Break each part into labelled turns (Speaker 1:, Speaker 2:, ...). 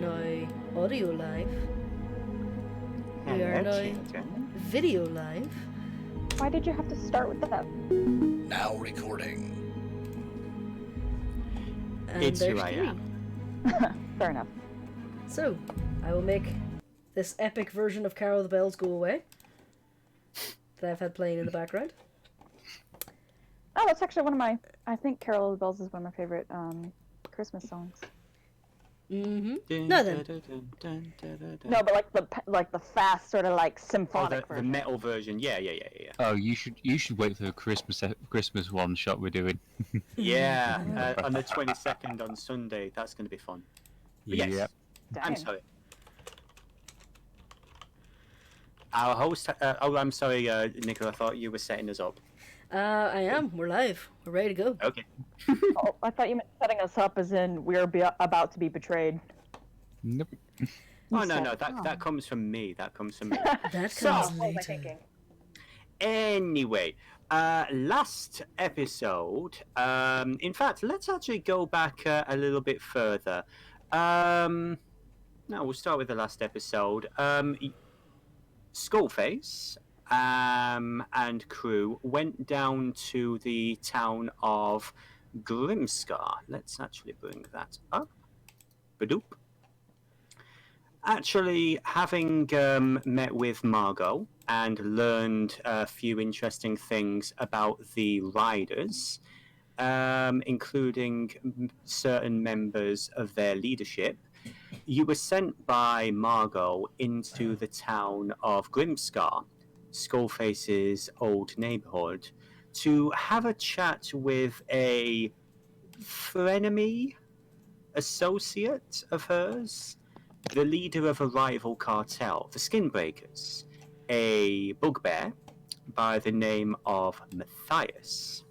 Speaker 1: now audio live. We are
Speaker 2: Hello,
Speaker 1: now
Speaker 2: children.
Speaker 1: video live.
Speaker 3: Why did you have to start with that?
Speaker 4: Now recording.
Speaker 1: And
Speaker 2: It's who
Speaker 1: there's
Speaker 2: I
Speaker 1: three.
Speaker 2: am.
Speaker 3: Fair enough.
Speaker 1: So, I will make this epic version of Carol of the Bells go away that I've had playing in the background.
Speaker 3: Oh, that's actually one of my. I think "Carol of the Bells" is one of my favorite Christmas songs.
Speaker 1: Mm-hmm. No, then.
Speaker 3: No, but like the fast sort of like
Speaker 2: Oh,
Speaker 3: symphonic
Speaker 2: the
Speaker 3: version.
Speaker 2: metal version. Yeah.
Speaker 5: Oh, you should wait for the Christmas one shot we're doing.
Speaker 2: Yeah, on the 22nd on Sunday. That's going to be fun. But yes,
Speaker 5: Yep.
Speaker 3: Dang.
Speaker 2: I'm sorry. Our host. I'm sorry, Nicola. I thought you were setting us up.
Speaker 1: I am. We're live. We're ready to go.
Speaker 2: Okay.
Speaker 3: Oh, I thought you meant setting us up as in we're about to be betrayed.
Speaker 5: Nope.
Speaker 2: Oh
Speaker 3: You
Speaker 2: no,
Speaker 3: said,
Speaker 2: that comes from me. That comes from me.
Speaker 1: That
Speaker 2: So-
Speaker 1: comes
Speaker 3: What was I
Speaker 1: later.
Speaker 3: thinking?
Speaker 2: Anyway, last episode. In fact, let's actually go back a little bit further. No, we'll start with the last episode. Skullface and crew went down to the town of Grimscar. Let's actually bring that up. Badoop. Actually, having met with Margot and learned a few interesting things about the riders, including certain members of their leadership, you were sent by Margot into the town of Grimscar, Skullface's old neighborhood, to have a chat with a frenemy associate of hers, the leader of a rival cartel, the Skinbreakers, a bugbear by the name of Matthias.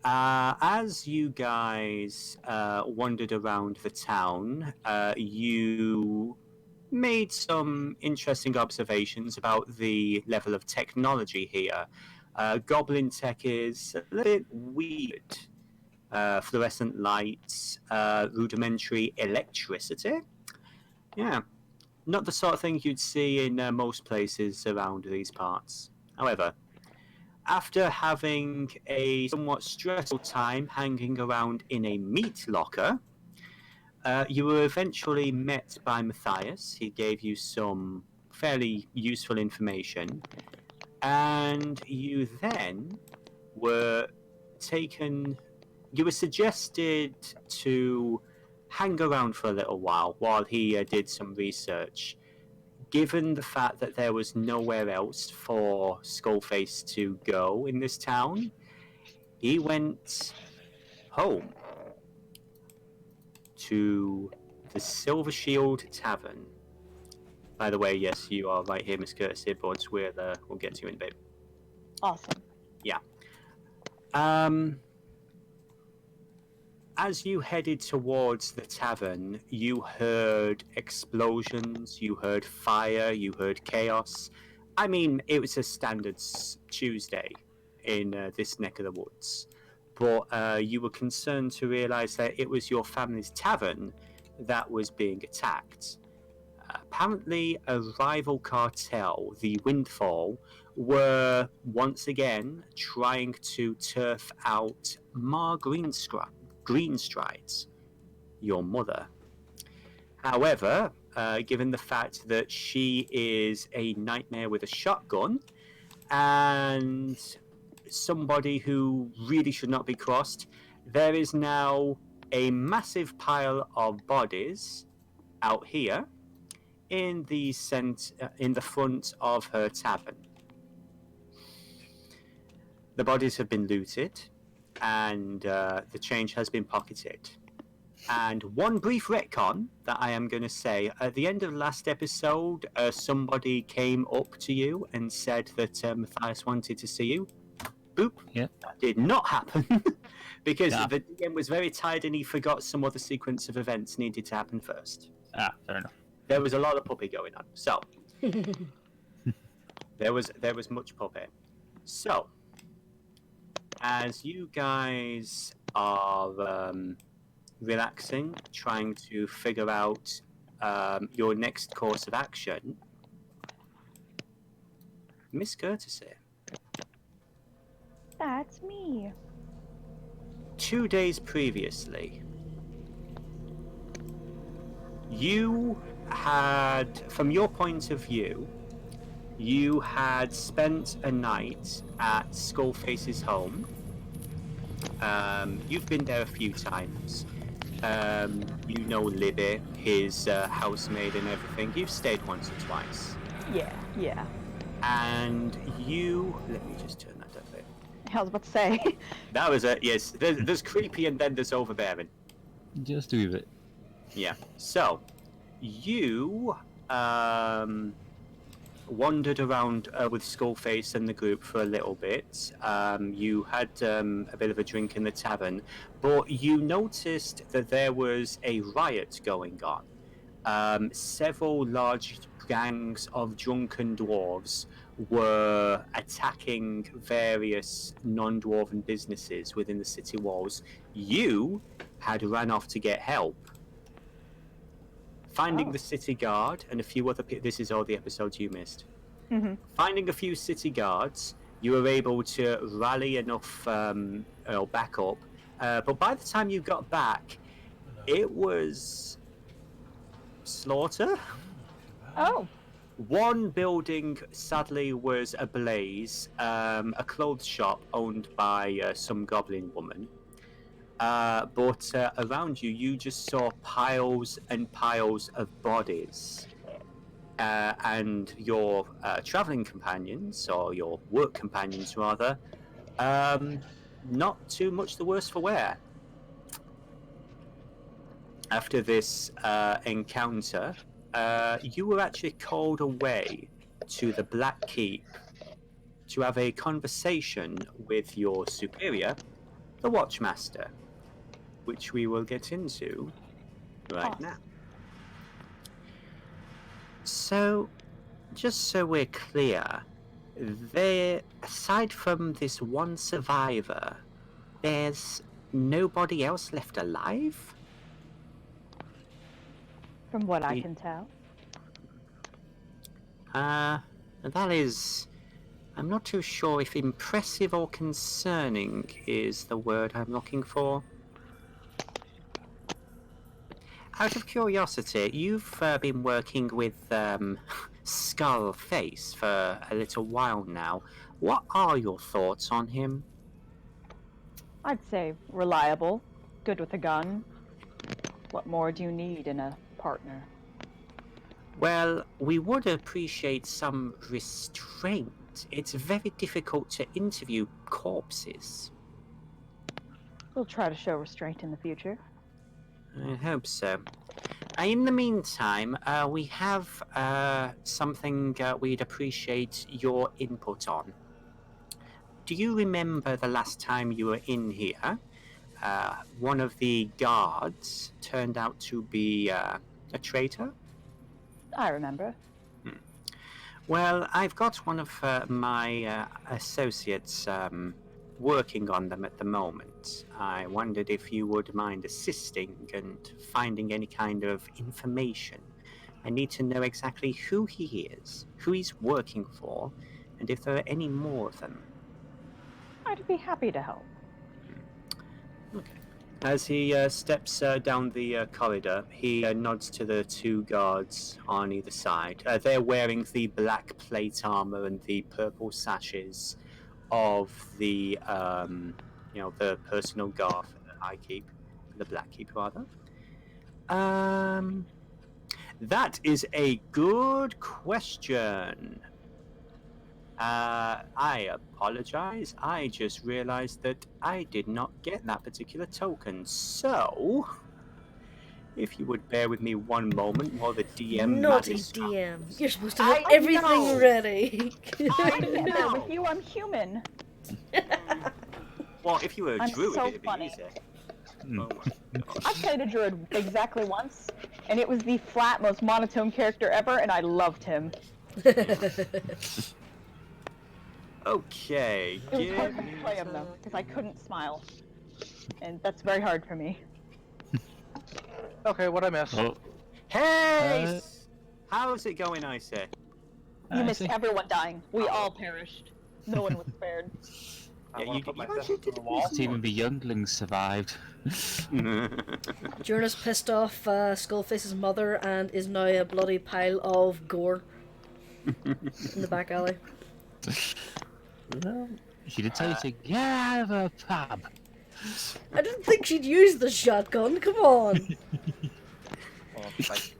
Speaker 2: As you guys wandered around the town, you made some interesting observations about the level of technology here. Goblin tech is a little bit weird. Fluorescent lights, rudimentary electricity. Yeah, not the sort of thing you'd see in most places around these parts. However, after having a somewhat stressful time hanging around in a meat locker, you were eventually met by Matthias. He gave you some fairly useful information, and you then were taken. You were suggested to hang around for a little while he did some research. Given the fact that there was nowhere else for Skullface to go in this town, he went home to the Silver Shield Tavern. By the way, yes, you are right here, Miss Curtis Boards. We'll get to you in a bit.
Speaker 3: Awesome.
Speaker 2: As you headed towards the tavern, you heard explosions, you heard fire, you heard chaos. I mean, it was a standard Tuesday in this neck of the woods. But you were concerned to realize that it was your family's tavern that was being attacked. Apparently, a rival cartel, the Windfall, were once again trying to turf out Mar Greenstrides, your mother. However, given the fact that she is a nightmare with a shotgun and somebody who really should not be crossed, there is now a massive pile of bodies out here in the front of her tavern. The bodies have been looted, and the change has been pocketed. And one brief retcon that I am going to say, at the end of the last episode, somebody came up to you and said that Matthias wanted to see you. Boop.
Speaker 5: Yeah.
Speaker 2: That did not happen, because
Speaker 5: Yeah.
Speaker 2: the DM was very tired and he forgot some other sequence of events needed to happen first.
Speaker 5: Fair enough.
Speaker 2: There was a lot of puppy going on. So, there was much puppy. So, as you guys are relaxing, trying to figure out your next course of action, Miss Courtesy.
Speaker 3: That's me.
Speaker 2: 2 days previously, you had, from your point of view, you had spent a night at Skullface's home. You've been there a few times. You know Libby, his housemaid and everything. You've stayed once or twice.
Speaker 3: Yeah.
Speaker 2: And you... Let me just turn that up a bit.
Speaker 3: I was about to say.
Speaker 2: That was it, yes. There's creepy and then there's overbearing.
Speaker 5: Just do it.
Speaker 2: Yeah. So, you wandered around with Skullface and the group for a little bit. You had a bit of a drink in the tavern, but you noticed that there was a riot going on. Several large gangs of drunken dwarves were attacking various non-dwarven businesses within the city walls. You had ran off to get help. Finding the city guard and a few other people. This is all the episodes you missed.
Speaker 3: Mm-hmm.
Speaker 2: Finding a few city guards, you were able to rally enough backup. But by the time you got back, it was slaughter.
Speaker 3: Oh.
Speaker 2: One building, sadly, was ablaze. A clothes shop owned by some goblin woman. But around you, you just saw piles and piles of bodies. And your traveling companions, or your work companions rather, not too much the worse for wear. After this encounter, you were actually called away to the Black Keep to have a conversation with your superior, the Watchmaster, which we will get into right now. So, just so we're clear, aside from this one survivor, there's nobody else left alive?
Speaker 3: From what I can tell.
Speaker 2: That is... I'm not too sure if impressive or concerning is the word I'm looking for. Out of curiosity, you've been working with Skullface for a little while now. What are your thoughts on him?
Speaker 3: I'd say reliable, good with a gun. What more do you need in a partner?
Speaker 2: Well, we would appreciate some restraint. It's very difficult to interview corpses.
Speaker 3: We'll try to show restraint in the future.
Speaker 2: I hope so. In the meantime, we have something we'd appreciate your input on. Do you remember the last time you were in here? One of the guards turned out to be a traitor?
Speaker 3: I remember.
Speaker 2: Well, I've got one of my associates working on them at the moment. I wondered if you would mind assisting and finding any kind of information. I need to know exactly who he is, who he's working for, and if there are any more of them.
Speaker 3: I'd be happy to help.
Speaker 2: Okay. As he steps down the corridor, he nods to the two guards on either side. They're wearing the black plate armor and the purple sashes of the, the personal guard that I keep, the Black Keep rather. That is a good question. I apologize. I just realized that I did not get that particular token. So, if you would bear with me one moment while the DM...
Speaker 1: Naughty DM. You're supposed to have everything ready.
Speaker 3: I can't bear with you. I'm human.
Speaker 2: Well, if you were a druid,
Speaker 3: so
Speaker 2: it'd be
Speaker 3: funny.
Speaker 2: easier. Oh my gosh.
Speaker 3: I played a druid exactly once, and it was the flat, most monotone character ever, and I loved him.
Speaker 2: Okay.
Speaker 3: It was hard to play him though, because I couldn't smile, and that's very hard for me.
Speaker 6: Okay, what I miss?
Speaker 5: Oh,
Speaker 2: Hey! How's it going, I say?
Speaker 3: You
Speaker 5: I
Speaker 3: missed
Speaker 5: see.
Speaker 3: everyone dying. We all perished. No one was spared.
Speaker 6: I
Speaker 2: Yeah,
Speaker 6: wanna
Speaker 2: you
Speaker 6: put my
Speaker 2: actually
Speaker 6: fist to
Speaker 2: did
Speaker 6: the
Speaker 2: miss
Speaker 6: wall.
Speaker 5: Not even the younglings survived.
Speaker 1: Jurnis pissed off Skullface's mother and is now a bloody pile of gore in the back alley.
Speaker 5: She did tell you to get out of her pub.
Speaker 1: I didn't think she'd use the shotgun. Come on.
Speaker 6: Well, like,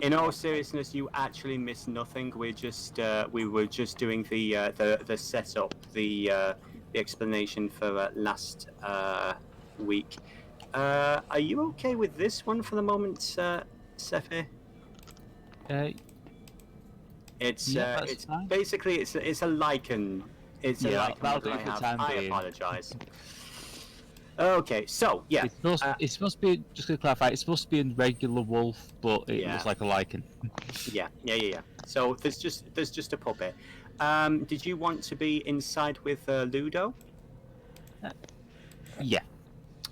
Speaker 2: In all seriousness, you actually missed nothing. We were just doing the setup, the explanation for last week. Are you okay with this one for the moment, Sefe? It's
Speaker 5: Yeah, that's
Speaker 2: it's
Speaker 5: fine.
Speaker 2: basically it's a lichen. It's a
Speaker 5: Yeah,
Speaker 2: lichen
Speaker 5: that'll
Speaker 2: model
Speaker 5: do
Speaker 2: I
Speaker 5: for the
Speaker 2: have.
Speaker 5: time
Speaker 2: I
Speaker 5: being.
Speaker 2: apologize. Okay, so yeah,
Speaker 5: It's supposed to be, just to clarify, it's supposed to be a regular wolf, but it
Speaker 2: Yeah.
Speaker 5: looks like a lichen.
Speaker 2: yeah. So there's just a puppet. Did you want to be inside with Ludo?
Speaker 5: Yeah.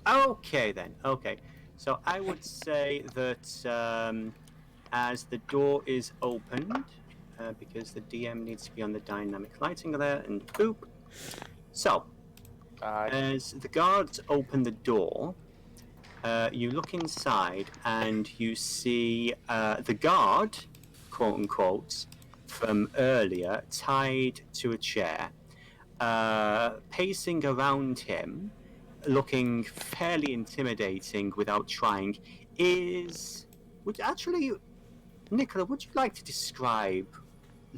Speaker 2: Okay then. Okay, so I would say that as the door is opened, because the DM needs to be on the dynamic lighting there, and boop. So as the guards open the door, you look inside and you see the guard, quote unquote, from earlier, tied to a chair, pacing around him, looking fairly intimidating without trying. Nicola, would you like to describe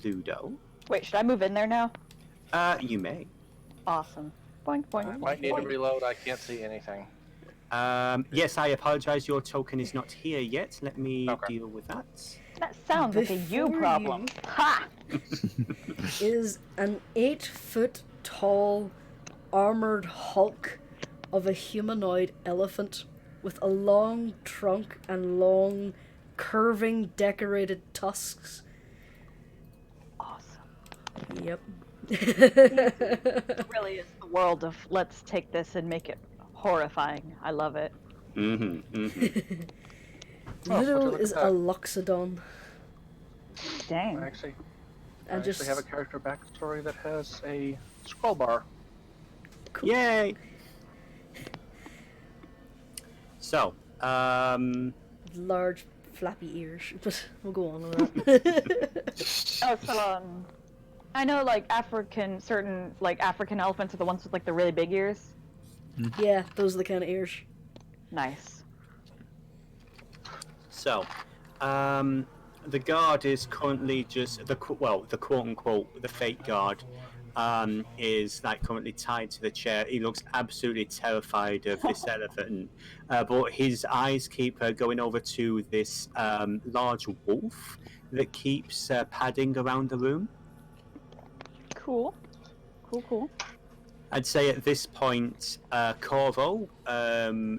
Speaker 2: Ludo?
Speaker 3: Wait, should I move in there now?
Speaker 2: You may.
Speaker 3: Awesome. Boink, boink,
Speaker 6: I
Speaker 3: boink,
Speaker 6: might need to
Speaker 3: boink.
Speaker 6: reload. I can't see anything.
Speaker 2: Yes, I apologize. Your token is not here yet. Let me
Speaker 6: Okay.
Speaker 2: deal with that.
Speaker 3: That sounds like a you
Speaker 1: Before
Speaker 3: problem.
Speaker 1: you-
Speaker 3: Ha!
Speaker 1: Is an 8-foot tall armored hulk of a humanoid elephant with a long trunk and long curving decorated tusks.
Speaker 3: Awesome.
Speaker 1: Yep.
Speaker 3: It really is the world of let's take this and make it horrifying. I love it.
Speaker 1: Ludo
Speaker 6: look at
Speaker 1: is
Speaker 6: that.
Speaker 1: a loxodon.
Speaker 3: Dang.
Speaker 6: I actually
Speaker 1: And just
Speaker 6: have a character backstory that has a scroll bar.
Speaker 2: Yay! So,
Speaker 1: large flappy ears, but we'll go on with that.
Speaker 3: Oh, so I know like certain African elephants are the ones with like the really big ears.
Speaker 1: Yeah, those are the kind of ears.
Speaker 3: Nice.
Speaker 2: So, the guard is currently just the quote unquote the fake guard is like currently tied to the chair. He looks absolutely terrified of this elephant, but his eyes keep going over to this large wolf that keeps padding around the room.
Speaker 3: Cool. Cool.
Speaker 2: I'd say at this point, Corvo,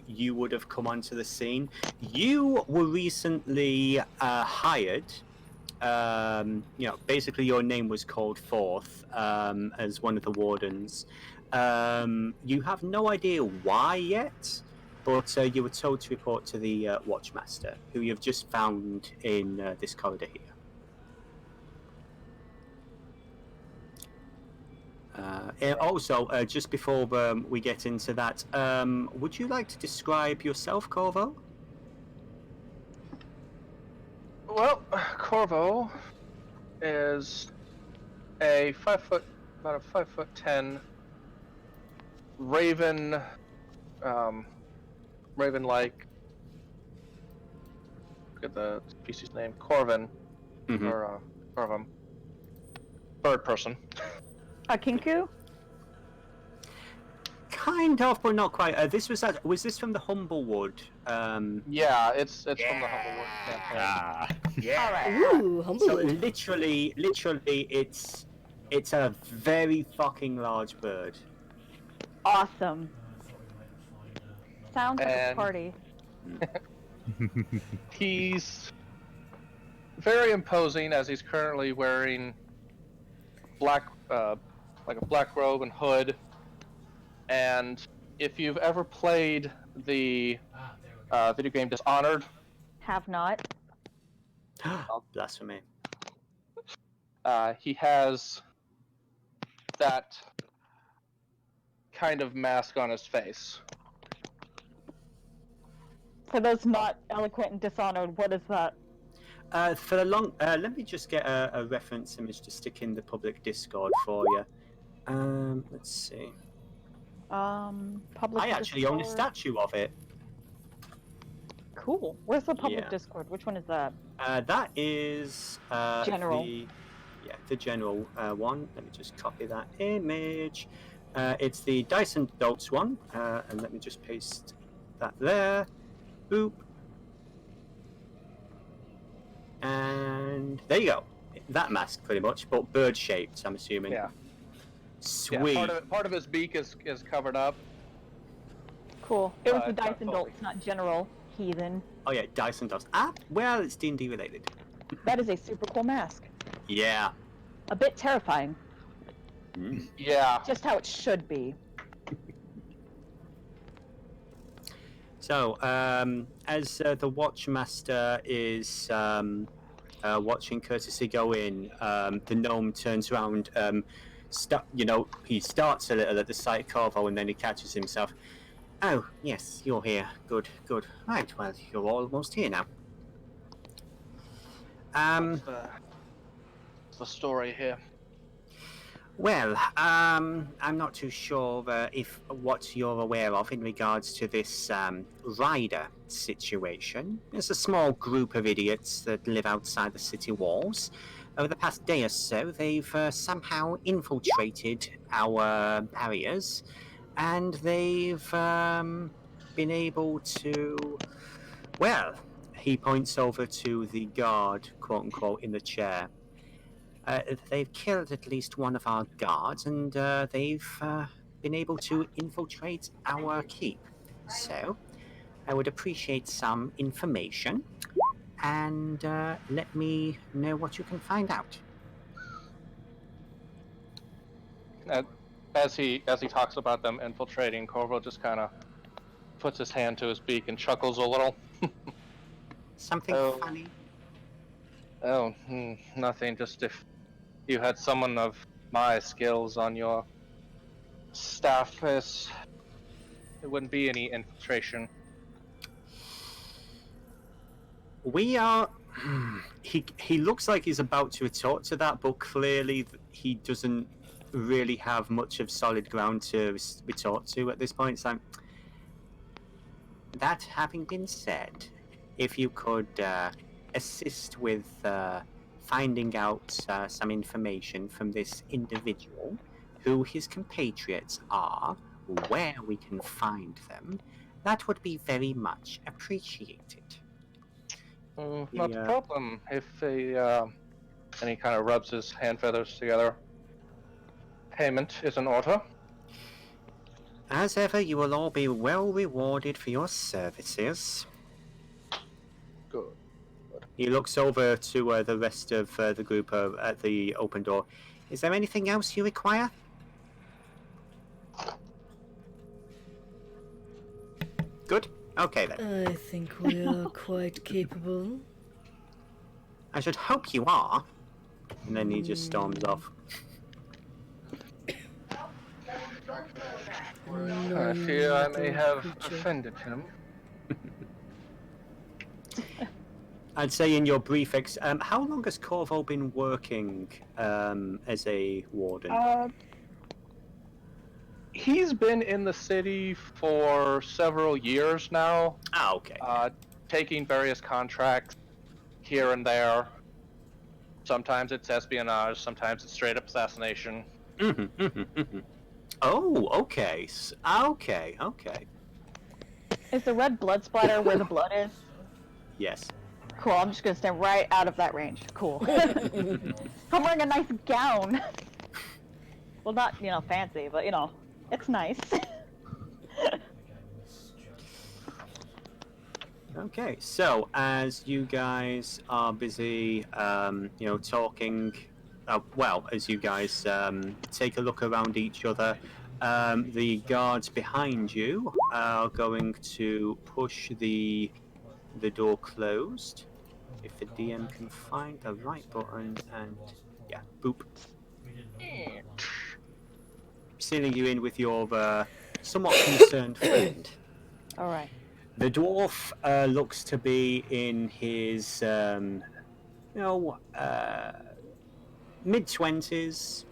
Speaker 2: you would have come onto the scene. You were recently hired. Basically your name was called forth as one of the wardens. You have no idea why yet, but you were told to report to the Watchmaster, who you've just found in this corridor here. And also, just before we get into that, would you like to describe yourself, Corvo?
Speaker 6: Well, Corvo is about a 5'10" raven, raven-like. Look at the species name, Corvin, or Corvum, bird person.
Speaker 3: A kinku?
Speaker 2: Kind of, but not quite. Was this from the Humblewood?
Speaker 6: Yeah, it's from the Humblewood campaign.
Speaker 3: All right.
Speaker 1: Ooh,
Speaker 2: So
Speaker 1: Humblewood.
Speaker 2: literally, it's a very fucking large bird.
Speaker 3: Awesome. Sounds like a
Speaker 6: And-
Speaker 3: party.
Speaker 6: He's very imposing as he's currently wearing black, like a black robe and hood. And if you've ever played the video game Dishonored.
Speaker 3: Have not.
Speaker 2: Oh, blasphemy.
Speaker 6: He has that kind of mask on his face.
Speaker 3: For those not eloquent and Dishonored, what is that?
Speaker 2: For the long, let me just get a reference image to stick in the public Discord for you. Let's see.
Speaker 3: Public
Speaker 2: I actually own a
Speaker 3: Discord.
Speaker 2: statue of it.
Speaker 3: Cool. Where's the public
Speaker 2: Yeah.
Speaker 3: Discord? Which one is that?
Speaker 2: That is
Speaker 3: General.
Speaker 2: the general one. Let me just copy that image. It's the Dice&Dolts one, and let me just paste that there. Boop. And there you go. That mask, pretty much, but bird-shaped, I'm assuming.
Speaker 6: Yeah.
Speaker 2: Sweet.
Speaker 6: Yeah, part of his beak is covered up.
Speaker 3: Cool. It was the
Speaker 6: Not
Speaker 3: Dice and
Speaker 6: fully.
Speaker 3: Dolts, not General. Heathen.
Speaker 2: Oh yeah, Dice&Dolts. Well, it's D&D related.
Speaker 3: That is a super cool mask.
Speaker 2: Yeah.
Speaker 3: A bit terrifying.
Speaker 6: Yeah.
Speaker 3: Just how it should be.
Speaker 2: So, as the Watchmaster is watching Courtesy go in, the gnome turns around. He starts a little at the sight of Corvo, and then he catches himself. Oh, yes, you're here. Good, good. Right, well, you're almost here now.
Speaker 6: What's the story here?
Speaker 2: Well, I'm not too sure if what you're aware of in regards to this rider situation. There's a small group of idiots that live outside the city walls. Over the past day or so, they've somehow infiltrated our barriers, and they've been able to... Well, he points over to the guard, quote-unquote, in the chair. They've killed at least one of our guards, and they've been able to infiltrate our keep. So, I would appreciate some information, and let me know what you can find out.
Speaker 6: As he talks about them infiltrating, Corvo just kind of puts his hand to his beak and chuckles a little.
Speaker 2: Something
Speaker 6: Oh.
Speaker 2: funny?
Speaker 6: Oh, nothing. Just if you had someone of my skills on your staff, there wouldn't be any infiltration.
Speaker 2: We are... He looks like he's about to retort to that, but clearly he doesn't really have much of solid ground to retort to at this point. It's like... That having been said, if you could assist with finding out some information from this individual, who his compatriots are, where we can find them, that would be very much appreciated.
Speaker 6: Not a problem. If and he kind of rubs his hand feathers together. Payment is in order.
Speaker 2: As ever, you will all be well rewarded for your services.
Speaker 6: Good.
Speaker 2: He looks over to the rest of the group at the open door. Is there anything else you require? Good. Okay then.
Speaker 1: I think we are quite capable.
Speaker 2: I should hope you are. And then he just storms off.
Speaker 6: I fear I may have offended him.
Speaker 2: I'd say in your brief how long has Corvo been working as a warden?
Speaker 6: He's been in the city for several years now,
Speaker 2: Ah, okay.
Speaker 6: taking various contracts here and there. Sometimes it's espionage, sometimes it's straight up assassination.
Speaker 2: Oh, okay. Okay.
Speaker 3: Is the red blood splatter where the blood is?
Speaker 2: Yes.
Speaker 3: Cool, I'm just gonna stand right out of that range. Cool. I'm wearing a nice gown. Well, not, fancy, but, it's nice.
Speaker 2: Okay, so as you guys are busy, talking, as you guys take a look around each other, The guards behind you are going to push the door closed. If the DM can find the right button, and yeah, boop. Sealing you in with your somewhat concerned friend.
Speaker 3: All right.
Speaker 2: The dwarf looks to be in his, mid-20s,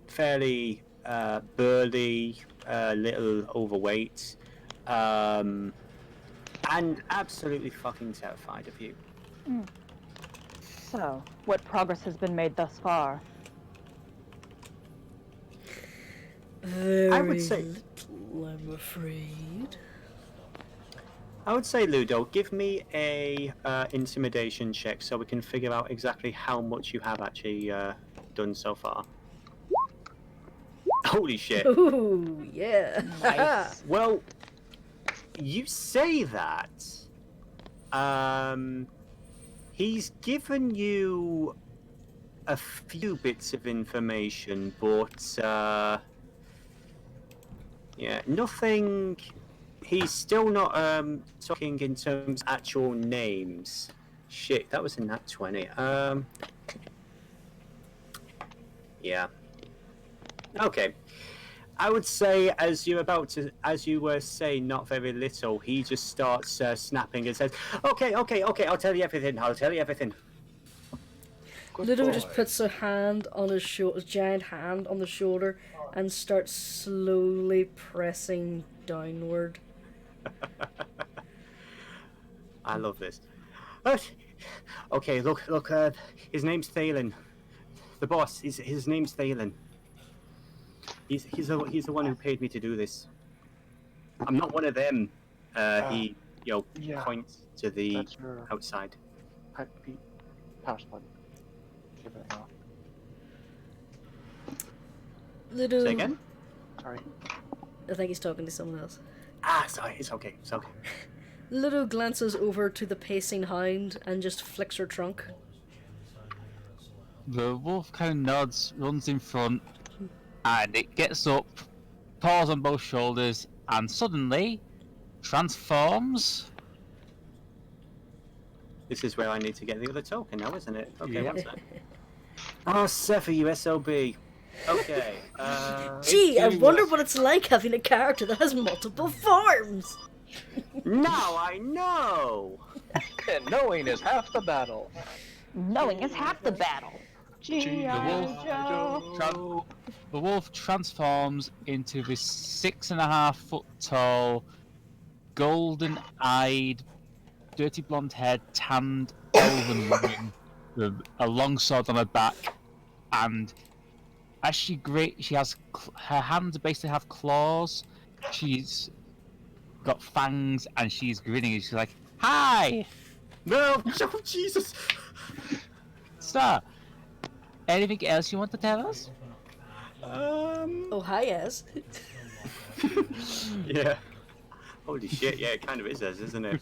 Speaker 2: fairly burly, little overweight, and absolutely fucking terrified of you.
Speaker 3: So, what progress has been made thus far?
Speaker 1: Very
Speaker 2: say-
Speaker 1: little, I'm afraid.
Speaker 2: I would say, Ludo, give me a intimidation check so we can figure out exactly how much you have actually done so far. Holy shit.
Speaker 1: Ooh, yeah.
Speaker 3: Nice.
Speaker 2: Well, you say that. He's given you a few bits of information, but yeah, nothing. He's still not talking in terms of actual names. Shit, that was a nat 20. Yeah. Okay. I would say as you were saying not very little, he just starts snapping and says, okay, I'll tell you everything.
Speaker 1: Ludo just puts a hand on his shoulder, a giant hand on the shoulder, and starts slowly pressing downward.
Speaker 2: I love this. Okay, look, his name's Thalen. The boss, his name's Thalen. He's the one who paid me to do this. I'm not one of them. He
Speaker 6: Yeah,
Speaker 2: points to the
Speaker 6: that's your
Speaker 2: outside.
Speaker 6: power spot. Give it now.
Speaker 1: Ludo,
Speaker 2: Say again?
Speaker 6: Sorry.
Speaker 1: I think he's talking to someone else.
Speaker 2: Sorry, it's okay.
Speaker 1: Ludo glances over to the pacing hound and just flicks her trunk.
Speaker 5: The wolf kind of nods, runs in front, and it gets up, paws on both shoulders, and suddenly transforms.
Speaker 2: This is where I need to get the other token now, isn't it? Okay,
Speaker 5: Yeah.
Speaker 2: one sec. Oh, Sepha, you SOB. Okay.
Speaker 1: Gee, I
Speaker 5: really
Speaker 1: wonder
Speaker 5: was.
Speaker 1: what it's like having a character that has multiple forms!
Speaker 2: Now I know!
Speaker 6: And knowing is half the battle.
Speaker 3: Knowing is half the battle.
Speaker 5: wolf.
Speaker 3: Joe.
Speaker 5: The wolf transforms into this 6.5 foot tall, golden-eyed, dirty blonde haired, tanned elven woman with a long sword on her back, and as she has her hands basically have claws. She's got fangs and she's grinning. And she's like, "Hi,
Speaker 2: No! Oh, Jesus!
Speaker 5: sir. Anything else you want to tell us?"
Speaker 1: Oh, hi, yes.
Speaker 2: Yeah. Holy shit, yeah, it kind of is us, isn't it?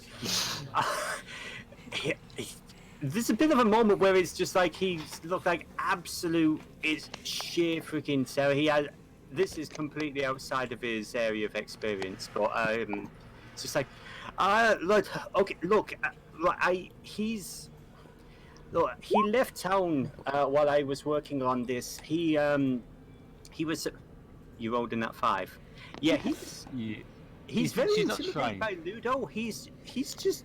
Speaker 2: There's a bit of a moment where it's just like he's looked like absolute, it's sheer freaking terror. This is completely outside of his area of experience, but it's just like, he left town while I was working on this. He was, you rolled in that 5. Yeah,
Speaker 5: Yeah.
Speaker 2: he's very
Speaker 5: she's not
Speaker 2: intimidated
Speaker 5: trying.
Speaker 2: by Ludo. He's just,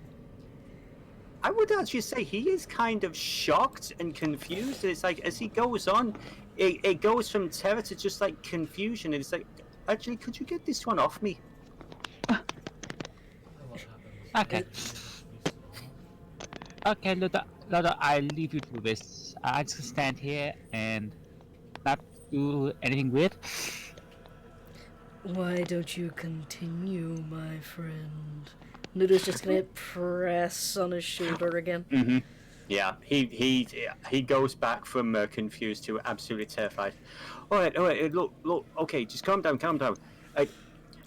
Speaker 2: I would actually say he is kind of shocked and confused. It's like as he goes on, it goes from terror to just like confusion. And it's like, actually, could you get this one off me?
Speaker 5: Okay. Okay, Ludo, I'll leave you to this. I just stand here and not do anything weird.
Speaker 1: Why don't you continue, my friend? Ludo's just gonna press on his shoulder again.
Speaker 2: Mm-hmm. Yeah, he goes back from confused to absolutely terrified. All right, look, okay, just calm down. Feeling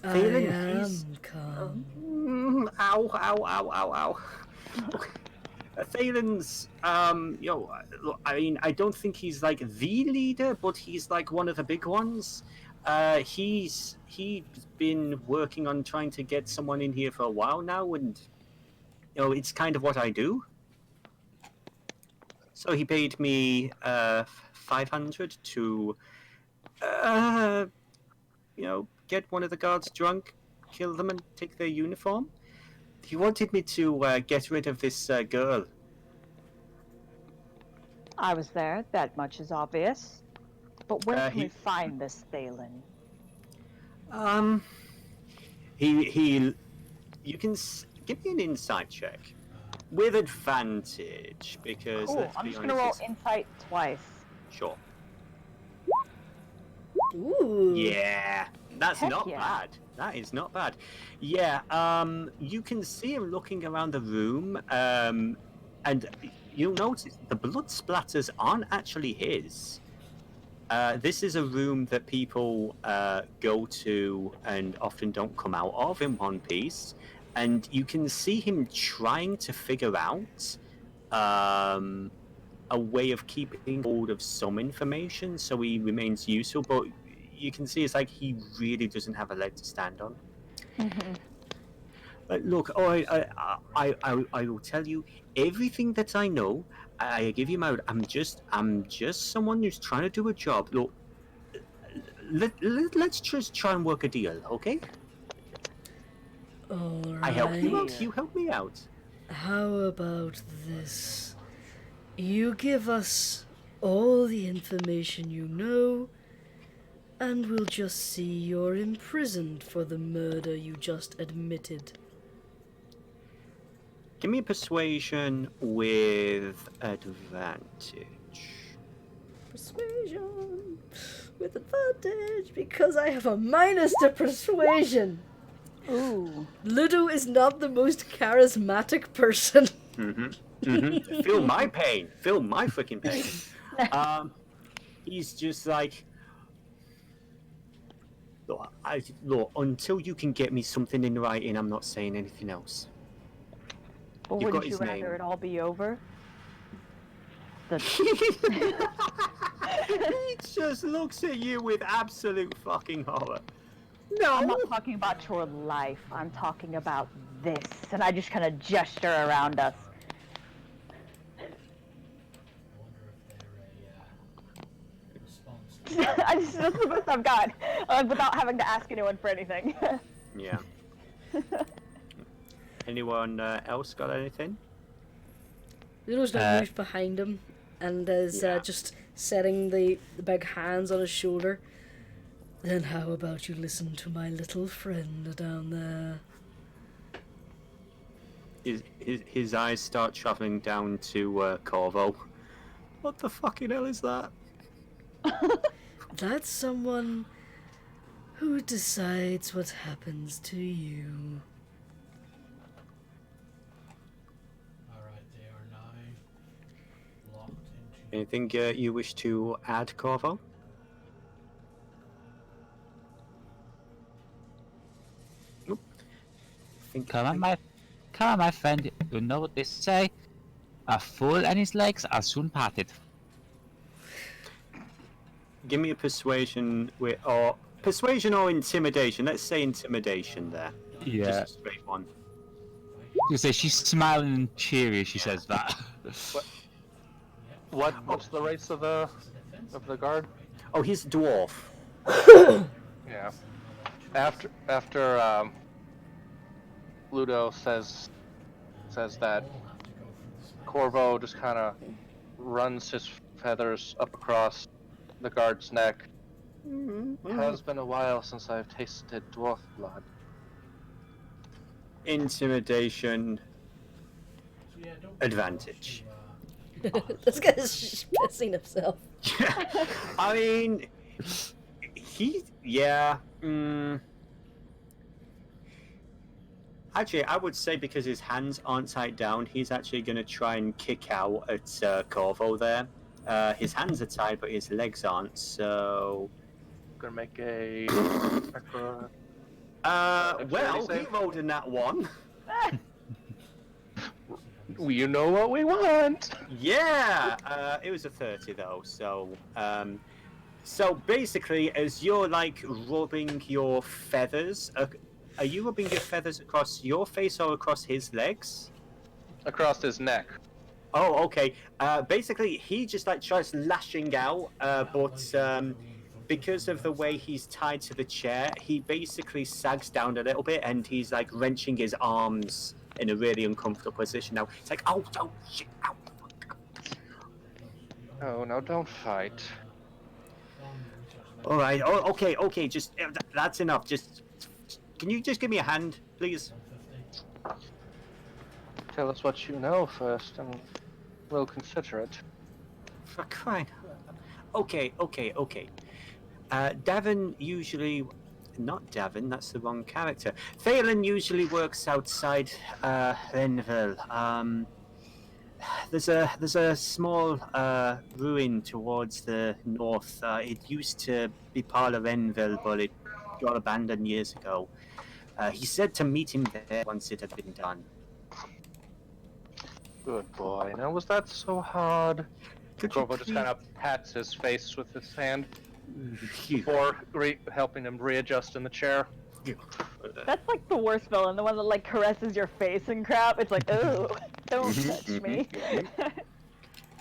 Speaker 1: I am
Speaker 2: he's-
Speaker 1: calm.
Speaker 2: Ow. Thalen's, look, I mean, I don't think he's like the leader, but he's like one of the big ones. He's been working on trying to get someone in here for a while now, and it's kind of what I do. So he paid me 500 to, get one of the guards drunk, kill them, and take their uniform. He wanted me to get rid of this girl.
Speaker 3: I was there. That much is obvious. But where can
Speaker 2: he-
Speaker 3: we find this Thalen?
Speaker 2: You can give me an insight check with advantage because
Speaker 3: Cool.
Speaker 2: let's
Speaker 3: I'm
Speaker 2: be
Speaker 3: just gonna roll
Speaker 2: honest.
Speaker 3: insight twice.
Speaker 2: Sure.
Speaker 1: Ooh.
Speaker 2: Yeah, that's
Speaker 3: Heck
Speaker 2: not
Speaker 3: yeah.
Speaker 2: bad. That is not bad. Yeah, you can see him looking around the room, and you'll notice the blood splatters aren't actually his. This is a room that people go to and often don't come out of in one piece, and you can see him trying to figure out a way of keeping hold of some information so he remains useful, but you can see it's like he really doesn't have a leg to stand on. Look, I will tell you everything that I know. I give you my word. I'm just someone who's trying to do a job. Look, let's just try and work a deal, okay?
Speaker 1: All
Speaker 2: I help you
Speaker 1: right.
Speaker 2: out. You help me out.
Speaker 1: How about this? You give us all the information you know, and we'll just see you're imprisoned for the murder you just admitted.
Speaker 2: Give me a persuasion with advantage.
Speaker 1: Persuasion with advantage because I have a minus to persuasion.
Speaker 3: Ooh.
Speaker 1: Ludo is not the most charismatic person.
Speaker 2: Feel my pain. Feel my freaking pain. He's just like, look, until you can get me something in writing, I'm not saying anything else.
Speaker 3: But
Speaker 2: You've got
Speaker 3: wouldn't you
Speaker 2: his
Speaker 3: rather
Speaker 2: name.
Speaker 3: it all be over?
Speaker 2: He just looks at you with absolute fucking horror. No.
Speaker 3: I'm not talking about your life. I'm talking about this. And I just kind of gesture around us. That's the best I've got, without having to ask anyone for anything.
Speaker 2: Yeah. Anyone else got anything?
Speaker 1: Ludo's now moved behind him and is
Speaker 2: Yeah.
Speaker 1: just setting the big hands on his shoulder. Then how about you listen to my little friend down there?
Speaker 2: His eyes start traveling down to Corvo. What the fucking hell is that?
Speaker 1: That's someone who decides what happens to you.
Speaker 4: Alright, they are now locked into.
Speaker 2: Anything you wish to add, Corvo? Nope.
Speaker 5: Come on, my friend. You know what they say? A fool and his legs are soon parted.
Speaker 2: Give me a persuasion or intimidation. Let's say intimidation there.
Speaker 5: Yeah.
Speaker 2: Just a straight one.
Speaker 5: You say she's smiling and cheery as she says that.
Speaker 6: What's the race of the guard?
Speaker 2: Oh, he's a dwarf.
Speaker 6: Yeah. After Ludo says that, Corvo just kind of runs his feathers up across the guard's neck. It has been a while since I've tasted dwarf blood.
Speaker 2: Intimidation
Speaker 4: So yeah, don't
Speaker 2: advantage.
Speaker 1: This guy's pissing himself.
Speaker 2: Yeah. I mean, yeah. Actually, I would say because his hands aren't tied down, he's actually going to try and kick out at Corvo there. His hands are tied, but his legs aren't, so...
Speaker 6: Gonna make a...
Speaker 2: well, he
Speaker 6: save?
Speaker 2: rolled in that one.
Speaker 6: You know what we want!
Speaker 2: Yeah! It was a 30, though, so... So basically, as you're like rubbing your feathers, are you rubbing your feathers across your face or across his legs?
Speaker 6: Across his neck.
Speaker 2: Oh, okay. Basically, he just like tries lashing out, but because of the way he's tied to the chair, he basically sags down a little bit, and he's like wrenching his arms in a really uncomfortable position. Now it's like, oh, shit, ow.
Speaker 6: Oh, no, don't fight.
Speaker 2: All right. Oh, okay. Just that's enough. Just can you just give me a hand, please?
Speaker 6: Tell us what you know first, and we'll consider it.
Speaker 2: For crying. Okay. Davin usually, not Davin. That's the wrong character. Phelan usually works outside Renville. There's a small ruin towards the north. It used to be part of Renville, but it got abandoned years ago. He said to meet him there once it had been done.
Speaker 6: Good boy. Now, was that so hard?
Speaker 2: Could
Speaker 6: Corvo just kind of pats his face with his hand before helping him readjust in the chair.
Speaker 3: That's like the worst villain, the one that like caresses your face and crap. It's like, oh, don't touch me.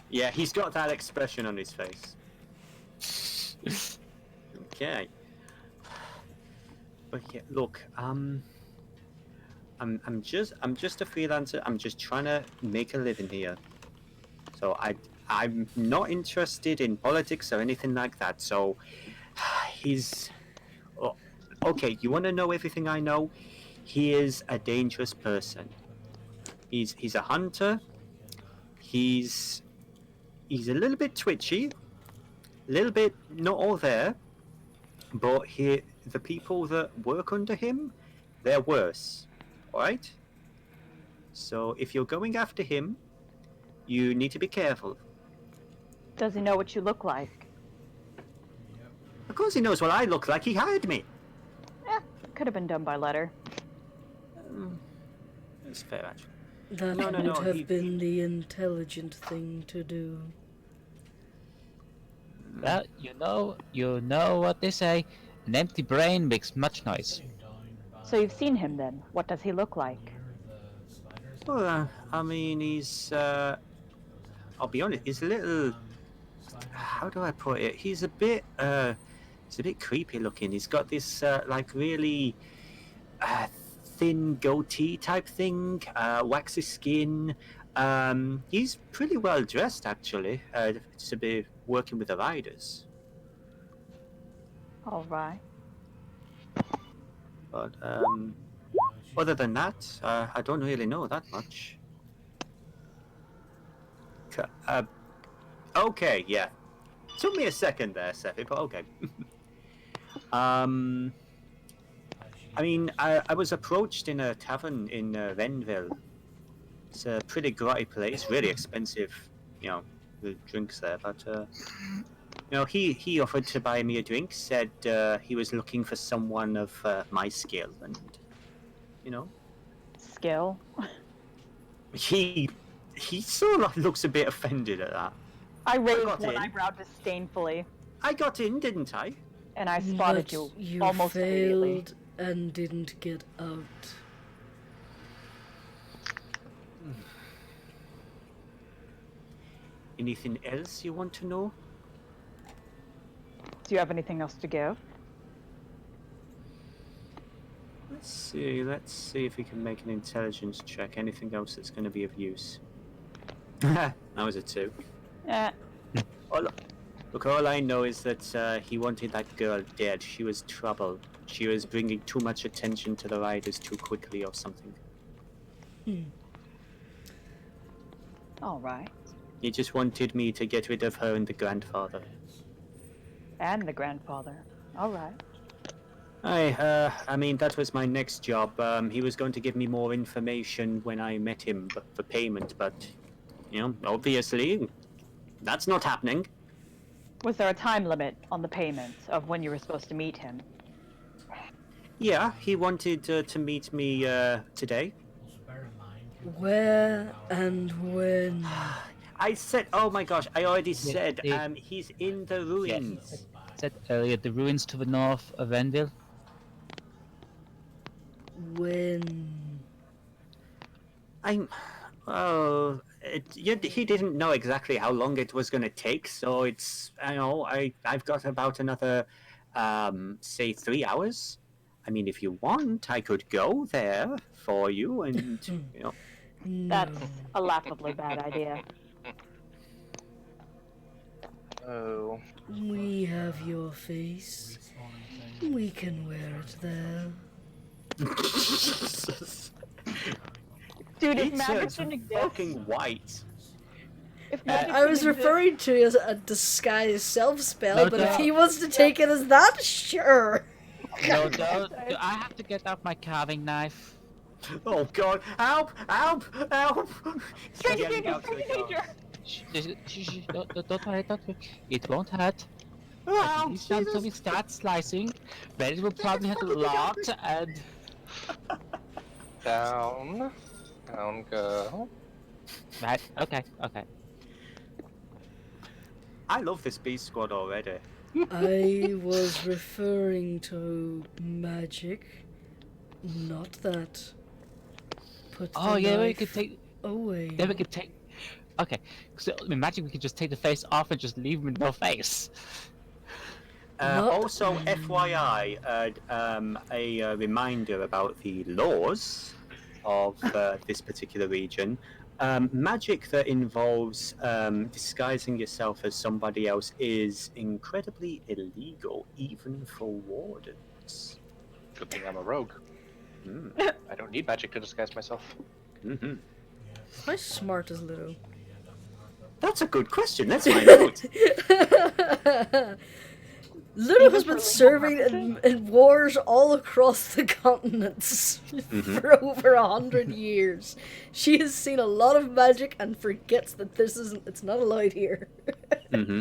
Speaker 2: Yeah, he's got that expression on his face. Okay. But yeah, look, I'm just a freelancer. I'm just trying to make a living here. So I'm not interested in politics or anything like that. So okay, you want to know everything I know? He is a dangerous person. He's a hunter. He's a little bit twitchy, a little bit not all there, but the people that work under him, they're worse. Alright? So if you're going after him, you need to be careful.
Speaker 3: Does he know what you look like?
Speaker 2: Of course he knows what I look like. He hired me.
Speaker 3: Could have been done by letter.
Speaker 2: That's fair, actually.
Speaker 1: That
Speaker 2: No,
Speaker 1: would have
Speaker 2: he-
Speaker 1: been the intelligent thing to do.
Speaker 5: Well, you know what they say. An empty brain makes much noise.
Speaker 3: So you've seen him then. What does he look like?
Speaker 2: Well, I mean, he's, I'll be honest, he's a little, how do I put it? He's a bit creepy looking. He's got this, like, really, thin goatee type thing, waxy skin. He's pretty well dressed, actually, to be working with the riders.
Speaker 3: All right.
Speaker 2: But, other than that, I don't really know that much. Okay, yeah. Took me a second there, Seppi, but okay. I mean, I was approached in a tavern in Renville. It's a pretty grotty place, really expensive, the drinks there, but, he offered to buy me a drink, said he was looking for someone of my skill, and,
Speaker 3: Skill.
Speaker 2: he sort of looks a bit offended at that.
Speaker 3: I raised
Speaker 2: got
Speaker 3: one
Speaker 2: in.
Speaker 3: eyebrow disdainfully,
Speaker 2: I got in, didn't I?
Speaker 3: and I spotted
Speaker 1: But
Speaker 3: you almost immediately.
Speaker 1: failed and didn't get out.
Speaker 2: Anything else you want to know?
Speaker 3: Do you have anything else to give?
Speaker 2: Let's see if we can make an intelligence check. Anything else that's going to be of use? That was a 2. Look, all I know is that he wanted that girl dead. She was trouble. She was bringing too much attention to the riders too quickly or something.
Speaker 3: All right.
Speaker 2: He just wanted me to get rid of her and the grandfather.
Speaker 3: And the grandfather. All right.
Speaker 2: I mean, that was my next job. He was going to give me more information when I met him for payment, but, obviously, that's not happening.
Speaker 3: Was there a time limit on the payment of when you were supposed to meet him?
Speaker 2: Yeah, he wanted to meet me today.
Speaker 1: Where and when?
Speaker 2: I said, oh my gosh, I already said, he's in the ruins.
Speaker 5: said earlier, the ruins to the north of Endil.
Speaker 1: When?
Speaker 2: I'm. Oh, he didn't know exactly how long it was going to take, so it's. I've got about another, say 3 hours. I mean, if you want, I could go there for you, and
Speaker 1: No.
Speaker 3: That's a laughably bad idea.
Speaker 6: Oh.
Speaker 1: We have your face.
Speaker 4: Respawning thing.
Speaker 1: We can wear it there.
Speaker 3: Dude, if
Speaker 2: It
Speaker 3: magic
Speaker 2: turns
Speaker 3: didn't exist,
Speaker 2: fucking white.
Speaker 3: if magic
Speaker 1: I was
Speaker 3: didn't exist-
Speaker 1: referring to it as a disguise self spell,
Speaker 5: No,
Speaker 1: but if
Speaker 5: no.
Speaker 1: he wants to take it as that, sure.
Speaker 5: No, don't. I have to get out my carving knife.
Speaker 2: Oh God! Help! Help! Help!
Speaker 3: Stranger
Speaker 2: Yelling
Speaker 3: danger,
Speaker 2: out to the
Speaker 3: stranger
Speaker 2: guard.
Speaker 3: danger.
Speaker 5: Don't worry, don't worry. It won't hurt.
Speaker 2: Oh,
Speaker 5: These times
Speaker 2: Jesus.
Speaker 5: we start slicing, then it will probably hurt a lot, and...
Speaker 6: Down. Down go.
Speaker 5: Right, okay.
Speaker 2: I love this beast squad already.
Speaker 1: I was referring to magic, not that. Put the
Speaker 5: Oh, yeah, we
Speaker 1: knife
Speaker 5: could take...
Speaker 1: away.
Speaker 5: Then we could take... Okay, so imagine we could just take the face off and just leave him with no face.
Speaker 1: Not-
Speaker 2: Also, FYI, a reminder about the laws of this particular region. Magic that involves disguising yourself as somebody else is incredibly illegal, even for wardens.
Speaker 6: Good thing I'm a rogue.
Speaker 2: Mm.
Speaker 6: I don't need magic to disguise myself.
Speaker 2: Hmm.
Speaker 1: How smart is Ludo?
Speaker 2: That's a good question. Let's find out.
Speaker 1: Ludo has been serving in wars all across the continents for over 100 years. She has seen a lot of magic and forgets that it's not allowed here.
Speaker 2: Hmm.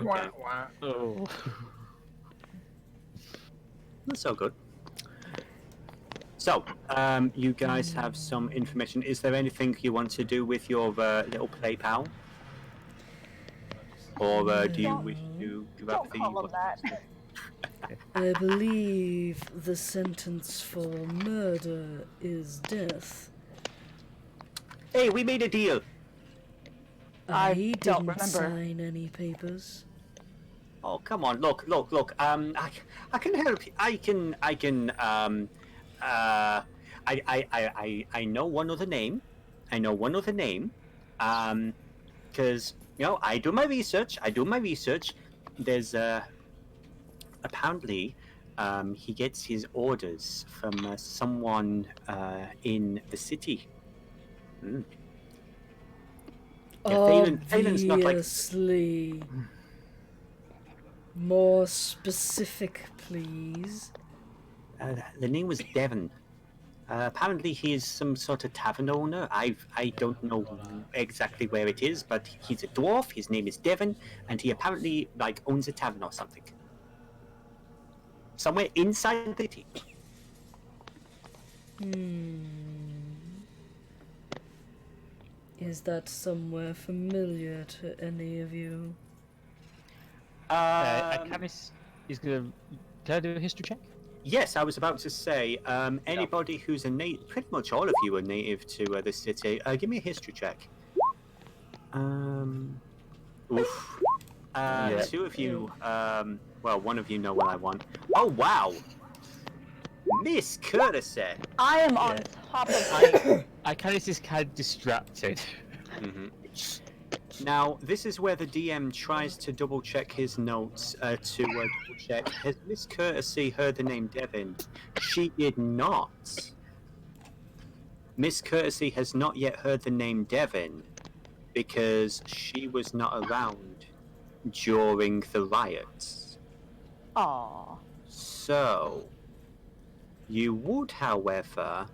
Speaker 6: Wah, wah.
Speaker 5: Oh.
Speaker 2: That's so good. So, you guys have some information. Is there anything you want to do with your little play pal? Or do you
Speaker 3: Don't-
Speaker 2: wish to grab
Speaker 3: Don't call him that.
Speaker 1: I believe the sentence for murder is death.
Speaker 2: Hey, we made a deal.
Speaker 3: I
Speaker 1: I
Speaker 3: don't
Speaker 1: didn't
Speaker 3: remember.
Speaker 1: sign any papers.
Speaker 2: Oh, come on, look. I can help you. I know one other name. Because, I do my research. There's, apparently, he gets his orders from someone in the city. Mm. Yeah, Phelan's not like...
Speaker 1: Obviously. More specific, please.
Speaker 2: The name was Devon. Apparently, he is some sort of tavern owner. I don't know exactly where it is, but he's a dwarf. His name is Devon, and he apparently owns a tavern or something. Somewhere inside the city.
Speaker 1: Is that somewhere familiar to any of you?
Speaker 5: Canis is gonna... Can I do a history check?
Speaker 2: Yes, I was about to say, anybody who's a native, pretty much all of you are native to the city. Give me a history check. Oof.
Speaker 5: Yeah.
Speaker 2: Two of you, well, one of you know what I want. Oh, wow! Miss Courtesy!
Speaker 3: I am on top of it.
Speaker 5: Canis is kind of distracted.
Speaker 2: Now, this is where the DM tries to double check his notes to double check. Has Miss Courtesy heard the name Devin? She did not. Miss Courtesy has not yet heard the name Devin because she was not around during the riots.
Speaker 3: Aww.
Speaker 2: So, you would, however,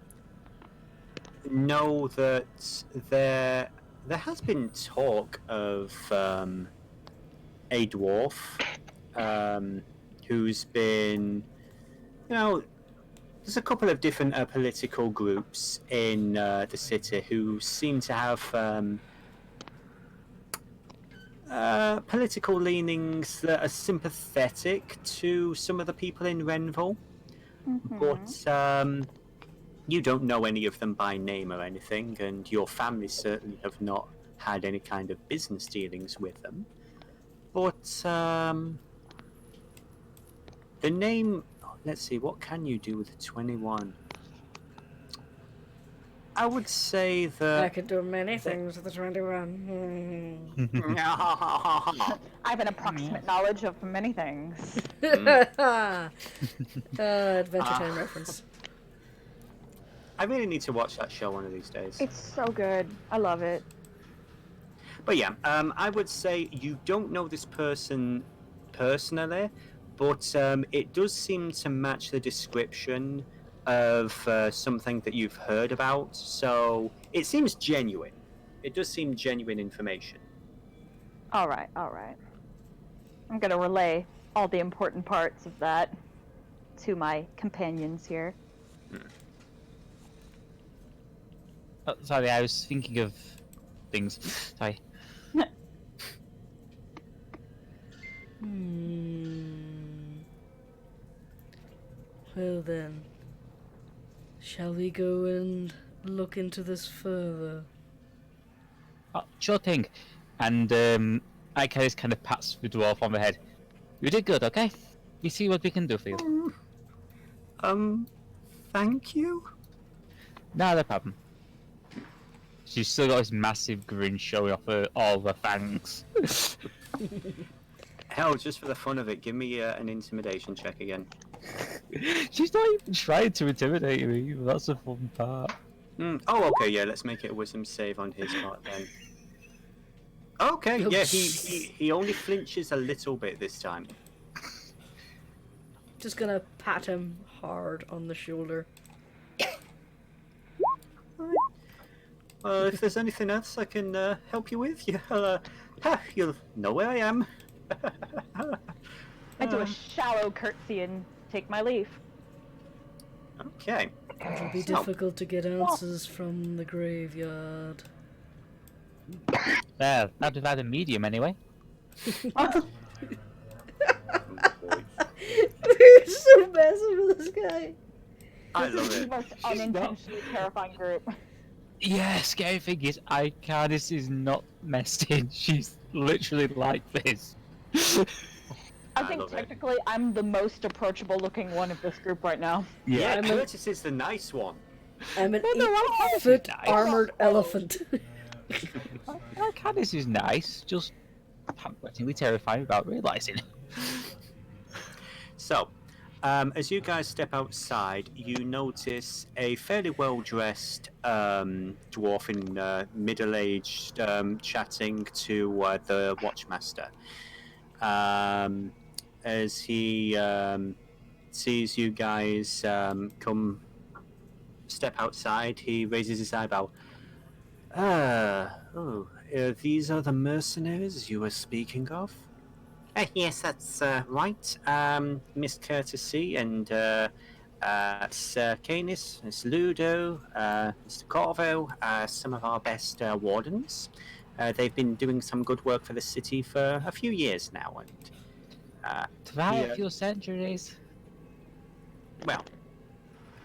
Speaker 2: know that there has been talk of a dwarf who's been, there's a couple of different political groups in the city who seem to have political leanings that are sympathetic to some of the people in Renville, but you don't know any of them by name or anything, and your family certainly have not had any kind of business dealings with them. But the name. Let's see. What can you do with a 21? I would say
Speaker 1: I
Speaker 2: that.
Speaker 1: could do many things with the 21.
Speaker 3: I have an approximate knowledge of many things.
Speaker 1: Adventure Time reference.
Speaker 2: I really need to watch that show one of these days.
Speaker 3: It's so good. I love it.
Speaker 2: But yeah, I would say you don't know this person personally, but it does seem to match the description of something that you've heard about. So it seems genuine. It does seem genuine information.
Speaker 3: All right. I'm gonna relay all the important parts of that to my companions here.
Speaker 5: Oh, sorry, I was thinking of things. Sorry.
Speaker 1: Well then, shall we go and look into this further?
Speaker 5: Oh, sure thing. And I just kind of pats the dwarf on the head. You did good, okay? We see what we can do for you.
Speaker 2: Thank you.
Speaker 5: No problem. She's still got this massive grin showing off all the fangs.
Speaker 2: Hell, just for the fun of it, give me an intimidation check again.
Speaker 5: She's not even trying to intimidate me. That's the fun part.
Speaker 2: Oh, okay, yeah, let's make it a wisdom save on his part then. Okay, yeah, he only flinches a little bit this time.
Speaker 1: Just gonna pat him hard on the shoulder.
Speaker 2: If there's anything else I can help you with, you'll know where I am.
Speaker 3: I do a shallow curtsy and take my leave.
Speaker 2: Okay.
Speaker 1: It'll be
Speaker 2: So-
Speaker 1: difficult to get answers from the graveyard.
Speaker 5: There, not without a medium anyway.
Speaker 1: We're so massive with this guy.
Speaker 2: I
Speaker 3: This
Speaker 2: love
Speaker 3: is the
Speaker 2: it.
Speaker 3: most unintentionally terrifying group.
Speaker 5: Yeah, scary thing is, Candice is not messed in. She's literally like this.
Speaker 3: I
Speaker 2: I
Speaker 3: think
Speaker 2: love it.
Speaker 3: technically I'm the most approachable looking one of this group right now.
Speaker 2: Yeah,
Speaker 1: I'm a-
Speaker 2: Curtis is the nice one.
Speaker 1: I'm an
Speaker 5: no, I
Speaker 1: 8-foot
Speaker 5: nice.
Speaker 1: armored elephant.
Speaker 5: Candice is nice, just panic-wettingly terrifying without realising.
Speaker 2: So, as you guys step outside, you notice a fairly well-dressed dwarf in middle-aged chatting to the watchmaster. As he sees you guys come step outside, he raises his eyebrow. These are the mercenaries you were speaking of? Yes, that's right. Miss Courtesy and Sir Canis, Miss Ludo, Mr. Corvo, some of our best wardens. They've been doing some good work for the city for a few years now, and
Speaker 5: Try
Speaker 2: Yeah.
Speaker 5: a few centuries.
Speaker 2: well,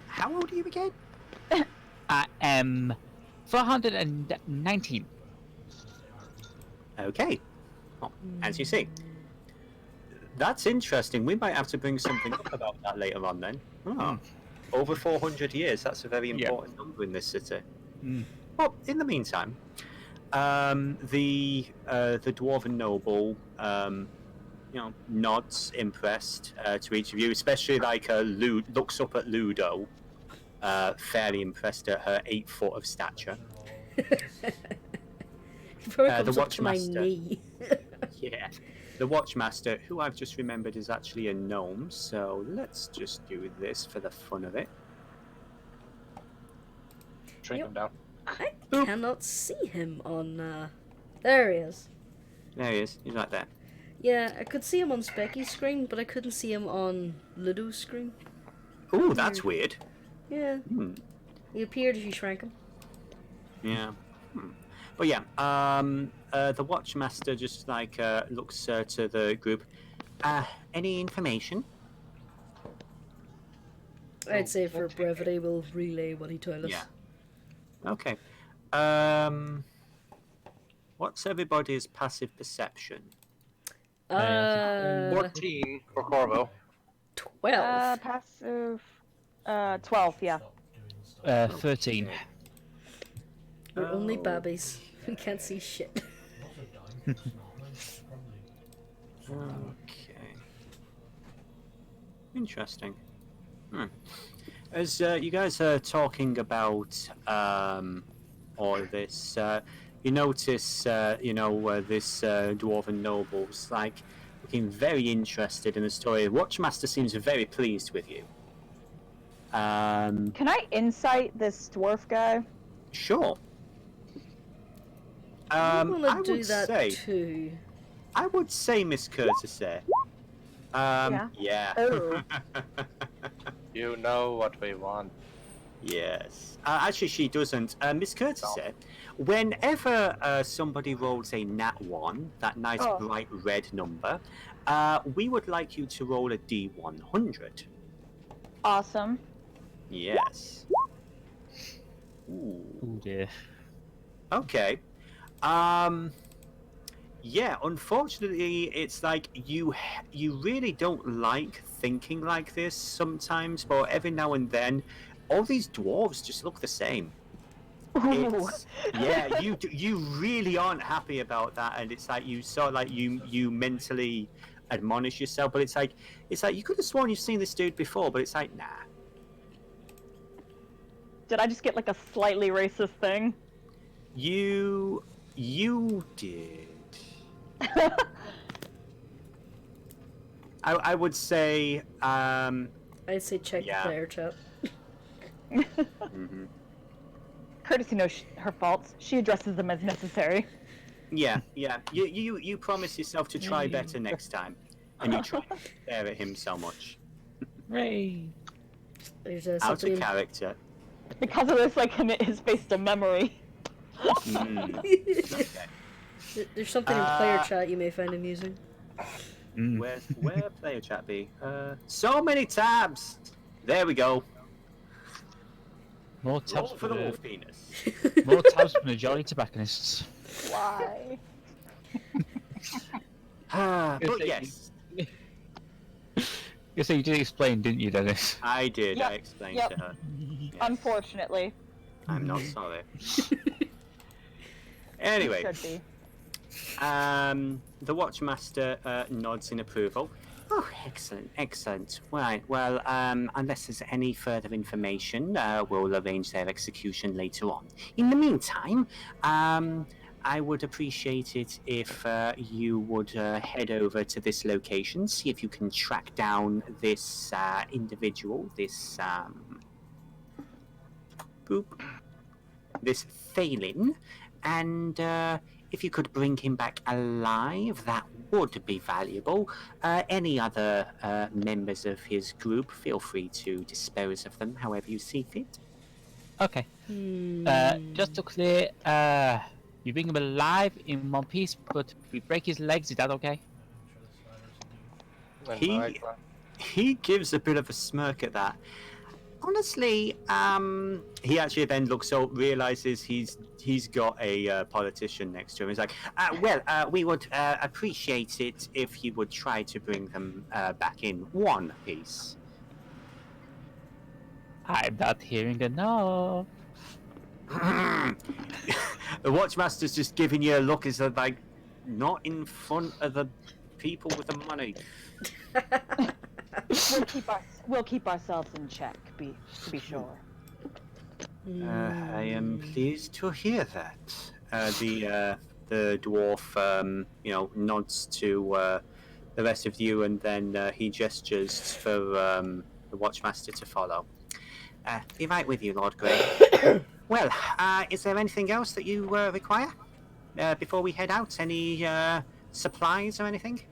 Speaker 2: how old are you again?
Speaker 5: I am 419.
Speaker 2: Okay. Well, as you see. That's interesting. We might have to bring something up about that later on then. Oh, over 400 years. That's a very important number in this city. Well, in the meantime, the dwarven noble, nods impressed to each of you, especially like looks up at Ludo, fairly impressed at her 8 foot of stature.
Speaker 1: He probably
Speaker 2: The
Speaker 1: comes up to my
Speaker 2: watchmaster.
Speaker 1: knee.
Speaker 2: Yeah. The Watchmaster, who I've just remembered is actually a gnome, so let's just do this for the fun of it.
Speaker 6: Shrink him down.
Speaker 1: I cannot see him on, there he is.
Speaker 2: There he is. He's right there.
Speaker 1: Yeah, I could see him on Specky's screen, but I couldn't see him on Ludo's screen.
Speaker 2: Ooh, that's weird.
Speaker 1: Yeah,
Speaker 2: Hmm.
Speaker 1: he appeared if you shrank him.
Speaker 2: Yeah. But yeah, the Watchmaster just like looks to the group. Any information?
Speaker 1: I'd say for
Speaker 6: plenty.
Speaker 1: brevity, we'll relay what he told us.
Speaker 2: Yeah. Okay. What's everybody's passive perception?
Speaker 6: 14 for Corvo.
Speaker 1: 12.
Speaker 3: Passive. 12. Yeah.
Speaker 4: Stop doing stuff.
Speaker 5: 13.
Speaker 2: Okay.
Speaker 1: We're only
Speaker 2: Oh.
Speaker 1: babbies. We can't see shit.
Speaker 4: Not a dime. It's not. It's probably.
Speaker 2: Okay. Interesting. As you guys are talking about all of this, you notice, this dwarven noble's like looking very interested in the story. Watchmaster seems very pleased with you.
Speaker 3: Can I insight this dwarf guy?
Speaker 2: Sure.
Speaker 1: I want
Speaker 2: I
Speaker 1: to do
Speaker 2: would
Speaker 1: that
Speaker 2: say,
Speaker 1: too.
Speaker 2: I would say, Miss Courtesy. Yeah.
Speaker 3: Oh.
Speaker 6: You know what we want.
Speaker 2: Yes. Actually, she doesn't. Miss Courtesy, whenever somebody rolls a nat 1, that nice
Speaker 3: Oh.
Speaker 2: bright red number, we would like you to roll a D100.
Speaker 3: Awesome.
Speaker 2: Yes. Ooh.
Speaker 5: Oh dear.
Speaker 2: Okay. Yeah, unfortunately, it's like you really don't like thinking like this sometimes, but every now and then, all these dwarves just look the same.
Speaker 3: Ooh.
Speaker 2: It's, yeah, you really aren't happy about that, and it's like you sort of like you mentally admonish yourself, but it's like you could have sworn you've seen this dude before, but it's like nah.
Speaker 3: Did I just get like a slightly racist thing?
Speaker 2: You did. I would say
Speaker 1: I'd say check
Speaker 2: Yeah.
Speaker 1: the player chat.
Speaker 2: mhm.
Speaker 3: Courtesy knows her faults. She addresses them as necessary.
Speaker 2: Yeah. You promise yourself to try better next time, and you try not to stare at him so much.
Speaker 5: Ray.
Speaker 1: There's
Speaker 2: Out
Speaker 1: something
Speaker 2: of character.
Speaker 3: Because of this, I commit his face to memory.
Speaker 2: Mm. Okay.
Speaker 1: There's something in player chat you may find amusing.
Speaker 2: Where player chat be? So many tabs. There we go.
Speaker 5: More
Speaker 2: Roll
Speaker 5: tabs
Speaker 2: for the wolf penis.
Speaker 5: More tabs for the jolly tobacconists.
Speaker 3: Why?
Speaker 2: But yes,
Speaker 5: You say you did explain, didn't you, Dennis?
Speaker 2: I did.
Speaker 3: Yep,
Speaker 2: I explained
Speaker 3: yep.
Speaker 2: to her. Yes.
Speaker 3: Unfortunately.
Speaker 2: I'm not sorry. Anyway,
Speaker 3: Should be.
Speaker 2: the Watchmaster nods in approval. Oh, excellent. Right, well, unless there's any further information, we'll arrange their execution later on. In the meantime, I would appreciate it if you would head over to this location, see if you can track down this individual, this this Thalin, and if you could bring him back alive, that would be valuable. Any other members of his group, feel free to dispose of them however you see fit.
Speaker 5: Okay. Just to clear, you bring him alive in one piece, but we break his legs. Is that okay?
Speaker 6: And
Speaker 2: He-
Speaker 6: my clan.
Speaker 2: He gives a bit of a smirk at that. Honestly, he actually then looks up, realizes he's got a politician next to him. He's like, we would appreciate it if you would try to bring them back in one piece.
Speaker 5: I'm not hearing enough.
Speaker 2: The Watchmaster's just giving you a look as though, like, not in front of the people with the money.
Speaker 3: We'll keep ourselves in check, to be sure.
Speaker 2: I am pleased to hear that. The dwarf, nods to the rest of you, and then he gestures for the Watchmaster to follow. Be right with you, Lord Grey. Well, is there anything else that you require before we head out? Any supplies or anything?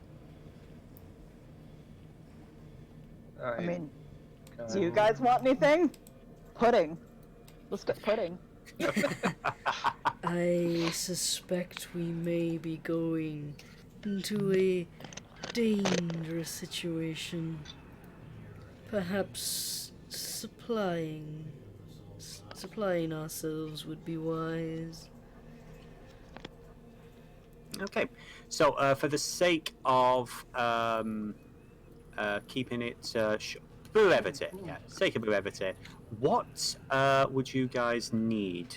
Speaker 3: I mean, do you guys want anything? Pudding. Let's get pudding.
Speaker 1: I suspect we may be going into a dangerous situation. Perhaps supplying ourselves would be wise.
Speaker 2: Okay, so for the sake of keeping it brevity, sake of brevity, what would you guys need?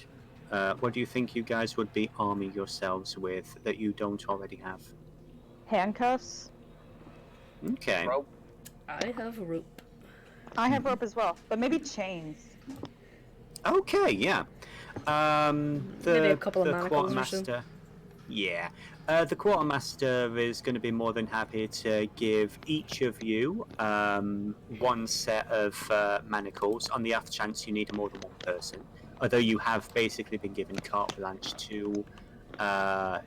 Speaker 2: What do you think you guys would be arming yourselves with that you don't already have?
Speaker 3: Handcuffs.
Speaker 2: Okay.
Speaker 6: Rope.
Speaker 1: I have a rope.
Speaker 3: I have rope as well, but maybe chains.
Speaker 2: Okay, yeah.
Speaker 1: Maybe a couple of
Speaker 2: the
Speaker 1: manacles or so.
Speaker 2: quartermaster. Yeah. The quartermaster is going to be more than happy to give each of you one set of manacles on the off chance you need more than one person. Although you have basically been given carte blanche to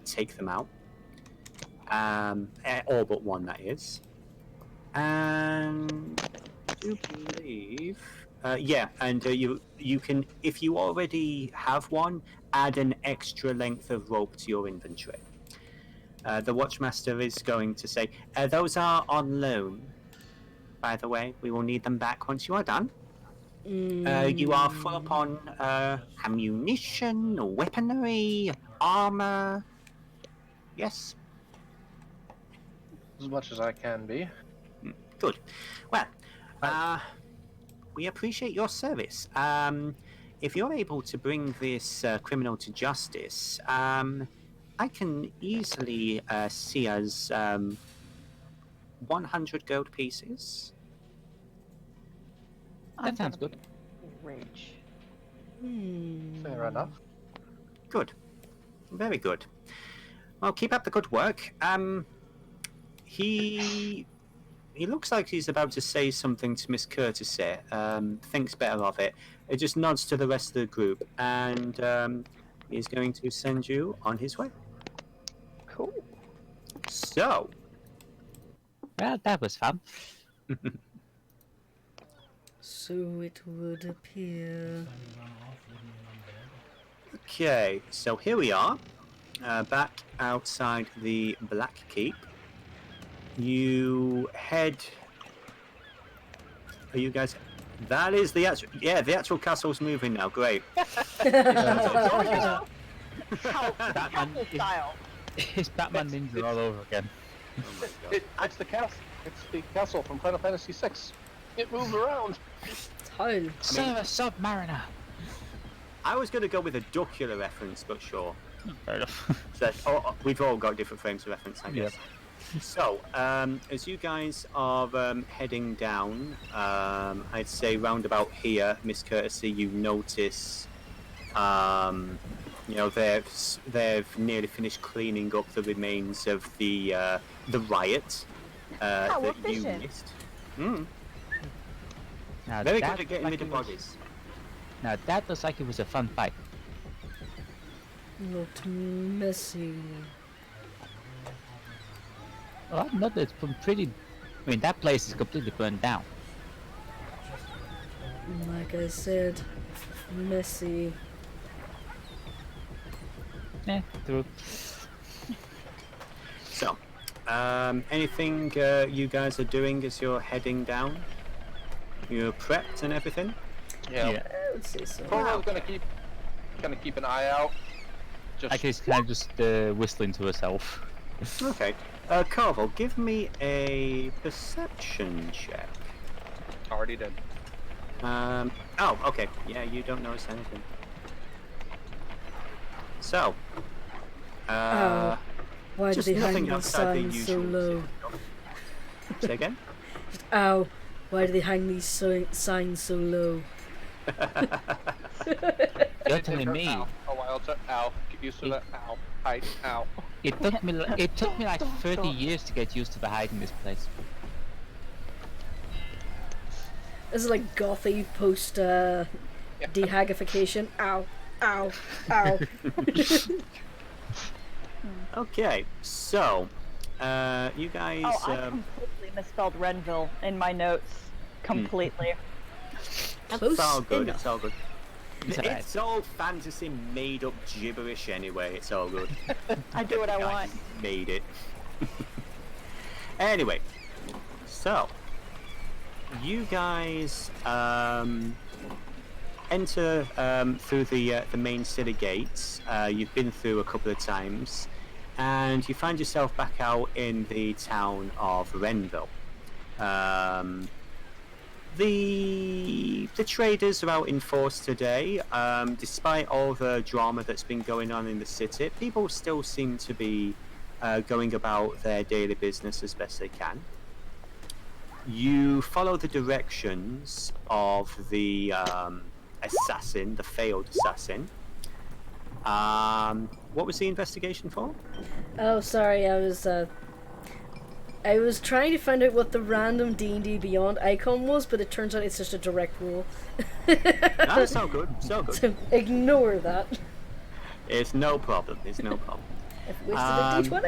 Speaker 2: take them out. All but one, that is. And I do believe... and you can, if you already have one, add an extra length of rope to your inventory. The Watchmaster is going to say, those are on loan, by the way. We will need them back once you are done. You are full upon ammunition, weaponry, armor. Yes?
Speaker 6: As much as I can be.
Speaker 2: Good. Well, we appreciate your service. If you're able to bring this criminal to justice, I can easily see us 100 gold pieces.
Speaker 5: That sounds good.
Speaker 3: Rage.
Speaker 6: Fair enough.
Speaker 2: Good. Very good. Well, keep up the good work. He looks like he's about to say something to Miss Courtesy. Thinks better of it. It just nods to the rest of the group, and he's going to send you on his way.
Speaker 3: Cool.
Speaker 2: So,
Speaker 5: Well, that was fun.
Speaker 1: So it would appear.
Speaker 2: okay, so here we are, back outside the Black Keep. You head. Are you guys? That is the actual. Yeah, the actual castle's moving now. Great.
Speaker 3: Batman style.
Speaker 5: It's Batman Ninja all over again.
Speaker 2: Oh my God.
Speaker 6: It's the castle. It's the castle from Final Fantasy VI. It moves around.
Speaker 1: Tile.
Speaker 5: Sir, Submariner.
Speaker 2: I was going to go with a Duckula reference, but sure.
Speaker 5: Fair enough.
Speaker 2: So, we've all got different frames of reference, I guess. So, as you guys are heading down, I'd say round about here, Miss Courtesy, you notice, they've nearly finished cleaning up the remains of the riot that you
Speaker 3: efficient.
Speaker 2: missed.
Speaker 5: Now
Speaker 2: Very
Speaker 5: that
Speaker 2: good at getting
Speaker 5: like
Speaker 2: rid of
Speaker 5: it was-
Speaker 2: bodies.
Speaker 5: Now that looks like it was a fun fight.
Speaker 1: Looked messy.
Speaker 5: Well, I've noticed it's been pretty. I mean, that place is completely burned down.
Speaker 1: Like I said, messy.
Speaker 5: True.
Speaker 2: So, anything you guys are doing as you're heading down? You're prepped and everything?
Speaker 6: Yeah.
Speaker 1: I would say so.
Speaker 6: Corona's gonna keep an eye out. Just
Speaker 5: Actually, it's kind of just whistling to herself.
Speaker 2: Okay. Carvel, give me a perception check.
Speaker 6: already did.
Speaker 2: Oh, okay. Yeah, you don't notice anything. So,
Speaker 1: Why do
Speaker 2: just
Speaker 1: they hang
Speaker 2: nothing
Speaker 1: these
Speaker 2: outside the
Speaker 1: signs so
Speaker 2: usual.
Speaker 1: low?
Speaker 2: Say again?
Speaker 1: Just, ow! Why do they hang these signs so low?
Speaker 5: You're telling me
Speaker 6: Ow. A while to ow. Get used to that. Ow. Hide. Ow.
Speaker 5: it took me like 30 years to get used to the hide in this place.
Speaker 1: This is like gothy post dehagification. Ow! Ow! Ow!
Speaker 2: Okay, so, you guys.
Speaker 3: Oh, I completely misspelled Renville in my notes. Completely.
Speaker 2: It's
Speaker 1: Close
Speaker 2: all good.
Speaker 1: enough.
Speaker 2: It's all good. It's all fantasy made up gibberish anyway. It's all good.
Speaker 3: I do what I want.
Speaker 2: Made it. Anyway, so you guys enter through the main city gates. You've been through a couple of times, and you find yourself back out in the town of Renville. The traders are out in force today. Despite all the drama that's been going on in the city, people still seem to be going about their daily business as best they can. You follow the directions of the assassin, the failed assassin. What was the investigation for?
Speaker 1: Oh, sorry, I was trying to find out what the random D&D Beyond icon was, but it turns out it's just a direct rule.
Speaker 2: No, it's all good. It's all good.
Speaker 1: So ignore that.
Speaker 2: It's no problem. It's no problem.
Speaker 1: I've wasted a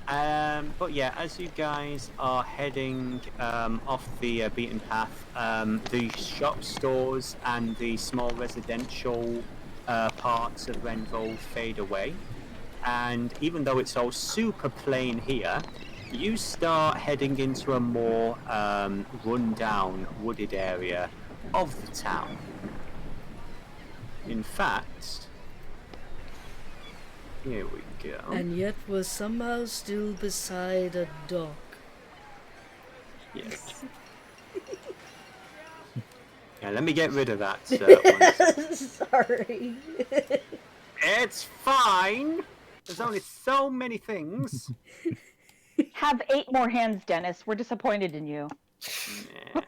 Speaker 1: D20.
Speaker 2: But yeah, as you guys are heading off the beaten path, the shop stores and the small residential parts of Renville fade away. And even though it's all super plain here, you start heading into a more run-down, wooded area of the town. In fact, here we go.
Speaker 1: And yet we're somehow still beside a dock.
Speaker 2: Yes. Yeah, let me get rid of that.
Speaker 1: Sorry.
Speaker 2: It's fine. There's only so many things.
Speaker 3: Have 8 more hands, Dennis. We're disappointed in you.
Speaker 2: Nah.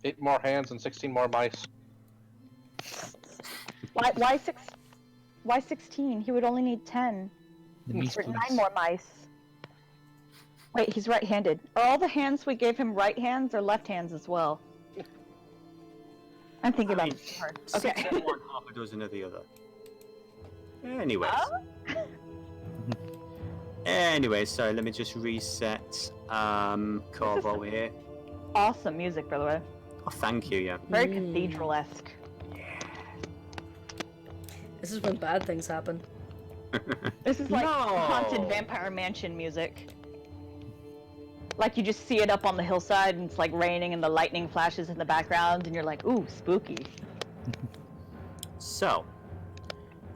Speaker 6: 8 more hands and 16 more mice.
Speaker 3: Why 16? He would only need 10. For 9 more mice. Wait, he's right-handed. Are all the hands we gave him right hands or left hands as well? I'm thinking about this hard. Okay.
Speaker 2: 6 of one, half a dozen of the other. Anyways. Anyways, sorry, let me just reset Corvo here.
Speaker 3: Awesome music, by the way.
Speaker 2: Oh, thank you, yeah.
Speaker 3: Very cathedral-esque.
Speaker 1: This is when bad things happen.
Speaker 3: This is like
Speaker 2: No.
Speaker 3: haunted vampire mansion music. Like you just see it up on the hillside and it's like raining and the lightning flashes in the background and you're like, ooh, spooky.
Speaker 2: So,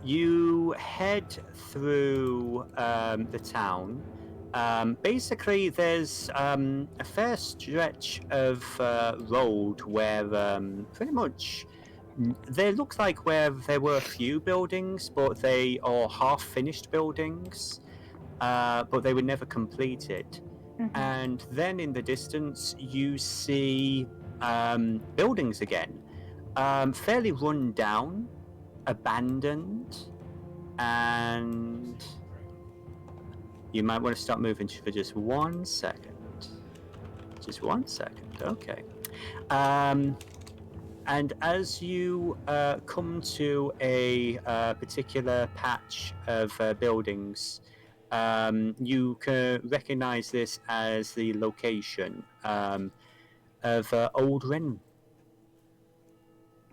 Speaker 2: you head through the town. Basically, there's a fair stretch of road where pretty much they look like where there were a few buildings, but they are half-finished buildings, but they were never completed.
Speaker 3: Mm-hmm.
Speaker 2: And then in the distance, you see buildings again, fairly run down, abandoned, and you might want to start moving for just 1 second. Just 1 second, okay. And as you come to a particular patch of buildings, you can recognize this as the location of Old Ren.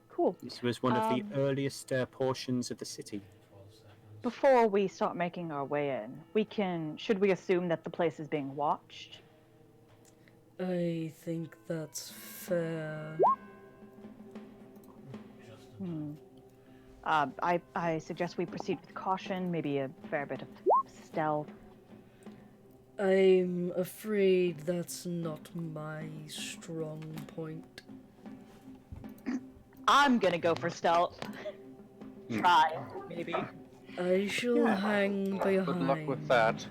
Speaker 3: Cool.
Speaker 2: This was one of the earliest portions of the city.
Speaker 3: Before we start making our way in, should we assume that the place is being watched?
Speaker 1: I think that's fair.
Speaker 3: I suggest we proceed with caution, maybe a fair bit of stealth.
Speaker 1: I'm afraid that's not my strong point.
Speaker 3: I'm gonna go for stealth. Try, maybe.
Speaker 1: I shall hang behind.
Speaker 6: Good luck with that.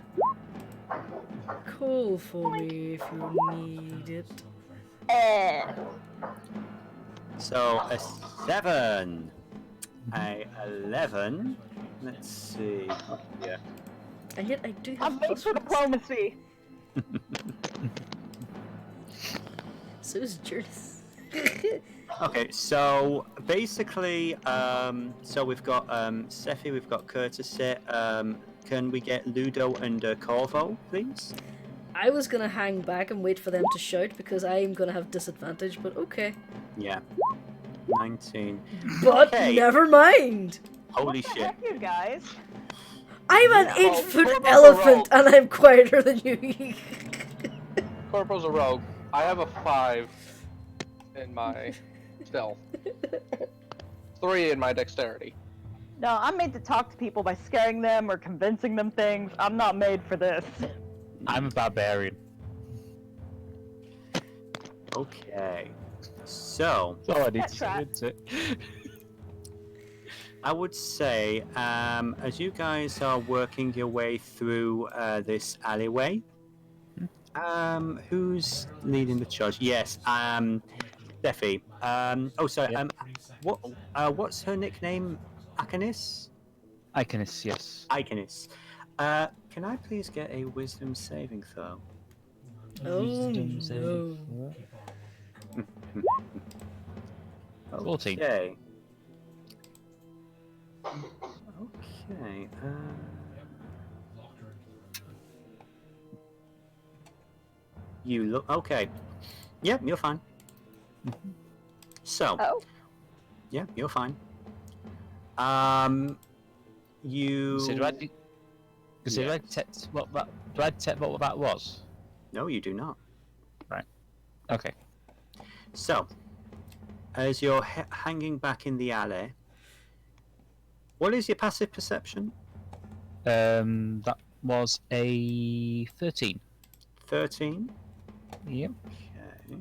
Speaker 1: Call for me if you need it.
Speaker 2: So a 7, a 11. Let's see. Yeah.
Speaker 1: And yet I do
Speaker 3: I'm
Speaker 1: have
Speaker 3: made
Speaker 1: plus
Speaker 3: for
Speaker 1: ones.
Speaker 3: diplomacy.
Speaker 1: So is Jurnis.
Speaker 2: Okay, so basically, so we've got Sephi, we've got Courtesy. Can we get Ludo and Corvo, please?
Speaker 1: I was gonna hang back and wait for them to shout because I am gonna have disadvantage, but okay.
Speaker 2: Yeah. 19.
Speaker 1: But
Speaker 2: Okay.
Speaker 1: never mind.
Speaker 2: Holy
Speaker 3: What the
Speaker 2: shit.
Speaker 3: heck, you guys?
Speaker 1: I'm an
Speaker 2: Yeah.
Speaker 1: 8-foot
Speaker 6: Corvo's a
Speaker 1: elephant
Speaker 6: rogue.
Speaker 1: and I'm quieter than you.
Speaker 6: Corpo's a rogue. I have a 5 in my stealth. 3 in my dexterity.
Speaker 3: No, I'm made to talk to people by scaring them or convincing them things. I'm not made for this.
Speaker 5: I'm a barbarian.
Speaker 2: Okay. So,
Speaker 5: That's all I need
Speaker 3: That's
Speaker 5: to say,
Speaker 3: right.
Speaker 5: isn't it?
Speaker 2: I would say, as you guys are working your way through this alleyway, who's leading the charge? Yes, Steffi. Sorry.
Speaker 5: Yep.
Speaker 2: What's her nickname? Akanis?
Speaker 5: Iconus, yes.
Speaker 2: Iconis. Can I please get a wisdom saving throw?
Speaker 1: Oh,
Speaker 5: Wisdom
Speaker 1: no.
Speaker 5: saving throw. 14.
Speaker 2: Okay. Okay. You look okay. Yeah, you're fine. So,
Speaker 3: Oh,
Speaker 2: yeah, you're fine. You.
Speaker 5: So do I detect what that? Do I detect what that was?
Speaker 2: No, you do not.
Speaker 5: Okay.
Speaker 2: So, as you're hanging back in the alley, what is your passive perception?
Speaker 5: That was a 13.
Speaker 2: 13.
Speaker 5: Yep.
Speaker 2: Okay.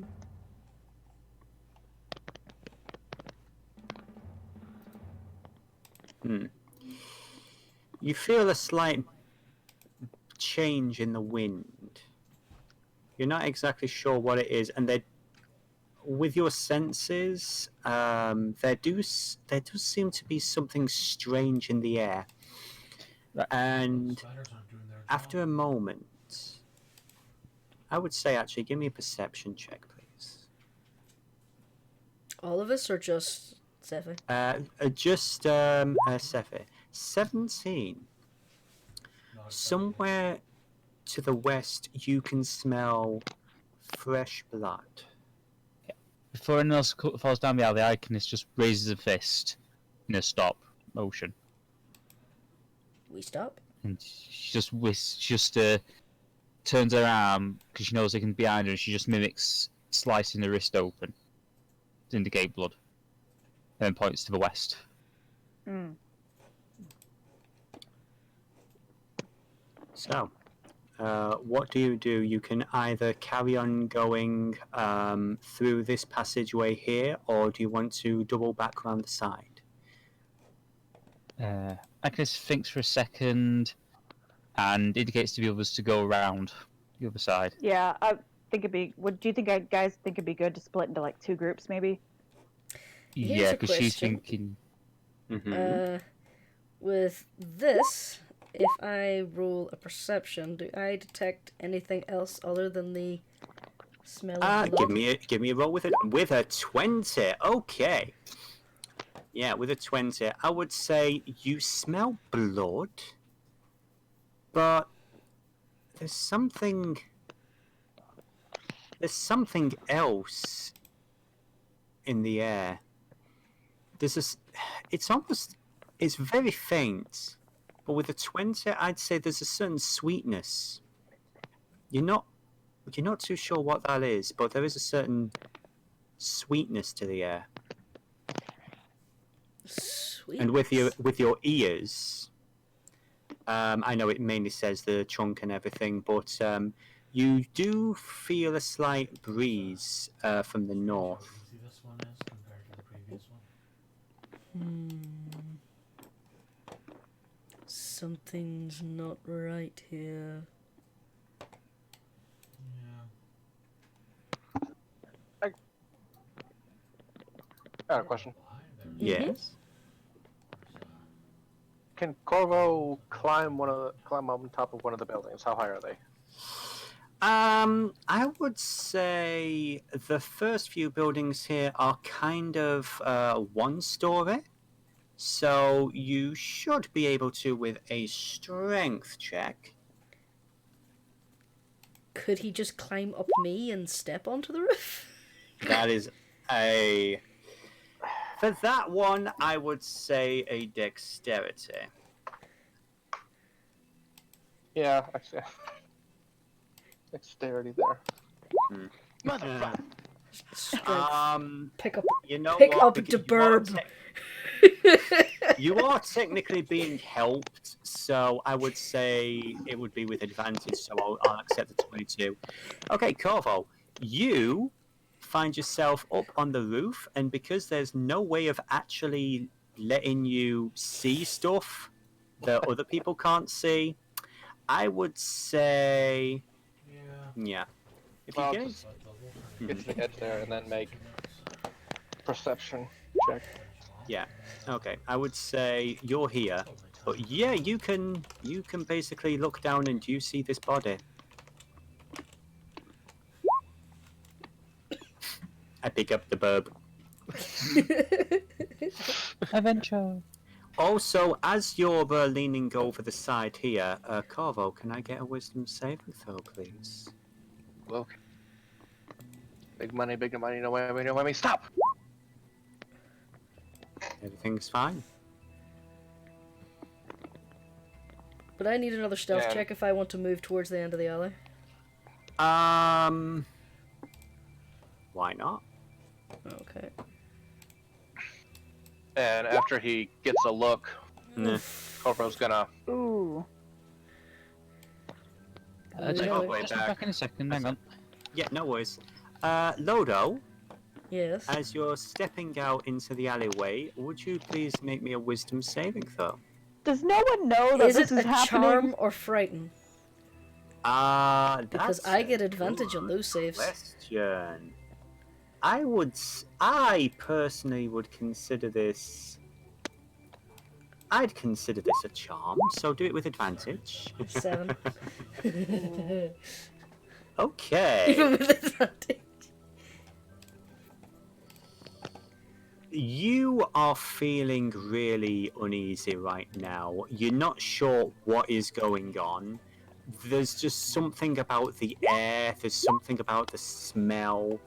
Speaker 2: You feel a slight change in the wind. You're not exactly sure what it is, and with your senses, there does seem to be something strange in the air.
Speaker 5: Right.
Speaker 2: And
Speaker 4: Spiders aren't doing their
Speaker 2: after a
Speaker 4: job.
Speaker 2: moment, I would say actually give me a perception check, please.
Speaker 1: All of us or just Sefi?
Speaker 2: Just Sefi. 17.
Speaker 4: Not a
Speaker 2: Somewhere to the west, you can smell fresh blood.
Speaker 5: Before anyone else falls down the alley, Iconus just raises a fist in a stop motion,
Speaker 1: We stop?
Speaker 5: and she just turns her arm because she knows they can be behind her, and she just mimics slicing the wrist open to indicate blood, and then points to the west.
Speaker 3: mm.
Speaker 2: So, what do? You can either carry on going through this passageway here, or do you want to double back around the side?
Speaker 5: Iconus thinks for a second and indicates to the others to go around the other side.
Speaker 3: Yeah, I think it'd be. Do you think guys think it'd be good to split into like 2 groups, maybe?
Speaker 1: Here's
Speaker 5: Yeah,
Speaker 1: a
Speaker 5: because she's
Speaker 1: question.
Speaker 5: thinking.
Speaker 1: With this, if I roll a perception, do I detect anything else other than the smell of blood?
Speaker 2: Give me a roll with a 20. Okay. Yeah, with a 20, I would say you smell blood, but there's something else in the air. It's very faint, but with a 20, I'd say there's a certain sweetness. You're not too sure what that is, but there is a certain sweetness to the air.
Speaker 1: Sweet.
Speaker 2: And with your ears, I know it mainly says the trunk and everything, but you do feel a slight breeze from the north.
Speaker 4: easy this one is compared to the previous one.
Speaker 1: Something's not right here.
Speaker 4: Yeah.
Speaker 6: I got a question.
Speaker 2: Yes.
Speaker 6: Can Corvo climb on top of one of the buildings? How high are they?
Speaker 2: I would say the first few buildings here are kind of one story, so you should be able to with a strength check.
Speaker 1: Could he just climb up me and step onto the roof?
Speaker 2: That is a For that one, I would say a dexterity.
Speaker 6: Yeah, actually. Dexterity there.
Speaker 2: Hmm.
Speaker 6: Motherfucker.
Speaker 1: Strength. Pick up
Speaker 2: You know
Speaker 1: Pick
Speaker 2: what?
Speaker 1: up
Speaker 2: Because
Speaker 1: the burb.
Speaker 2: You are technically being helped, so I would say it would be with advantage, so I'll accept the 22. Okay, Corvo, you find yourself up on the roof, and because there's no way of actually letting you see stuff that other people can't see, I would say, yeah. If you
Speaker 6: Well,
Speaker 2: get
Speaker 6: just
Speaker 2: it,
Speaker 6: get to the edge there and then make perception check.
Speaker 2: yeah. Okay, I would say you're here, but yeah, you can basically look down and you see this body. I pick up the burb.
Speaker 5: Adventure.
Speaker 2: Also, as you're leaning over the side here, Corvo, can I get a wisdom saving throw, please?
Speaker 6: Okay. Big money, no way, no way, stop!
Speaker 2: Everything's fine.
Speaker 1: But I need another stealth
Speaker 6: Yeah.
Speaker 1: check if I want to move towards the end of the alley.
Speaker 2: Why not?
Speaker 1: Okay.
Speaker 6: And after he gets a look,
Speaker 2: Nah.
Speaker 6: Corpo's gonna
Speaker 3: Ooh.
Speaker 5: Just
Speaker 1: Really?
Speaker 6: way
Speaker 5: just
Speaker 6: back.
Speaker 5: back in a second. Hang on.
Speaker 2: Yeah, no worries. Lodo,
Speaker 1: Yes.
Speaker 2: as you're stepping out into the alleyway, would you please make me a wisdom saving throw?
Speaker 3: Does no one know that
Speaker 1: Is
Speaker 3: this
Speaker 1: it
Speaker 3: is
Speaker 1: a
Speaker 3: happening?
Speaker 1: charm or frighten?
Speaker 2: That's
Speaker 1: Because I
Speaker 2: a
Speaker 1: get advantage on
Speaker 2: good
Speaker 1: those saves.
Speaker 2: question. I personally would consider this. I'd consider this a charm, so do it with advantage.
Speaker 1: 7.
Speaker 2: Okay.
Speaker 1: Even with advantage.
Speaker 2: You are feeling really uneasy right now. You're not sure what is going on. There's just something about the air, there's something about the smell,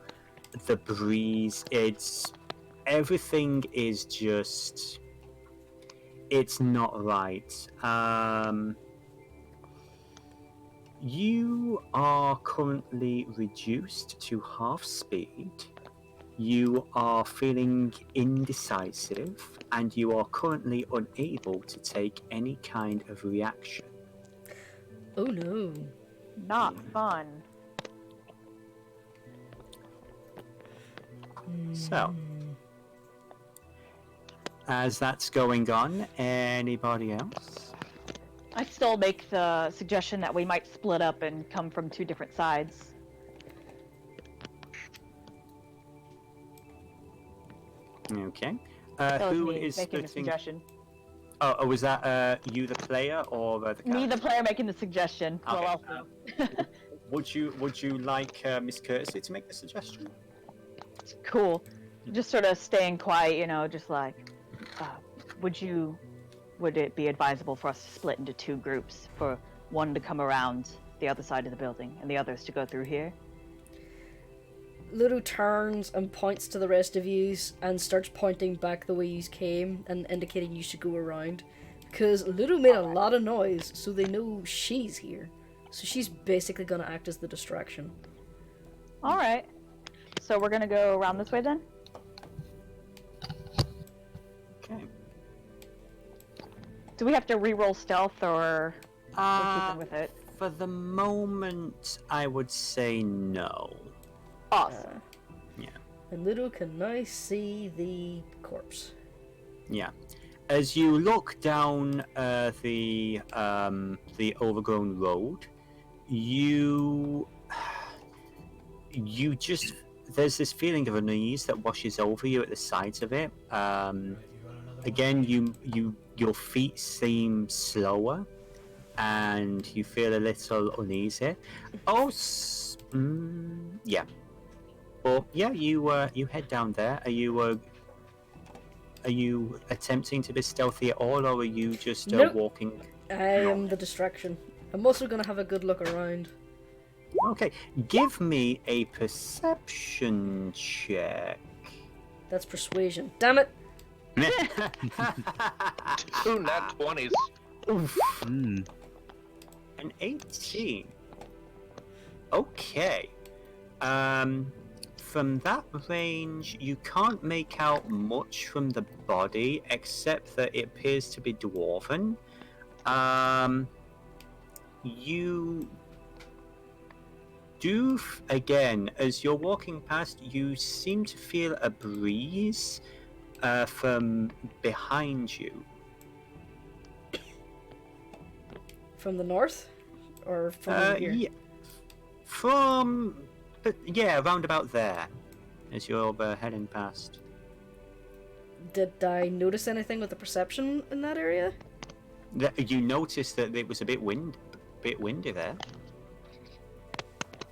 Speaker 2: the breeze. Everything is just, it's not right. You are currently reduced to half speed. You are feeling indecisive, and you are currently unable to take any kind of reaction.
Speaker 1: Oh no.
Speaker 3: Not fun.
Speaker 2: So, as that's going on, anybody else?
Speaker 3: I still make the suggestion that we might split up and come from 2 different sides.
Speaker 2: Okay.
Speaker 3: That was
Speaker 2: Who
Speaker 3: me
Speaker 2: is
Speaker 3: making the
Speaker 2: splitting?
Speaker 3: suggestion.
Speaker 2: Oh, was that you, the player, or the character?
Speaker 3: Me, the player, making the suggestion.
Speaker 2: Okay,
Speaker 3: Well, also.
Speaker 2: Would you like Miss Courtesy to make the suggestion?
Speaker 3: Cool. Just sort of staying quiet, you know, just like, would it be advisable for us to split into 2 groups, for one to come around the other side of the building and the others to go through here?
Speaker 1: Ludo turns and points to the rest of yous and starts pointing back the way yous came and indicating you should go around. Because Ludo made a lot of noise, so they know she's here. So she's basically gonna act as the distraction.
Speaker 3: Alright. So we're gonna go around this way then?
Speaker 2: Okay.
Speaker 3: Do we have to re-roll stealth, or we're keeping with it?
Speaker 2: For the moment, I would say no.
Speaker 3: Awesome.
Speaker 1: And Ludo can now see the corpse.
Speaker 2: Yeah. As you look down the overgrown road, you just, there's this feeling of unease that washes over you at the sight of it. Again, your feet seem slower, and you feel a little uneasy. Oh, yeah. Well, yeah, you head down there. Are you attempting to be stealthy at all, or are you just
Speaker 1: Nope.
Speaker 2: walking?
Speaker 1: I am the distraction. I'm also gonna have a good look around.
Speaker 2: Okay, give me a perception check.
Speaker 1: That's persuasion. Damn it!
Speaker 6: Two nat 20s.
Speaker 2: Oof.
Speaker 5: Mm.
Speaker 2: An 18. Okay. From that range, you can't make out much from the body, except that it appears to be dwarven. You do, again, as you're walking past, you seem to feel a breeze from behind you.
Speaker 1: From the north? Or from over here?
Speaker 2: Yeah. Around about there, as you're heading past.
Speaker 1: Did I notice anything with the perception in that area?
Speaker 2: You noticed that it was a bit windy there.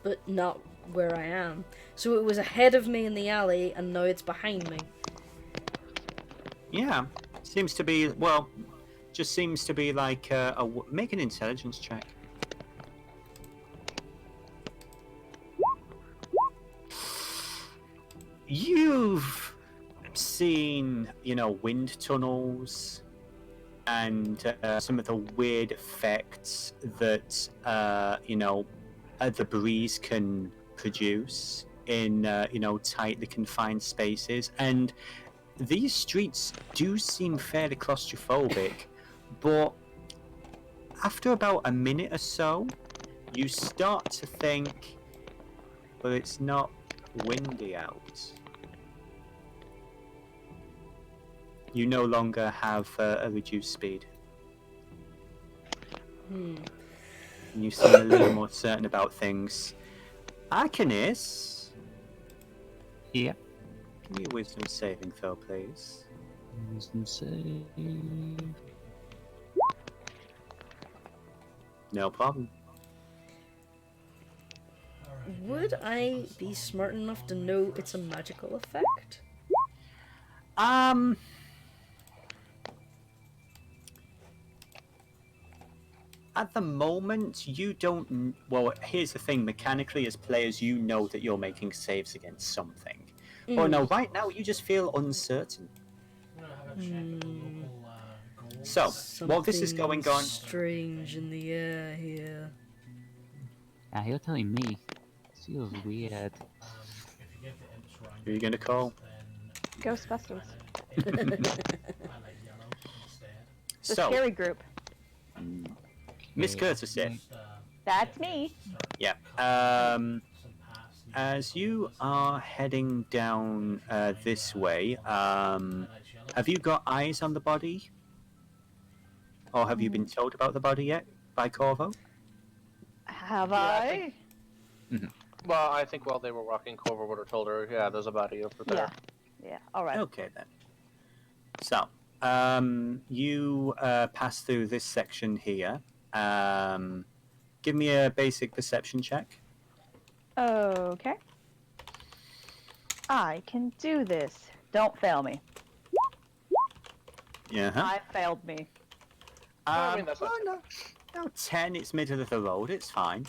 Speaker 1: But not where I am. So it was ahead of me in the alley, and now it's behind me.
Speaker 2: Yeah, seems to be just seems to be like make an intelligence check. You've seen, wind tunnels and some of the weird effects that the breeze can produce in tightly confined spaces, and these streets do seem fairly claustrophobic, but after about a minute or so, you start to think, well, it's not windy out. You no longer have a reduced speed. You seem a little more certain about things. Arcanis,
Speaker 5: Yeah.
Speaker 2: give me a wisdom saving throw, please.
Speaker 5: Wisdom save.
Speaker 2: No problem.
Speaker 1: Would I be smart enough to know it's a magical effect?
Speaker 2: At the moment, you don't. Well, here's the thing: mechanically, as players, you know that you're making saves against something. But no, right now, you just feel uncertain.
Speaker 4: I'm gonna have a check of the local gold.
Speaker 2: So, while this is
Speaker 1: Something
Speaker 2: going on,
Speaker 1: strange in the air here.
Speaker 5: Ah, you're telling me. This feels weird.
Speaker 4: If you get the imp shrine,
Speaker 2: who are you gonna call?
Speaker 4: then
Speaker 3: Ghostbusters.
Speaker 4: I like yellow instead.
Speaker 3: The
Speaker 2: So,
Speaker 3: scary group.
Speaker 2: Miss Courtesy.
Speaker 4: Just,
Speaker 3: That's me.
Speaker 2: Yeah.
Speaker 4: some past
Speaker 2: As you are heading down this way, have you got eyes on the body? Or have you been told about the body yet by Corvo?
Speaker 3: Have
Speaker 6: Yeah, I
Speaker 3: I?
Speaker 6: think- Well, I think while they were walking, Corver would have told her, yeah, there's a body over there.
Speaker 3: Yeah. All right.
Speaker 2: Okay then. So, you pass through this section here. Give me a basic perception check.
Speaker 3: Okay. I can do this. Don't fail me.
Speaker 2: Yeah.
Speaker 3: I failed me.
Speaker 6: I mean, that's not
Speaker 2: no, 10. It's middle of the road. It's fine.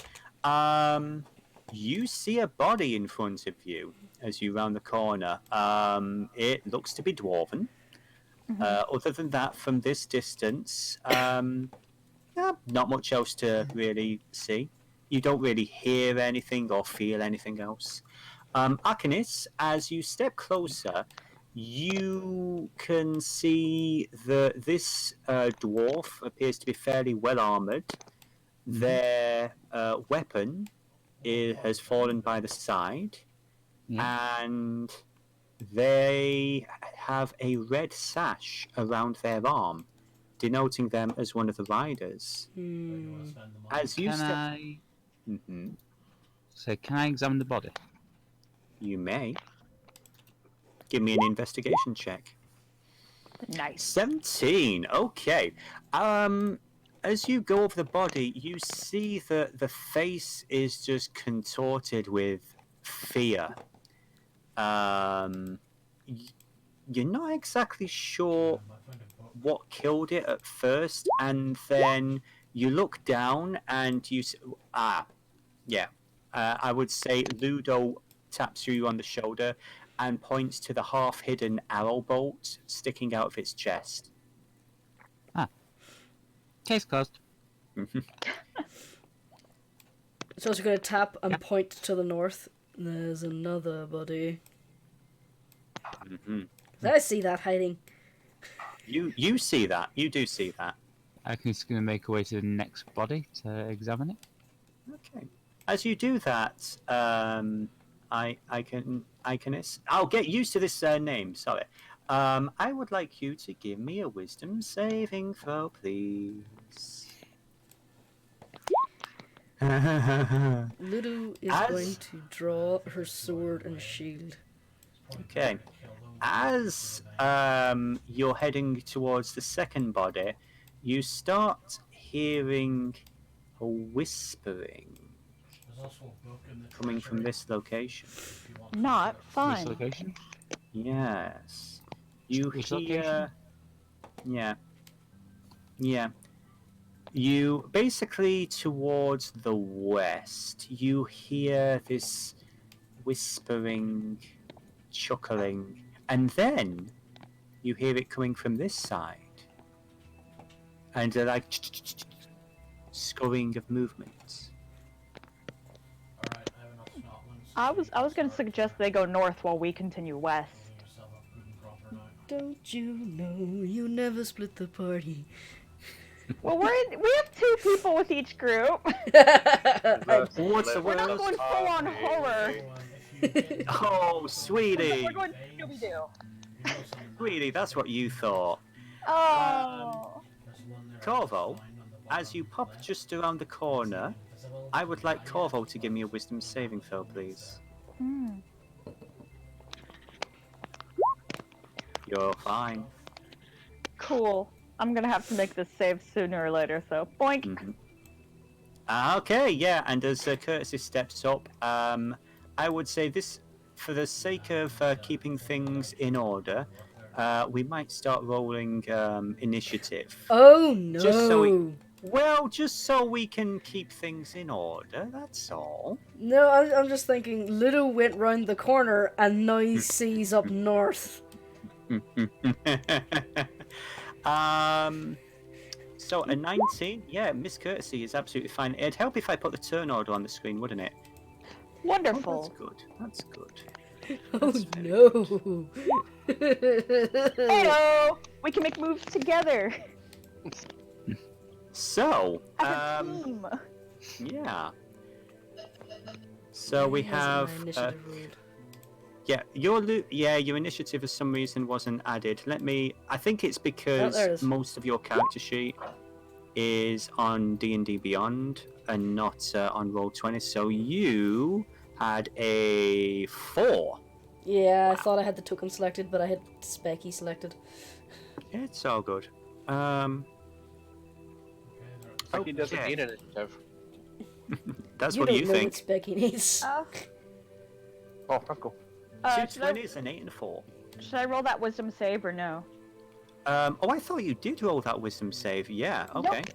Speaker 2: You see a body in front of you as you round the corner. It looks to be dwarven. Other than that, from this distance, not much else to really see. You don't really hear anything or feel anything else. Arcanis, as you step closer, you can see that this dwarf appears to be fairly well armored. Their weapon has fallen by the side, and they have a red sash around their arm, denoting them as one of the riders. As you
Speaker 5: Can
Speaker 2: step,
Speaker 5: I?
Speaker 2: hmm
Speaker 5: So can I examine the body?
Speaker 2: you may give me an investigation check.
Speaker 3: Nice.
Speaker 2: 17. Okay. As you go over the body, you see that the face is just contorted with fear. You're not exactly sure what killed it at first, and then you look down and you I would say Ludo taps you on the shoulder, and points to the half-hidden arrow bolt sticking out of its chest.
Speaker 5: Case closed.
Speaker 1: It's also going to tap and point to the north. There's another body. I see that hiding.
Speaker 2: You see that. You do see that.
Speaker 5: I think it's going to make a way to the next body to examine it.
Speaker 2: Okay. As you do that, I'll get used to this name. Sorry. I would like you to give me a wisdom saving throw, please.
Speaker 1: Ludo is going to draw her sword and shield.
Speaker 2: Okay. As you're heading towards the second body, you start hearing a whispering coming from this location.
Speaker 3: Not
Speaker 5: This
Speaker 3: fun.
Speaker 5: location?
Speaker 2: Yes. You
Speaker 5: Which
Speaker 2: hear...
Speaker 5: location?
Speaker 2: Yeah. You, basically towards the west, you hear this whispering, chuckling, and then you hear it coming from this side. And they're like scurrying of movements.
Speaker 4: Alright, I have enough Scotland.
Speaker 3: I was gonna suggest they go north while we continue west.
Speaker 4: Yourself up good and proper now.
Speaker 1: Don't you know you never split the party?
Speaker 3: Well, we have 2 people with each group.
Speaker 2: What's the
Speaker 3: We're not
Speaker 2: worst?
Speaker 3: going full on horror.
Speaker 2: Oh, sweetie!
Speaker 3: We're going Scooby-Doo.
Speaker 2: Sweetie, that's what you thought.
Speaker 3: Oh.
Speaker 2: Corvo, as you pop just around the corner, I would like Corvo to give me a wisdom saving throw, please. You're fine.
Speaker 3: Cool. I'm gonna have to make this save sooner or later, so boink.
Speaker 2: Okay, yeah, and as Courtesy steps up, I would say this, for the sake of keeping things in order, we might start rolling initiative.
Speaker 1: Oh no!
Speaker 2: Just so we can keep things in order, that's all.
Speaker 1: No, I'm just thinking, Ludo went round the corner and now he sees up north.
Speaker 2: So a 19, yeah, Miss Courtesy is absolutely fine. It'd help if I put the turn order on the screen, wouldn't it?
Speaker 3: Wonderful.
Speaker 2: That's good.
Speaker 1: Oh no!
Speaker 3: Heyo! We can make moves together.
Speaker 2: So,
Speaker 3: As a team.
Speaker 2: yeah. So we have, your initiative for some reason wasn't added. I think it's because most of your character sheet is on D&D Beyond and not on Roll20. So you had a 4.
Speaker 1: Yeah, I thought I had the token selected, but I had Specky selected.
Speaker 2: It's all good.
Speaker 6: He doesn't need initiative.
Speaker 2: That's
Speaker 1: you
Speaker 2: what
Speaker 1: don't
Speaker 2: you
Speaker 1: know
Speaker 2: think.
Speaker 1: what Specky needs.
Speaker 6: Oh, that's cool.
Speaker 2: 2 20s, an 8 and a 4.
Speaker 3: Should I roll that wisdom save or no?
Speaker 2: I thought you did roll that wisdom save. Yeah, okay.
Speaker 3: Nope.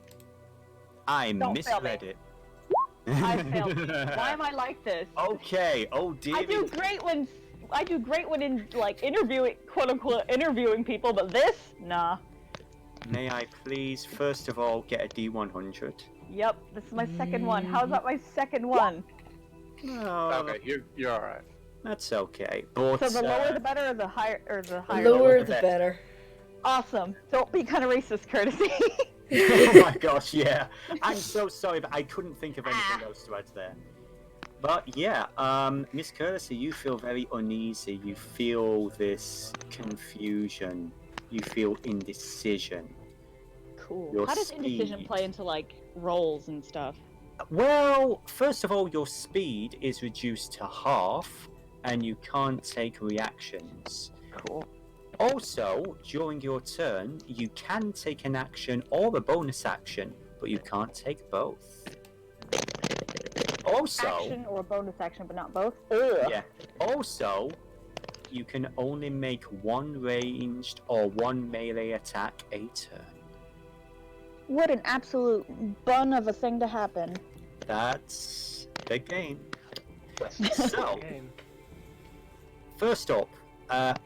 Speaker 2: I
Speaker 3: Don't fail
Speaker 2: misread
Speaker 3: me.
Speaker 2: it.
Speaker 3: I failed. Why am I like this?
Speaker 2: Okay. Oh dear.
Speaker 3: I do great when in like interviewing, quote unquote, interviewing people, but this, nah.
Speaker 2: May I please, first of all, get a D100?
Speaker 3: Yep, this is my second one. How's that my second one?
Speaker 2: No,
Speaker 6: Okay, you're all right.
Speaker 2: that's okay. But
Speaker 3: So the lower the better, or the higher,
Speaker 1: Lower
Speaker 2: the
Speaker 1: the better.
Speaker 3: Awesome. Don't be kind of racist, Courtesy.
Speaker 2: Oh my gosh, yeah. I'm so sorry, but I couldn't think of anything else to add there. But yeah, Miss Courtesy, you feel very uneasy. You feel this confusion. You feel indecision.
Speaker 3: Cool.
Speaker 2: Your
Speaker 3: How does indecision
Speaker 2: speed.
Speaker 3: play into like rolls and stuff?
Speaker 2: Well, first of all, your speed is reduced to half, and you can't take reactions.
Speaker 3: Cool.
Speaker 2: Also, during your turn, you can take an action or a bonus action, but you can't take both. Also,
Speaker 3: Action or a bonus action, but not both.
Speaker 2: yeah. Also, you can only make one ranged or one melee attack a turn.
Speaker 3: What an absolute bun of a thing to happen.
Speaker 2: That's the game. So, first up,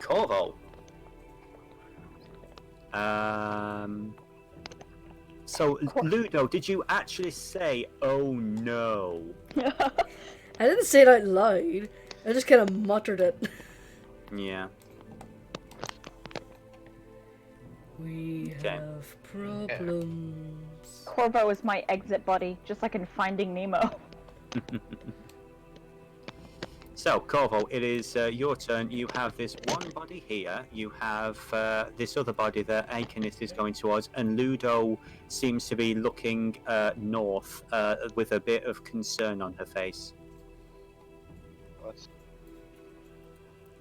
Speaker 2: Corvo. So, Ludo, did you actually say, "Oh no"?
Speaker 1: I didn't say it out loud. I just kind of muttered it.
Speaker 2: Yeah.
Speaker 1: We
Speaker 2: Okay.
Speaker 1: have problems.
Speaker 3: Corvo is my exit buddy, just like in Finding Nemo.
Speaker 2: So, Corvo, it is your turn. You have this one body here. You have this other body that Akenis is going towards, and Ludo seems to be looking north with a bit of concern on her face.
Speaker 6: Let's-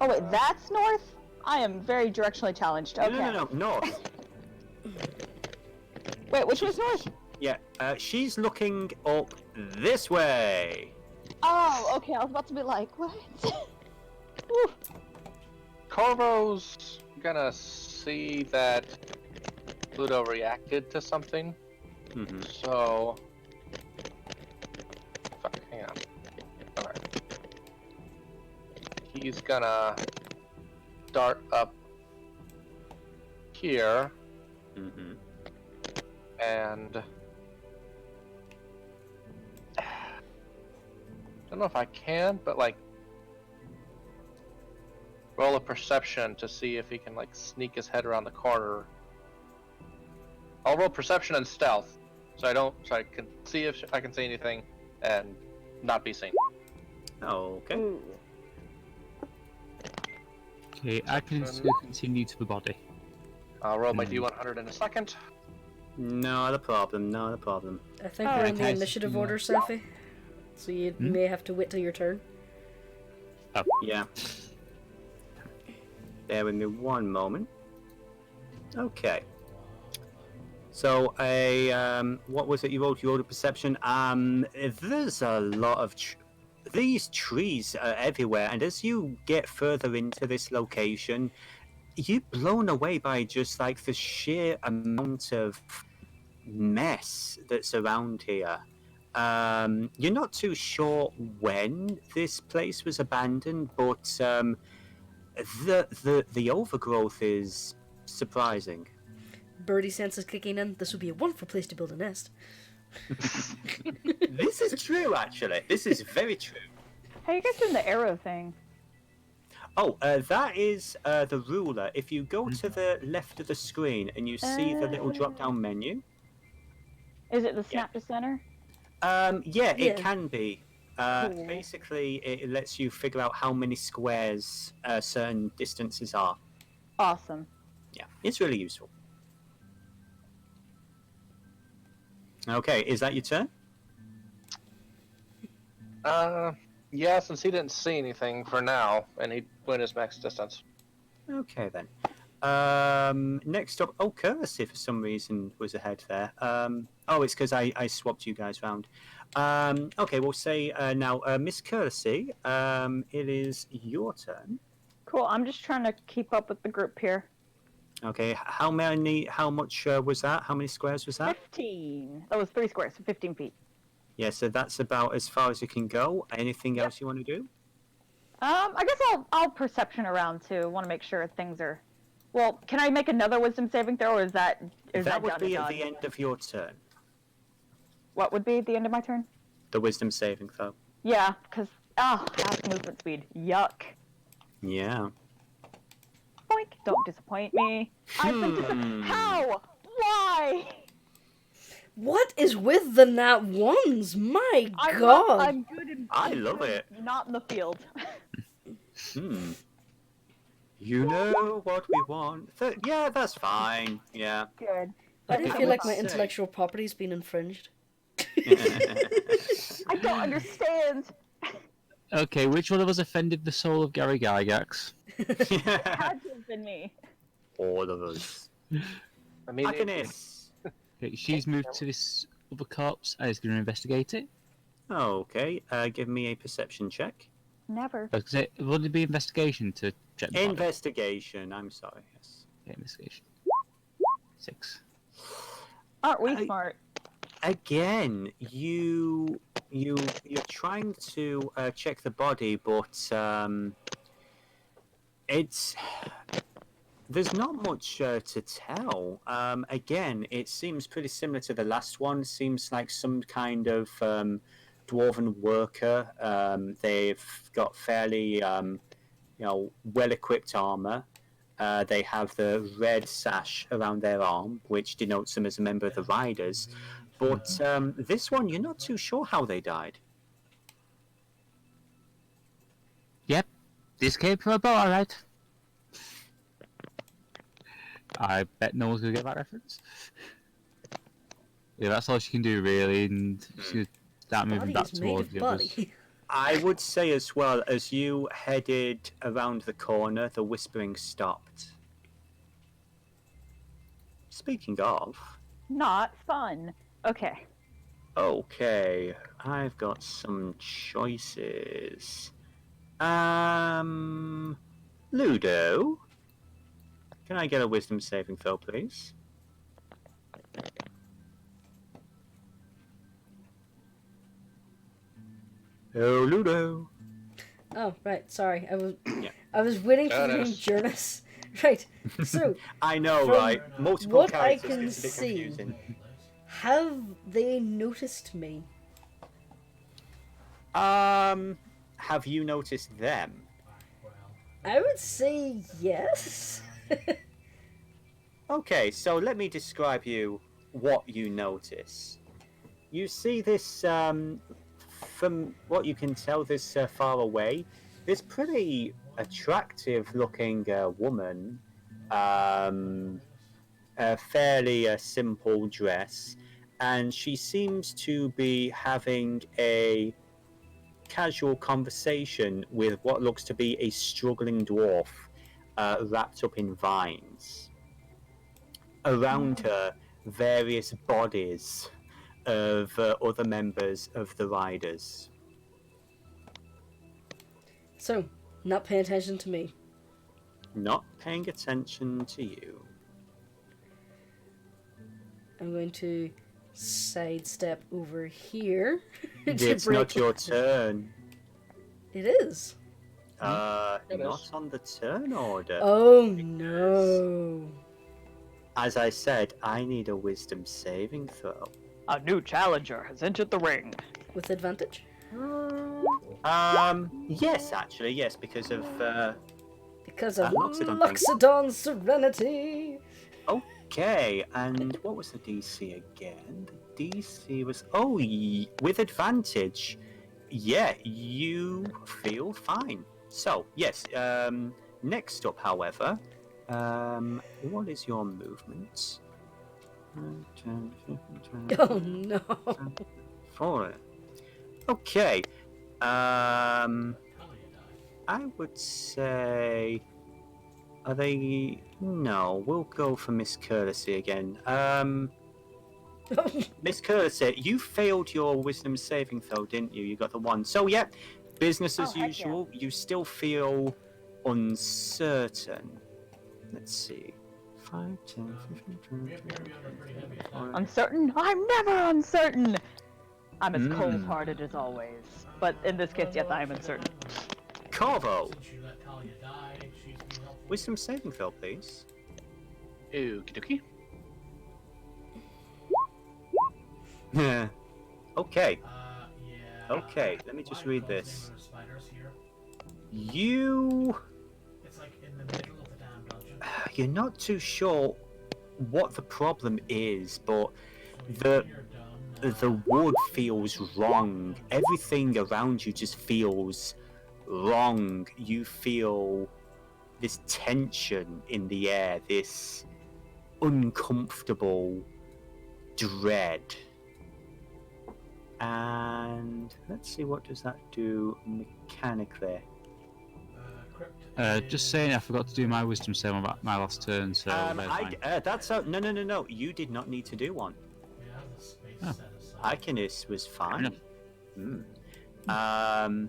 Speaker 3: Oh wait, that's north? I am very directionally challenged. Okay.
Speaker 2: No, north.
Speaker 3: Wait, which was north?
Speaker 2: Yeah, she's looking up this way.
Speaker 3: Oh, okay. I was about to be like, what? Whew.
Speaker 6: Corvo's gonna see that Pluto reacted to something.
Speaker 2: Mm-hmm.
Speaker 6: So. Fuck, hang on. Alright. He's gonna dart up here
Speaker 2: Mm-hmm.
Speaker 6: and. I don't know if I can, but like. Roll a perception to see if he can like sneak his head around the corner. I'll roll perception and stealth, so I can see if I can see anything and not be seen.
Speaker 2: Okay.
Speaker 3: Ooh.
Speaker 5: Okay, I can continue to the body.
Speaker 6: I'll roll my D100 in a second.
Speaker 2: Not a problem. Not a problem.
Speaker 1: I think we're in the
Speaker 5: Okay.
Speaker 1: initiative order, Safi. So you may have to wait till your turn.
Speaker 2: Yeah. Bear with me one moment. Okay. So what was it you rolled? You rolled a perception. There's a lot of these trees are everywhere, and as you get further into this location, you're blown away by just like the sheer amount of mess that's around here. You're not too sure when this place was abandoned, but the overgrowth is surprising.
Speaker 1: Birdie sense is kicking in. This would be a wonderful place to build a nest.
Speaker 2: This is true, actually. This is very true.
Speaker 3: How you guys doing the arrow thing?
Speaker 2: Oh, that is the ruler. If you go to the left of the screen and you see the little drop-down menu.
Speaker 3: Is it the snap to center?
Speaker 2: Yeah,
Speaker 1: Yeah.
Speaker 2: it can be.
Speaker 3: Cool.
Speaker 2: Basically, it lets you figure out how many squares certain distances are.
Speaker 3: Awesome.
Speaker 2: Yeah, it's really useful. Okay, is that your turn?
Speaker 6: Yeah, since he didn't see anything for now, and he went his max distance.
Speaker 2: Okay then. Next up, Courtesy for some reason was ahead there. It's because I swapped you guys round. Okay, we'll say now, Miss Courtesy, it is your turn.
Speaker 3: Cool. I'm just trying to keep up with the group here.
Speaker 2: Okay, how much was that? How many squares was that?
Speaker 3: 15. That was 3 squares, so 15 feet.
Speaker 2: Yeah, so that's about as far as you can go. Anything else you want to do?
Speaker 3: I guess I'll perception around too. Want to make sure things are. Well, can I make another wisdom saving throw, or is that
Speaker 2: That would
Speaker 3: done
Speaker 2: be
Speaker 3: and
Speaker 2: at
Speaker 3: done?
Speaker 2: the end of your turn.
Speaker 3: What would be at the end of my turn?
Speaker 2: The wisdom saving throw.
Speaker 3: Yeah, because half movement speed. Yuck.
Speaker 2: Yeah.
Speaker 3: Boink! Don't disappoint me. I've been disappointed. How? Why?
Speaker 1: What is with the nat ones? My
Speaker 3: I'm
Speaker 1: god!
Speaker 3: Not, I'm good in.
Speaker 2: I
Speaker 3: I'm
Speaker 2: love
Speaker 3: good
Speaker 2: it.
Speaker 3: Not in the field.
Speaker 2: You know what we want. Yeah, that's fine. Yeah.
Speaker 3: Good.
Speaker 1: I do
Speaker 2: I
Speaker 1: feel
Speaker 2: would
Speaker 1: like my
Speaker 2: say-
Speaker 1: intellectual property's been infringed.
Speaker 3: I don't understand.
Speaker 5: Okay, which one of us offended the soul of Gary Gygax?
Speaker 3: It had to have been me.
Speaker 2: All of us.
Speaker 6: I mean,
Speaker 2: Agnes.
Speaker 5: Okay, she's moved to this other corpse and is going to investigate it.
Speaker 2: Okay, give me a perception check.
Speaker 3: Never.
Speaker 5: Would it be investigation to check the body?
Speaker 2: Investigation, I'm sorry, yes.
Speaker 5: Okay, investigation. 6.
Speaker 3: Aren't we
Speaker 2: I-
Speaker 3: smart?
Speaker 2: Again, you're trying to check the body, but It's there's not much to tell. Again, it seems pretty similar to the last one. Seems like some kind of dwarven worker. They've got fairly well-equipped armor. They have the red sash around their arm, which denotes them as a member of the Riders. But this one, you're not too sure how they died.
Speaker 5: Yep, this came from a boat, alright. I bet no one's gonna get that reference. Yeah, that's all she can do, really, and she's gonna start moving
Speaker 1: Body
Speaker 5: back
Speaker 1: is made
Speaker 5: towards
Speaker 1: of
Speaker 5: the others.
Speaker 1: body.
Speaker 2: I would say as well, as you headed around the corner, the whispering stopped. Speaking of,
Speaker 3: Not fun. Okay.
Speaker 2: okay, I've got some choices. Ludo, can I get a wisdom saving throw, please? Oh, Ludo.
Speaker 1: Oh, right. Sorry.
Speaker 2: Yeah.
Speaker 1: I was waiting for the name
Speaker 6: Jurnis.
Speaker 1: Jurnis. Right. So,
Speaker 2: I know,
Speaker 1: From
Speaker 2: right? Multiple
Speaker 1: what I
Speaker 2: characters
Speaker 1: can
Speaker 2: gets a bit
Speaker 1: see-
Speaker 2: confusing.
Speaker 1: have they noticed me?
Speaker 2: Have you noticed them?
Speaker 1: I would say yes.
Speaker 2: Okay, so let me describe you what you notice. You see this, from what you can tell, this far away, this pretty attractive-looking woman, a fairly simple dress, and she seems to be having a casual conversation with what looks to be a struggling dwarf wrapped up in vines. Around her, various bodies of other members of the Riders.
Speaker 1: So, not paying attention to me.
Speaker 2: Not paying attention to you.
Speaker 1: I'm going to sidestep over here. to
Speaker 2: It's
Speaker 1: break
Speaker 2: not your
Speaker 1: the-
Speaker 2: turn.
Speaker 1: It is.
Speaker 6: It
Speaker 2: Not
Speaker 6: is.
Speaker 2: on the turn order.
Speaker 1: Oh no.
Speaker 2: As I said, I need a wisdom saving throw.
Speaker 3: A new challenger has entered the ring.
Speaker 1: With advantage?
Speaker 2: Yes, actually, yes, because of,
Speaker 1: Because of
Speaker 2: Loxodon thing.
Speaker 1: Loxodon Serenity.
Speaker 2: Okay, and what was the DC again? The DC was, with advantage. Yeah, you feel fine. So, yes, next up, however, what is your movement? 10, 15, 20,
Speaker 1: Oh no.
Speaker 2: 4. Okay, I would say, are they? No, we'll go for Miss Courtesy again. Miss Courtesy, you failed your wisdom saving throw, didn't you? You got the 1. So yeah, business as
Speaker 3: Oh, heck yeah.
Speaker 2: usual. You still feel uncertain. Let's see. 5, 10, 15, 20, 25.
Speaker 3: Uncertain? I'm never uncertain! I'm as
Speaker 2: Mm.
Speaker 3: cold-hearted as always. But in this case, yes, I am uncertain.
Speaker 2: Corvo,
Speaker 4: Since you let Talia die, she's been helpful.
Speaker 2: wisdom saving throw, please.
Speaker 6: Okie dokie.
Speaker 2: Okay,
Speaker 4: Yeah.
Speaker 2: okay, let me just read
Speaker 4: Why don't
Speaker 2: this.
Speaker 4: they go to spiders here?
Speaker 2: You
Speaker 4: It's like in the middle of the damn dungeon.
Speaker 2: you're not too sure what the problem is, but
Speaker 4: So
Speaker 2: the
Speaker 4: when you're done,
Speaker 2: the wood feels wrong. Everything around you just feels wrong. You feel this tension in the air, this uncomfortable dread. And let's see, what does that do mechanically?
Speaker 4: crypt
Speaker 5: Just saying, I forgot to do my wisdom save on my last turn, so there's mine.
Speaker 2: That's no. You did not need to do one.
Speaker 4: Yeah, the space
Speaker 5: Oh.
Speaker 4: set aside.
Speaker 2: Iconus was fine.
Speaker 5: enough.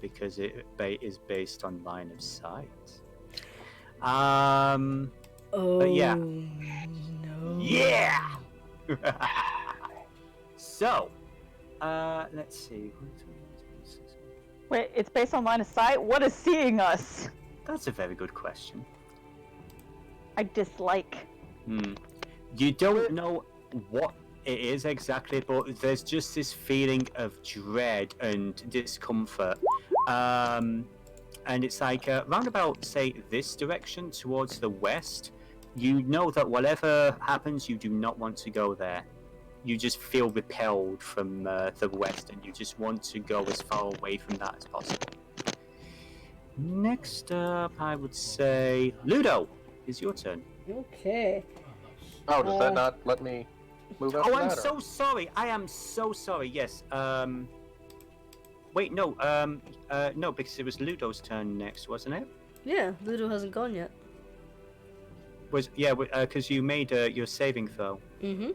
Speaker 2: Because it is based on line of sight.
Speaker 1: Oh
Speaker 2: yeah.
Speaker 1: no.
Speaker 2: Yeah! So, let's see.
Speaker 3: Wait, it's based on line of sight? What is seeing us?
Speaker 2: That's a very good question.
Speaker 3: I dislike.
Speaker 2: You don't know what it is exactly, but there's just this feeling of dread and discomfort. And it's like round about, say, this direction towards the west. You know that whatever happens, you do not want to go there. You just feel repelled from the west, and you just want to go as far away from that as possible. Next up, I would say Ludo. It's your turn.
Speaker 1: Okay.
Speaker 6: Oh, does that not let me move up?
Speaker 2: Oh, I'm so sorry. I am so sorry. Yes. Wait, no. No, because it was Ludo's turn next, wasn't it?
Speaker 1: Yeah, Ludo hasn't gone yet.
Speaker 2: Because you made your saving throw
Speaker 1: Mm-hmm.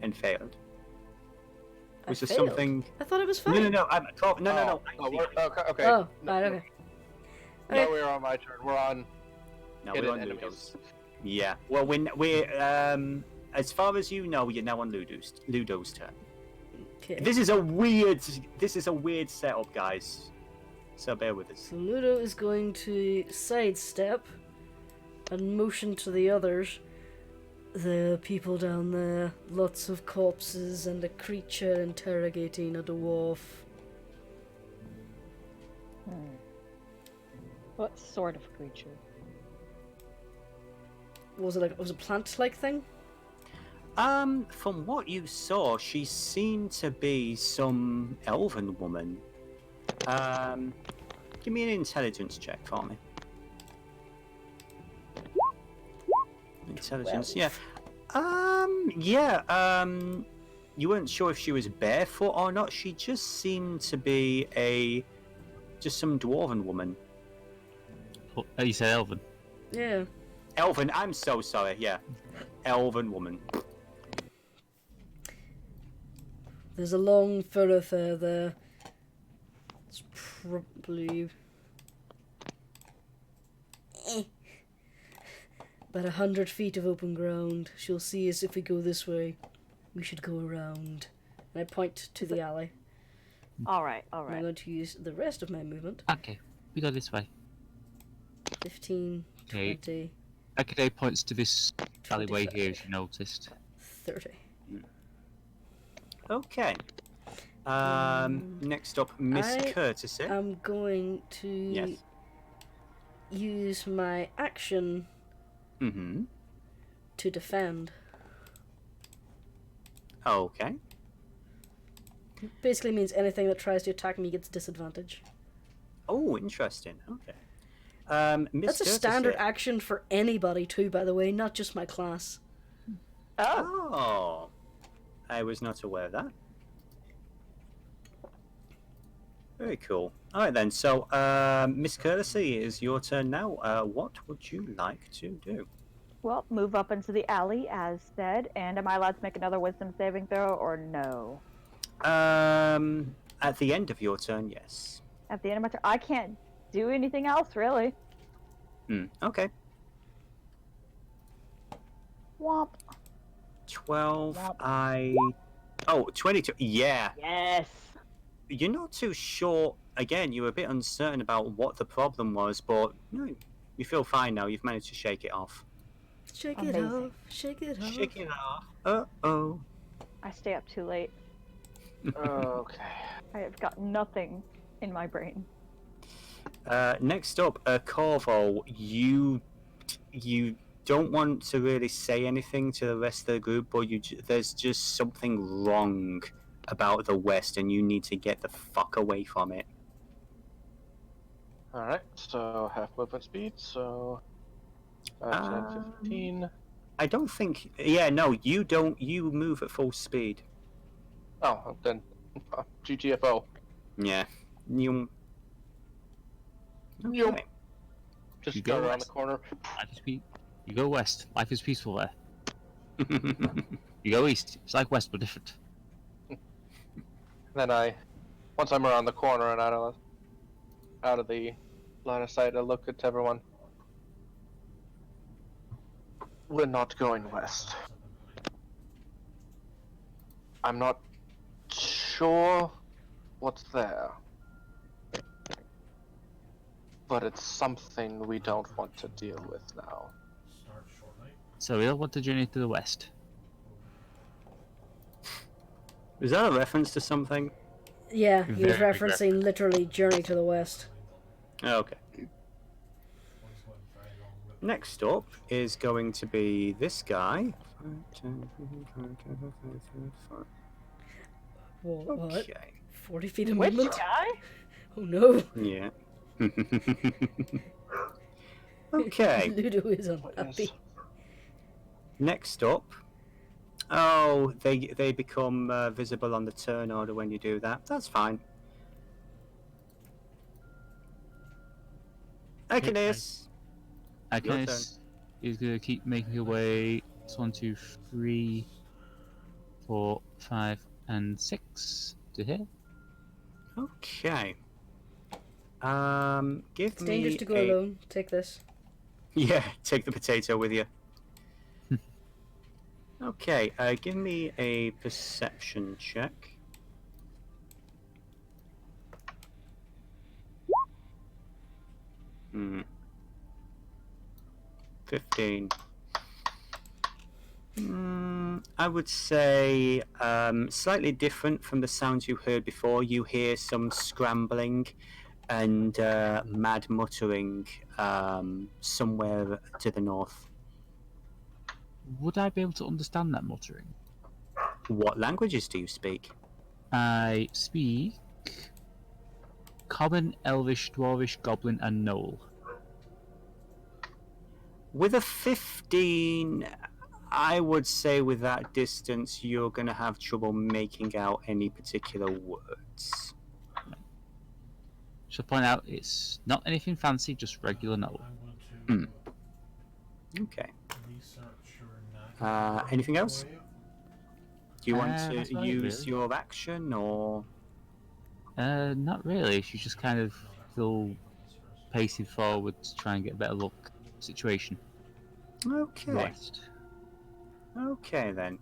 Speaker 2: and failed. Was there
Speaker 1: failed?
Speaker 2: something?
Speaker 1: I thought it was fine.
Speaker 2: No. No.
Speaker 6: Okay.
Speaker 1: Oh,
Speaker 6: No,
Speaker 1: right, okay.
Speaker 6: No, we're on my turn. We're on.
Speaker 2: No,
Speaker 6: hidden
Speaker 2: we're on
Speaker 6: enemies.
Speaker 2: Ludo's. Yeah. Well, we're as far as you know, you're now on Ludo's turn.
Speaker 1: Okay.
Speaker 2: This is a weird setup, guys. So bear with us.
Speaker 1: So Ludo is going to sidestep and motion to the others. There are people down there, lots of corpses and a creature interrogating a dwarf.
Speaker 3: What sort of creature?
Speaker 1: Was it a plant-like thing?
Speaker 2: From what you saw, she seemed to be some elven woman. Give me an intelligence check for me. Intelligence,
Speaker 1: 12.
Speaker 2: You weren't sure if she was barefoot or not. She just seemed to be just some dwarven woman.
Speaker 5: Oh, you said elven.
Speaker 1: Yeah.
Speaker 2: Elven, I'm so sorry, yeah. Elven woman.
Speaker 1: There's a long thoroughfare there. It's probably about 100 feet of open ground. She'll see us if we go this way. We should go around. And I point to the alley.
Speaker 3: Alright.
Speaker 1: I'm going to use the rest of my movement.
Speaker 5: Okay, we go this way.
Speaker 1: 15,
Speaker 5: Okay.
Speaker 1: 20,
Speaker 5: Akade points to this alleyway
Speaker 1: 25.
Speaker 5: here, as you noticed.
Speaker 1: 30.
Speaker 2: Okay. Next up, Miss Courtesy.
Speaker 1: I'm going to
Speaker 2: Yes.
Speaker 1: use my action to defend.
Speaker 2: Okay.
Speaker 1: Basically means anything that tries to attack me gets disadvantage.
Speaker 2: Oh, interesting. Okay. Miss
Speaker 1: That's a standard action for anybody too, by the way, not just my class.
Speaker 2: Oh. I was not aware of that. Very cool. Alright then, so Miss Courtesy, it is your turn now. What would you like to do?
Speaker 3: Well, move up into the alley as said, and am I allowed to make another wisdom saving throw or no?
Speaker 2: At the end of your turn, yes.
Speaker 3: At the end of my turn, I can't do anything else really.
Speaker 2: Okay.
Speaker 3: Womp.
Speaker 2: 12,
Speaker 3: Yep.
Speaker 2: 22. Yeah.
Speaker 3: Yes.
Speaker 2: You're not too sure. Again, you were a bit uncertain about what the problem was, but no, you feel fine now. You've managed to shake it off.
Speaker 1: Shake it
Speaker 3: Amazing.
Speaker 1: off, shake it off.
Speaker 2: Shake it off. Uh-oh.
Speaker 3: I stay up too late.
Speaker 6: Okay.
Speaker 3: I have got nothing in my brain.
Speaker 2: Next up, Corvo, you don't want to really say anything to the rest of the group, but there's just something wrong about the West, and you need to get the fuck away from it.
Speaker 6: Alright, so half movement speed, so 10, 15.
Speaker 2: I don't think. Yeah, no, you don't. You move at full speed.
Speaker 6: Oh, then GTFO.
Speaker 2: Yeah. You.
Speaker 6: Yum.
Speaker 2: Okay.
Speaker 6: Just
Speaker 5: You
Speaker 6: go
Speaker 5: go
Speaker 6: around the
Speaker 5: west.
Speaker 6: corner.
Speaker 5: You go west. Life is peaceful there. You go east. It's like west, but different.
Speaker 6: Then once I'm around the corner and out of the line of sight, I look at everyone. We're not going west. I'm not sure what's there. but it's something we don't want to deal with now.
Speaker 4: Start shortly.
Speaker 5: So we all want to journey to the west.
Speaker 2: Is that a reference to something?
Speaker 1: Yeah, he was
Speaker 5: Very
Speaker 1: referencing literally Journey to the West.
Speaker 2: Okay. Next up is going to be this guy.
Speaker 1: What?
Speaker 2: Okay.
Speaker 1: 40 feet of
Speaker 3: Which
Speaker 1: movement?
Speaker 3: guy?
Speaker 1: Oh no.
Speaker 2: Yeah. Okay.
Speaker 1: Ludo is unhappy.
Speaker 2: Next up. Oh, they become visible on the turn order when you do that. That's fine. Achenis.
Speaker 5: Achenis is going to keep making her way. It's 1, 2, 3, 4, 5, and 6 to here.
Speaker 2: Okay. Give
Speaker 1: It's
Speaker 2: me
Speaker 1: dangerous to go
Speaker 2: a...
Speaker 1: alone. Take this.
Speaker 2: Yeah, take the potato with you. Okay, give me a perception check. Hmm. 15. I would say slightly different from the sounds you heard before. You hear some scrambling and mad muttering somewhere to the north.
Speaker 5: Would I be able to understand that muttering?
Speaker 2: What languages do you speak?
Speaker 5: I speak Common, Elvish, Dwarvish, Goblin, and Gnoll.
Speaker 2: With a 15, I would say with that distance, you're going to have trouble making out any particular words.
Speaker 5: Should point out it's not anything fancy, just regular Gnoll.
Speaker 4: I want to
Speaker 2: Okay.
Speaker 4: research your knack
Speaker 2: Anything else?
Speaker 4: for you.
Speaker 2: Do you want
Speaker 5: That's
Speaker 2: to
Speaker 5: about it,
Speaker 2: use
Speaker 5: really.
Speaker 2: your action, or...?
Speaker 5: Not really. She's just kind of still pacing forward to try and get a better look situation.
Speaker 2: Okay.
Speaker 5: West.
Speaker 2: Okay, then.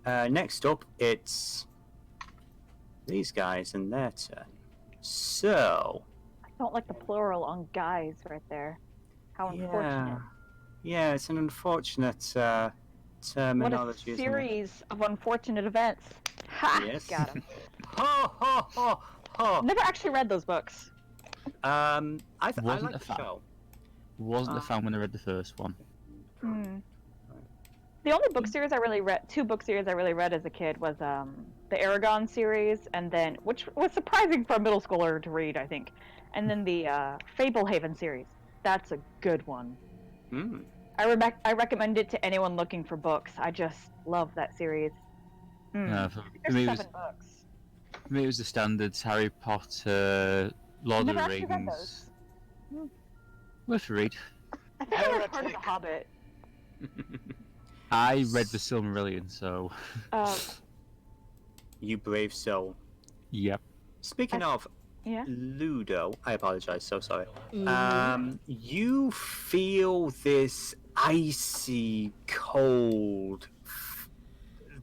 Speaker 2: Next up, it's these guys and their turn. So...
Speaker 3: I don't like the plural on guys right there. How unfortunate.
Speaker 2: Yeah, it's an unfortunate
Speaker 3: What
Speaker 2: terminology,
Speaker 3: a
Speaker 2: isn't it?
Speaker 3: series of unfortunate events. Ha!
Speaker 2: Yes.
Speaker 3: Got him.
Speaker 2: Ho, ho, ho, ho!
Speaker 3: Never actually read those books.
Speaker 2: I
Speaker 5: Wasn't
Speaker 2: like
Speaker 5: a
Speaker 2: the
Speaker 5: fan.
Speaker 2: show.
Speaker 5: Wasn't a fan when I read the first one.
Speaker 3: The only book series I really read, 2 book series I really read as a kid was the Aragon series, and then, which was surprising for a middle schooler to read, I think, and then the Fablehaven series. That's a good one.
Speaker 2: Hmm.
Speaker 3: I recommend it to anyone looking for books. I just love that series.
Speaker 5: For
Speaker 3: There's
Speaker 5: me, it
Speaker 3: 7
Speaker 5: was,
Speaker 3: books.
Speaker 5: for me, it was the standards: Harry Potter, Lord
Speaker 3: Never
Speaker 5: of the
Speaker 3: actually read
Speaker 5: Rings.
Speaker 3: those.
Speaker 5: Worth a read.
Speaker 3: I think I read part of The Hobbit.
Speaker 5: I read the Silmarillion, so
Speaker 2: You brave soul.
Speaker 5: yep.
Speaker 2: Speaking of
Speaker 3: Yeah.
Speaker 2: Ludo, I apologize, so sorry.
Speaker 1: Mhm.
Speaker 2: You feel this icy cold,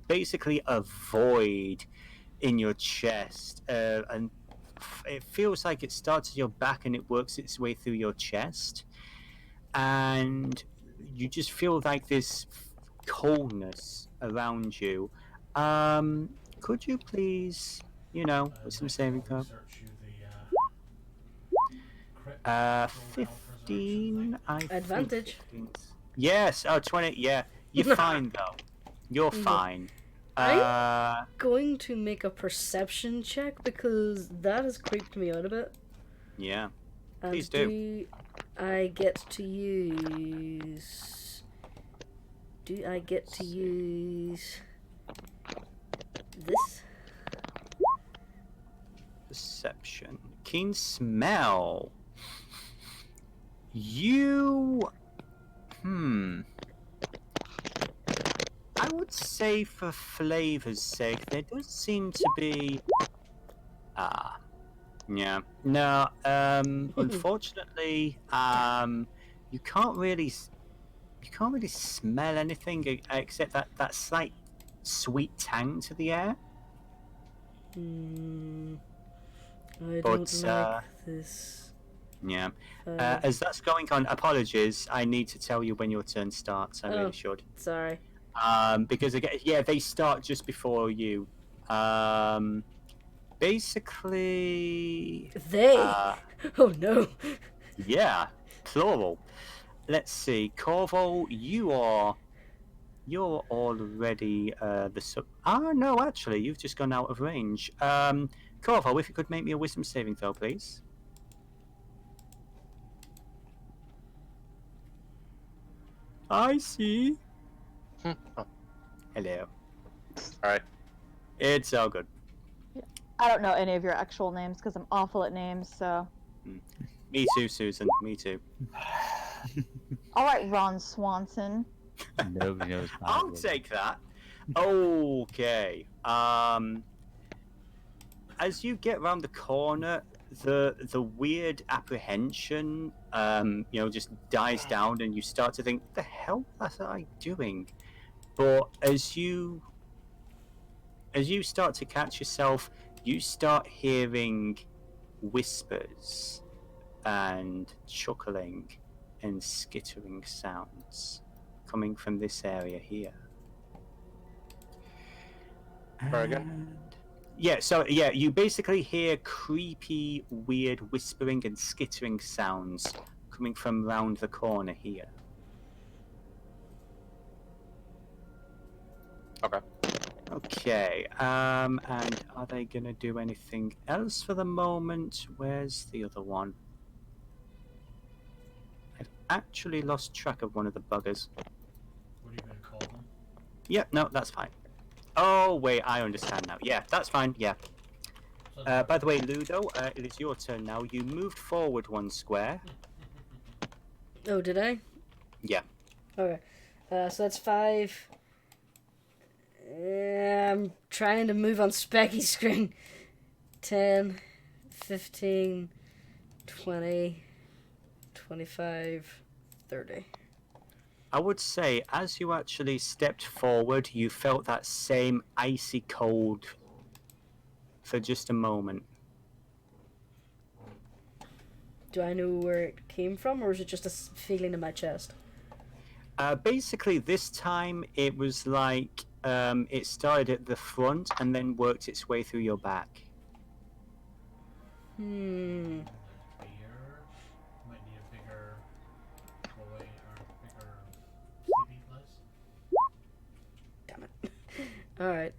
Speaker 2: basically a void in your chest, and it feels like it starts at your back and it works its way through your chest, and you just feel like this coldness around you. Could you please, with some saving throw?
Speaker 4: Research you the crit
Speaker 2: 15, I think
Speaker 1: Advantage.
Speaker 2: 15's Yes, 20, yeah. You're fine, though. You're fine.
Speaker 1: Going to make a perception check because that has creeped me out a bit.
Speaker 2: Yeah.
Speaker 1: And
Speaker 2: Please do.
Speaker 1: I get to use... Do I get to use... this?
Speaker 2: Perception. Keen smell. You... I would say for flavor's sake, there does seem to be... Yeah. No, unfortunately, you can't really smell anything except that slight sweet tang to the air.
Speaker 1: I
Speaker 2: But,
Speaker 1: don't like this.
Speaker 2: Yeah.
Speaker 1: 5.
Speaker 2: As that's going on, apologies. I need to tell you when your turn starts. I
Speaker 1: Oh.
Speaker 2: really should.
Speaker 1: Sorry.
Speaker 2: Because again, yeah, they start just before you. Basically,
Speaker 1: They?
Speaker 2: uh,
Speaker 1: Oh no.
Speaker 2: yeah, plural. Let's see, Corvo, you're already the sub. No, actually, you've just gone out of range. Corvo, if you could make me a wisdom saving throw, please. I see.
Speaker 6: Oh, all
Speaker 2: Hello.
Speaker 6: right.
Speaker 2: It's all good.
Speaker 3: I don't know any of your actual names because I'm awful at names. So,
Speaker 2: Me too, Susan. Me too.
Speaker 3: all right, Ron Swanson.
Speaker 5: Nobody knows. my
Speaker 2: I'll
Speaker 5: name.
Speaker 2: take that. Okay. As you get around the corner, the weird apprehension, just dies down, and you start to think, "The hell was I doing?" But as you start to catch yourself, you start hearing whispers and chuckling and skittering sounds coming from this area here.
Speaker 6: Very good.
Speaker 2: And yeah, you basically hear creepy, weird whispering and skittering sounds coming from round the corner here.
Speaker 6: Okay.
Speaker 2: Okay, and are they gonna do anything else for the moment? Where's the other one? I've actually lost track of one of the buggers.
Speaker 4: What are you gonna call them?
Speaker 2: Yeah, no, that's fine. Oh, wait, I understand now. Yeah, that's fine, yeah.
Speaker 4: So
Speaker 2: By the way, Ludo, it is your turn now. You moved forward 1 square.
Speaker 1: Oh, did I?
Speaker 2: Yeah.
Speaker 1: Okay. So that's 5. I'm trying to move on Specky's screen. 10, 15, 20, 25, 30.
Speaker 2: I would say, as you actually stepped forward, you felt that same icy cold for just a moment.
Speaker 1: Do I know where it came from, or is it just a feeling in my chest?
Speaker 2: Basically, this time it was like it started at the front and then worked its way through your back.
Speaker 1: Hmm.
Speaker 4: beer might need a bigger toy or bigger sleeping place.
Speaker 1: Damn it. Alright.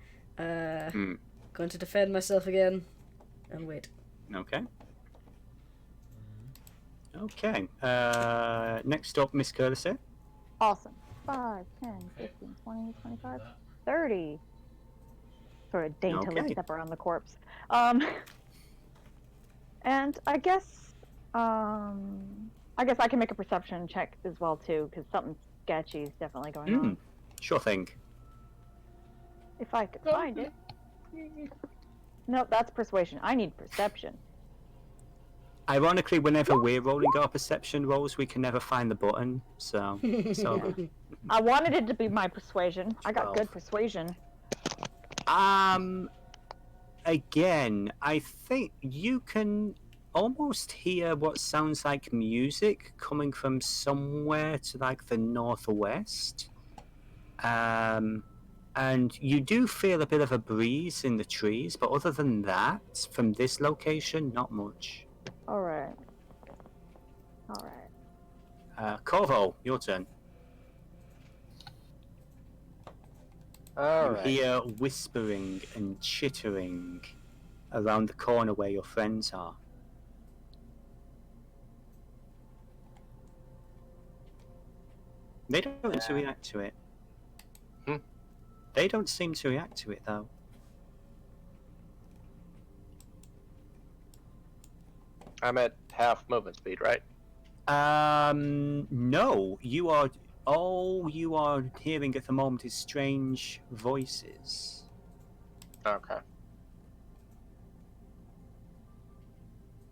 Speaker 2: Hmm.
Speaker 1: Going to defend myself again. And wait.
Speaker 2: Okay.
Speaker 4: Mm-hmm.
Speaker 2: Okay. Next up, Miss Curtis.
Speaker 3: Awesome. 5, 10, 15, 20, 25, 30. Sort of daintily
Speaker 2: Okay.
Speaker 3: step around the corpse. And I guess I can make a perception check as well too, because something sketchy is definitely going on.
Speaker 2: Sure thing.
Speaker 3: If I could find it. Nope, that's persuasion. I need perception.
Speaker 2: Ironically, whenever we're rolling our perception rolls, we can never find the button. So,
Speaker 3: I wanted it to be my persuasion. I got
Speaker 2: 12.
Speaker 3: good persuasion.
Speaker 2: Again, I think you can almost hear what sounds like music coming from somewhere to like the northwest. And you do feel a bit of a breeze in the trees, but other than that, from this location, not much.
Speaker 3: Alright.
Speaker 2: Corvo, your turn.
Speaker 6: All
Speaker 2: You
Speaker 6: right.
Speaker 2: hear whispering and chittering around the corner where your friends are. They don't seem to react to it. They don't seem to react to it, though.
Speaker 6: I'm at half movement speed, right?
Speaker 2: No. All you are hearing at the moment is strange voices.
Speaker 6: Okay.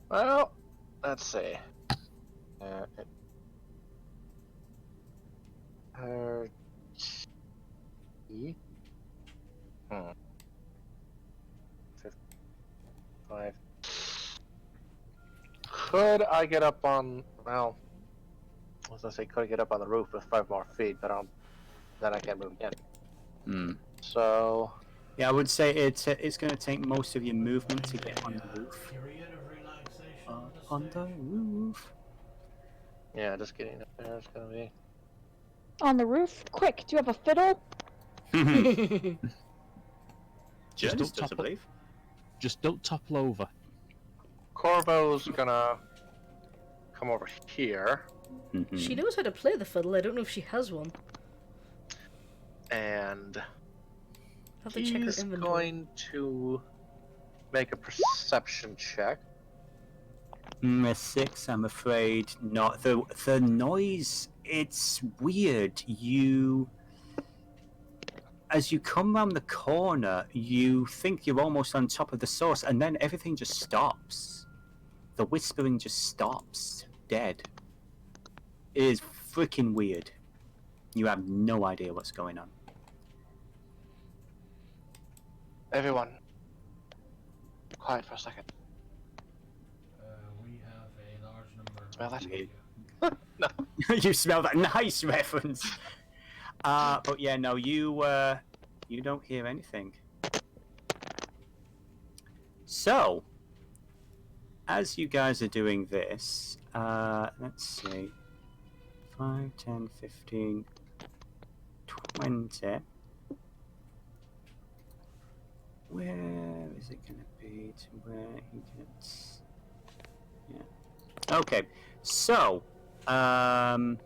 Speaker 6: Well, let's see. Hmm. 5. Could I get up on? Well, I was gonna say could I get up on the roof with 5 more feet, but then I can't move again.
Speaker 2: Hmm.
Speaker 6: So
Speaker 2: Yeah, I would say it's going to take most of your movement to get on the roof.
Speaker 4: Period of relaxation
Speaker 2: Up on the roof.
Speaker 6: yeah, just getting up there is gonna be.
Speaker 3: On the roof? Quick, do you have a fiddle?
Speaker 5: Just
Speaker 2: Jurnis
Speaker 5: don't
Speaker 2: does, I
Speaker 5: topple.
Speaker 2: believe.
Speaker 5: Just don't topple over.
Speaker 6: Corvo's gonna come over here,
Speaker 2: Mhm.
Speaker 1: She knows how to play the fiddle. I don't know if she has one.
Speaker 6: and
Speaker 1: I'll have to check her
Speaker 6: he's
Speaker 1: inventory.
Speaker 6: going to make a perception check.
Speaker 2: A 6, I'm afraid not. The noise, it's weird. As you come round the corner, you think you're almost on top of the source, and then everything just stops. The whispering just stops, dead. It is freaking weird. You have no idea what's going on.
Speaker 6: Everyone, quiet for a second.
Speaker 4: We have a large number.
Speaker 6: Smell that?
Speaker 2: No. You smell that nice reference. But yeah, no, you don't hear anything. So, as you guys are doing this, let's see, 5, 10, 15, 20. Where is it going to be to where he gets... Yeah. Okay, so, I'd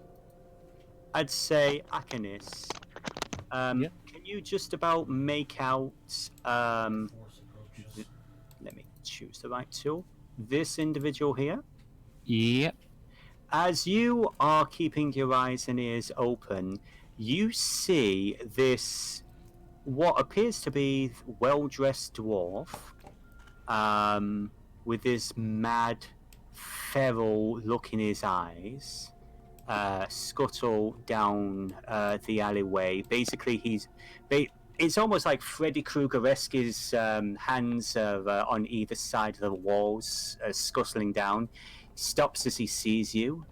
Speaker 2: say Akanis.
Speaker 5: Yeah.
Speaker 2: Can you just about make out...
Speaker 4: Force approaches.
Speaker 2: let me choose the right tool. This individual here.
Speaker 5: Yep.
Speaker 2: As you are keeping your eyes and ears open, you see this, what appears to be well-dressed dwarf, with this mad, feral look in his eyes, scuttle down the alleyway. Basically, it's almost like Freddy Krueger-esque. His hands are on either side of the walls, scuttling down. He stops as he sees you,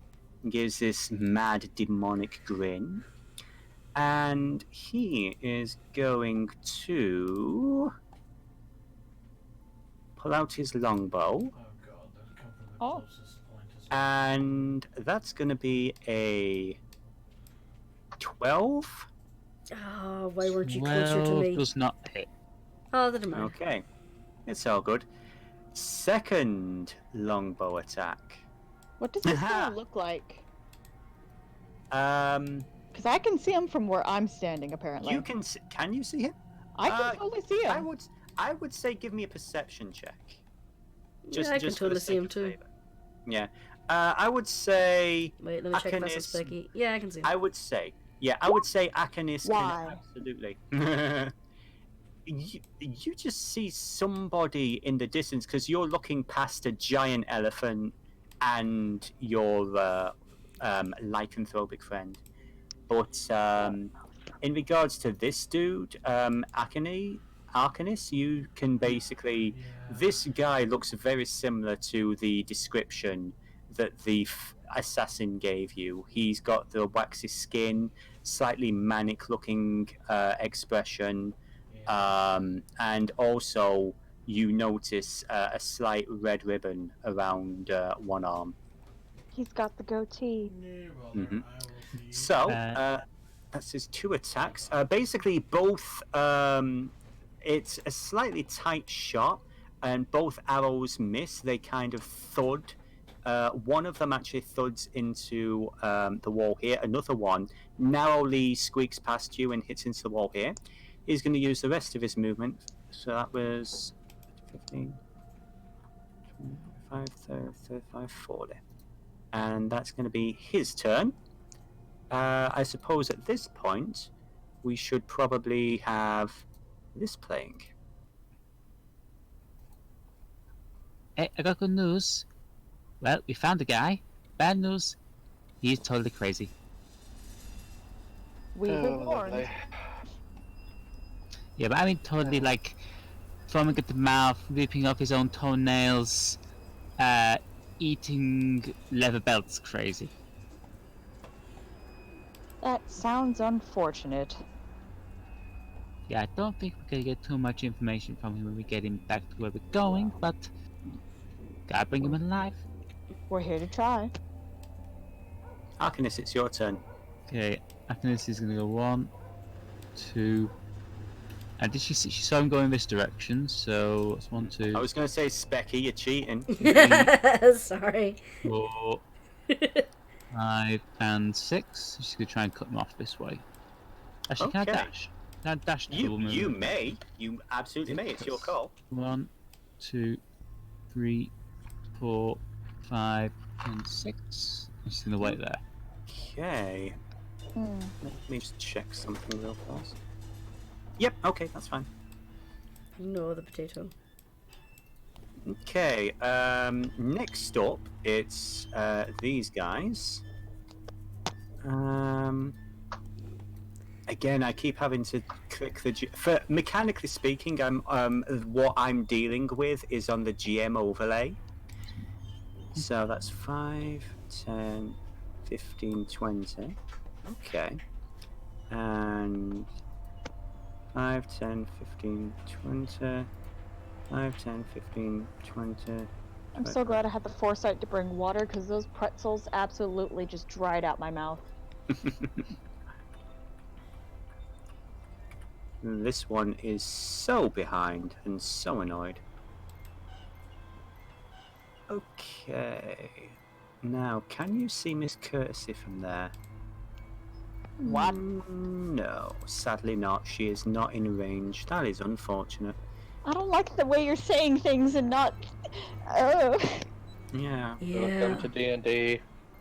Speaker 2: and gives this mad, demonic grin. And he is going to pull out his longbow,
Speaker 4: Oh god, that'll come from the
Speaker 3: Oh.
Speaker 4: closest point as well.
Speaker 2: and that's going to be a 12.
Speaker 1: Ah, why weren't you closer to
Speaker 5: 12
Speaker 1: me?
Speaker 5: does not hit.
Speaker 1: Oh, that didn't matter.
Speaker 2: Okay, it's all good. Second longbow attack.
Speaker 3: What does this guy look like?
Speaker 2: Um,
Speaker 3: Because I can see him from where I'm standing, apparently.
Speaker 2: can you see him?
Speaker 3: I can totally see him.
Speaker 2: I would say give me a perception check.
Speaker 1: Yeah, I can
Speaker 2: for the
Speaker 1: totally see
Speaker 2: sake
Speaker 1: him
Speaker 2: of
Speaker 1: too.
Speaker 2: favour. Yeah. I would say
Speaker 1: Wait, let me check
Speaker 2: Akanis-
Speaker 1: fastest Becky. Yeah, I can see him.
Speaker 2: I would say Akanis
Speaker 3: Why?
Speaker 2: can absolutely. You just see somebody in the distance because you're looking past a giant elephant and your lycanthropic friend. But in regards to this dude, Arcanis, you can basically...
Speaker 4: Yeah.
Speaker 2: This guy looks very similar to the description that the assassin gave you. He's got the waxy skin, slightly manic-looking expression,
Speaker 4: Yeah.
Speaker 2: and also you notice a slight red ribbon around one arm.
Speaker 3: He's got the goatee.
Speaker 4: Yeah, well,
Speaker 2: Mhm.
Speaker 4: I will see.
Speaker 2: So,
Speaker 5: Uh,
Speaker 2: that's his 2 attacks. Basically, both, it's a slightly tight shot, and both arrows miss. They kind of thud. One of them actually thuds into the wall here. Another one narrowly squeaks past you and hits into the wall here. He's going to use the rest of his movement. So that was 15, 25, 30, 35, 40. And that's going to be his turn. I suppose at this point, we should probably have this playing.
Speaker 5: Hey, I got good news. Well, we found the guy. Bad news, he's totally crazy.
Speaker 3: We were warned.
Speaker 6: lovely.
Speaker 5: Yeah, but I mean totally like foaming at the mouth, ripping off his own toenails, eating leather belts crazy.
Speaker 3: That sounds unfortunate.
Speaker 5: Yeah, I don't think we're gonna get too much information from him when we get him back to where we're going, but gotta bring him alive.
Speaker 3: We're here to try.
Speaker 2: Arcanist, it's your turn.
Speaker 5: Okay, I think this is gonna go 1, 2. And did she see? She saw him going this direction, so it's 1, 2,
Speaker 2: I was going to say, Specky, you're cheating.
Speaker 1: Sorry.
Speaker 5: 4, 5, and 6. She's gonna try and cut him off this way. Actually, can I
Speaker 2: Okay.
Speaker 5: dash? Can I dash to double
Speaker 2: You
Speaker 5: move?
Speaker 2: may. You absolutely may. It's your call.
Speaker 5: 1, 2, 3, 4, 5, and 6. I'm just gonna wait there.
Speaker 2: Okay. Let me just check something real fast. Yep, okay, that's fine.
Speaker 1: No, the potato.
Speaker 2: Okay, next up, it's these guys. Again, I keep having to click the... For mechanically speaking, what I'm dealing with is on the GM overlay. So that's 5, 10, 15, 20. Okay. And 5, 10, 15, 20. 5, 10, 15, 20.
Speaker 3: I'm so glad I had the foresight to bring water because those pretzels absolutely just dried out my mouth.
Speaker 2: This one is so behind and so annoyed. Okay. Now, can you see Miss Courtesy from there?
Speaker 3: What?
Speaker 2: No, sadly not. She is not in range. That is unfortunate.
Speaker 3: I don't like the way you're saying things and not. Oh.
Speaker 2: Yeah.
Speaker 6: Welcome to D&D.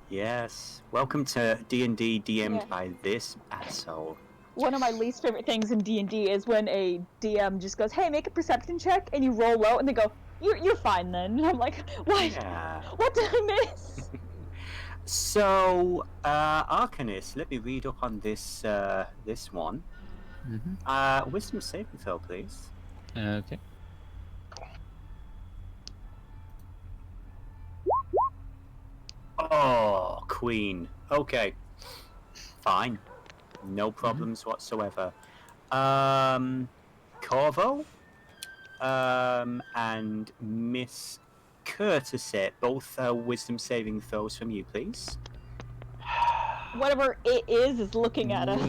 Speaker 2: Yes. Welcome to D&D DM'd
Speaker 3: Yeah.
Speaker 2: by this asshole.
Speaker 3: One of my least favorite things in D&D is when a DM just goes, "Hey, make a perception check," and you roll low, and they go, "You're fine then." And I'm like, "What?
Speaker 2: Yeah.
Speaker 3: What did I miss?"
Speaker 2: So, Arcanist, let me read up on this this one. Wisdom saving throw, please.
Speaker 5: Okay.
Speaker 2: Oh, Queen. Okay. Fine. No problems whatsoever. Corvo, and Miss Courtesy, both wisdom saving throws from you, please.
Speaker 3: Whatever it is looking at us.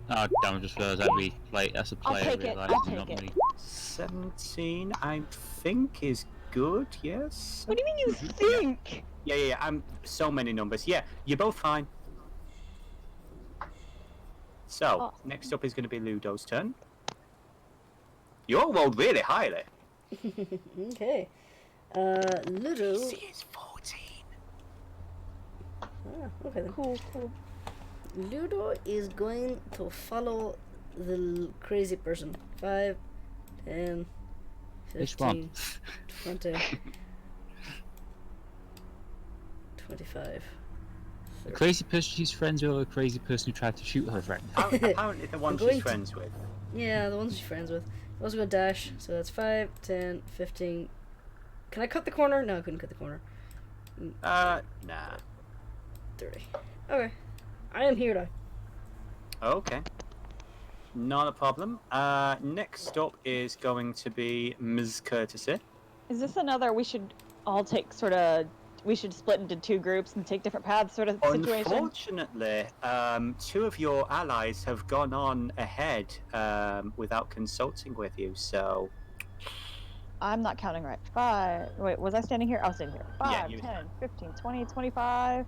Speaker 5: Oh, damn, I just realised that we play as a
Speaker 3: I'll
Speaker 5: player,
Speaker 3: take it,
Speaker 5: realising
Speaker 3: I'll take
Speaker 5: not
Speaker 3: it.
Speaker 5: me.
Speaker 2: 17, I think, is good, yes?
Speaker 3: What do you mean you think?
Speaker 2: Yeah, I'm so many numbers. Yeah, you're both fine. So,
Speaker 3: Oh.
Speaker 2: next up is going to be Ludo's turn. You all rolled really highly.
Speaker 1: Okay. Ludo.
Speaker 2: DC is 14.
Speaker 1: Ah, okay then.
Speaker 3: Cool.
Speaker 1: Ludo is going to follow the crazy person. 5, 10,
Speaker 5: Which one?
Speaker 1: 15, 20, 25.
Speaker 5: The crazy person she's friends with, or the crazy person who tried to shoot her friend?
Speaker 2: Apparently the one
Speaker 1: I'm going
Speaker 2: she's
Speaker 1: to-
Speaker 2: friends with.
Speaker 1: Yeah, the ones she's friends with. I'm also going to dash, so that's 5, 10, 15. Can I cut the corner? No, I couldn't cut the corner.
Speaker 2: Nah.
Speaker 1: 30. Okay. I am here, though.
Speaker 2: Okay. Not a problem. Next up is going to be Ms. Courtesy.
Speaker 3: Is this another we should all take we should split into two groups and take different paths sort of situation?
Speaker 2: Unfortunately, two of your allies have gone on ahead without consulting with you, so...
Speaker 3: I'm not counting right. 5. Wait, was I standing here? I was standing here. 5,
Speaker 2: Yeah, you-
Speaker 3: 10, 15, 20, 25.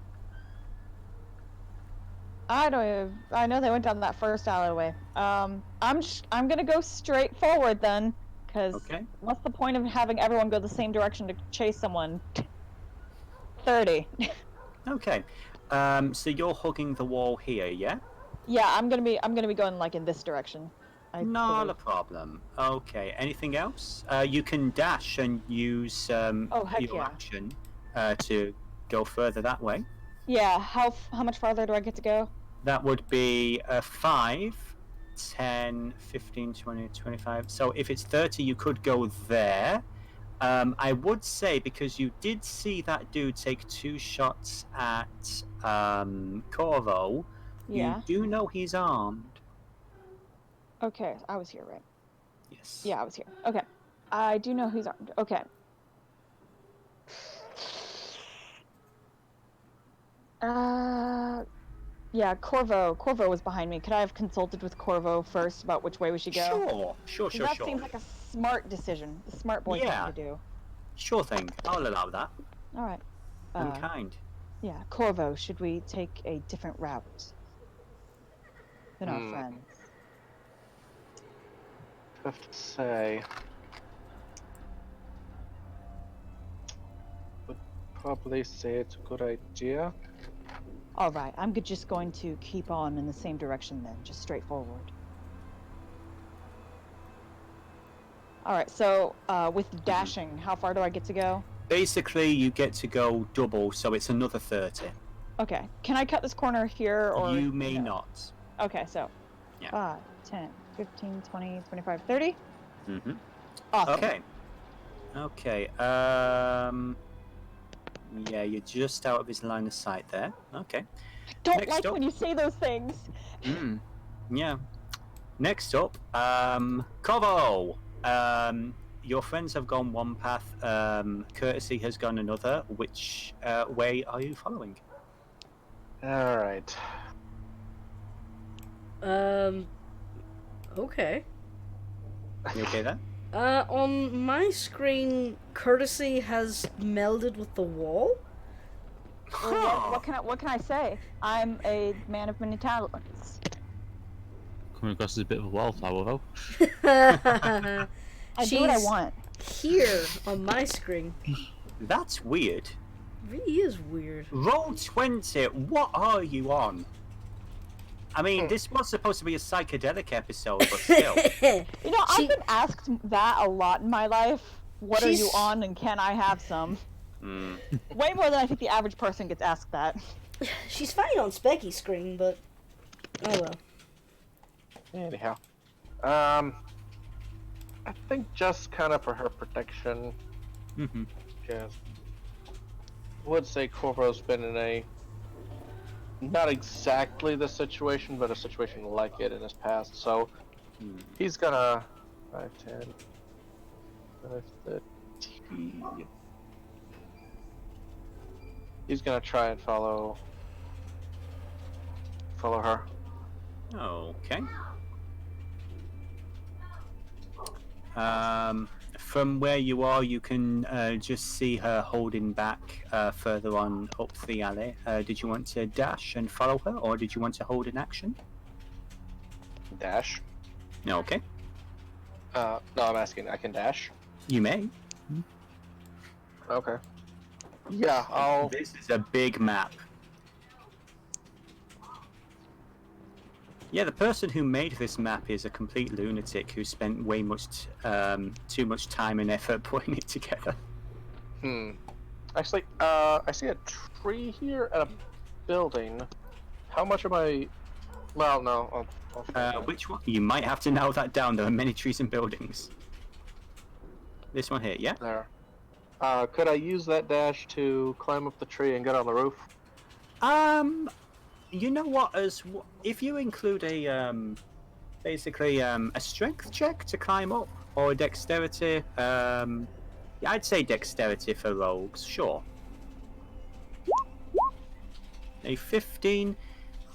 Speaker 3: I know they went down that first alleyway. I'm gonna go straight forward then, because
Speaker 2: Okay.
Speaker 3: what's the point of having everyone go the same direction to chase someone? 30.
Speaker 2: Okay. So you're hugging the wall here, yeah?
Speaker 3: Yeah, I'm gonna be going like in this direction.
Speaker 2: Not a
Speaker 3: believe.
Speaker 2: problem. Okay. Anything else? You can dash and use
Speaker 3: Oh, heck
Speaker 2: your
Speaker 3: yeah.
Speaker 2: action to go further that way.
Speaker 3: Yeah, how much farther do I get to go?
Speaker 2: That would be 5, 10, 15, 20, 25. So if it's 30, you could go there. I would say, because you did see that dude take 2 shots at Corvo,
Speaker 3: Yeah.
Speaker 2: you do know he's armed.
Speaker 3: Okay, I was here, right?
Speaker 2: Yes.
Speaker 3: Yeah, I was here. Okay. I do know who's armed. Okay. Yeah, Corvo. Corvo was behind me. Could I have consulted with Corvo first about which way we should go?
Speaker 2: Sure.
Speaker 3: 'Cause that seems like a smart decision, a smart boy thing
Speaker 2: Yeah.
Speaker 3: to do.
Speaker 2: Sure thing. I'll allow that.
Speaker 3: All right.
Speaker 2: I'm kind.
Speaker 3: Yeah, Corvo, should we take a different route than our friends?
Speaker 6: I have to say, would probably say it's a good idea.
Speaker 3: All right, I'm just going to keep on in the same direction then, just straight forward. All right, so with dashing, how far do I get to go?
Speaker 2: Basically, you get to go double, so it's another 30.
Speaker 3: Okay, can I cut this corner here or?
Speaker 2: You may
Speaker 3: no?
Speaker 2: not.
Speaker 3: Okay, so
Speaker 2: Yeah.
Speaker 3: 5, 10, 15, 20, 25, 30?
Speaker 2: Mm-hmm.
Speaker 3: Awesome.
Speaker 2: Okay. Yeah, you're just out of his line of sight there. Okay.
Speaker 3: Don't
Speaker 2: Next
Speaker 3: like
Speaker 2: up.
Speaker 3: when you say those things.
Speaker 2: Yeah. Next up, Corvo. Your friends have gone one path. Courtesy has gone another. Which way are you following?
Speaker 6: All right.
Speaker 1: Okay.
Speaker 2: You okay there?
Speaker 1: On my screen, Courtesy has melded with the wall.
Speaker 3: Well, what can I say? I'm a man of many talents.
Speaker 5: Coming across as a bit of a wallflower, though.
Speaker 3: I do what I
Speaker 1: She's
Speaker 3: want.
Speaker 1: here on my screen.
Speaker 2: That's weird.
Speaker 1: Really is weird.
Speaker 2: Roll 20. What are you on? I mean, this was supposed to be a psychedelic episode, but still.
Speaker 3: You know, I've been asked that a lot in my life. What are you
Speaker 1: She's-
Speaker 3: on and can I have some? Way more than I think the average person gets asked that.
Speaker 1: She's fine on Specky's screen, but oh well.
Speaker 6: Anyhow, I think just kind of for her protection, because I would say Corvo's been in a not exactly the situation, but a situation like it in his past. So he's gonna 5, 10, 5, 13. He's gonna try and follow her.
Speaker 2: Okay. From where you are, you can just see her holding back further on up the alley. Did you want to dash and follow her, or did you want to hold an action?
Speaker 6: Dash.
Speaker 2: Okay.
Speaker 6: No, I'm asking. I can dash.
Speaker 2: You may.
Speaker 6: Okay. Yeah, I'll.
Speaker 2: This is a big map. Yeah, the person who made this map is a complete lunatic who spent way too much time and effort putting it together.
Speaker 6: Actually, I see a tree here and a building. How much am I? Well, no. I'll figure it
Speaker 2: Which one? You might have to narrow that down. There are many trees and buildings. This one here, yeah?
Speaker 6: out. There. Could I use that dash to climb up the tree and get on the roof?
Speaker 2: You know what? If you include a basically a strength check to climb up or a dexterity, yeah, I'd say dexterity for rogues. Sure. A 15.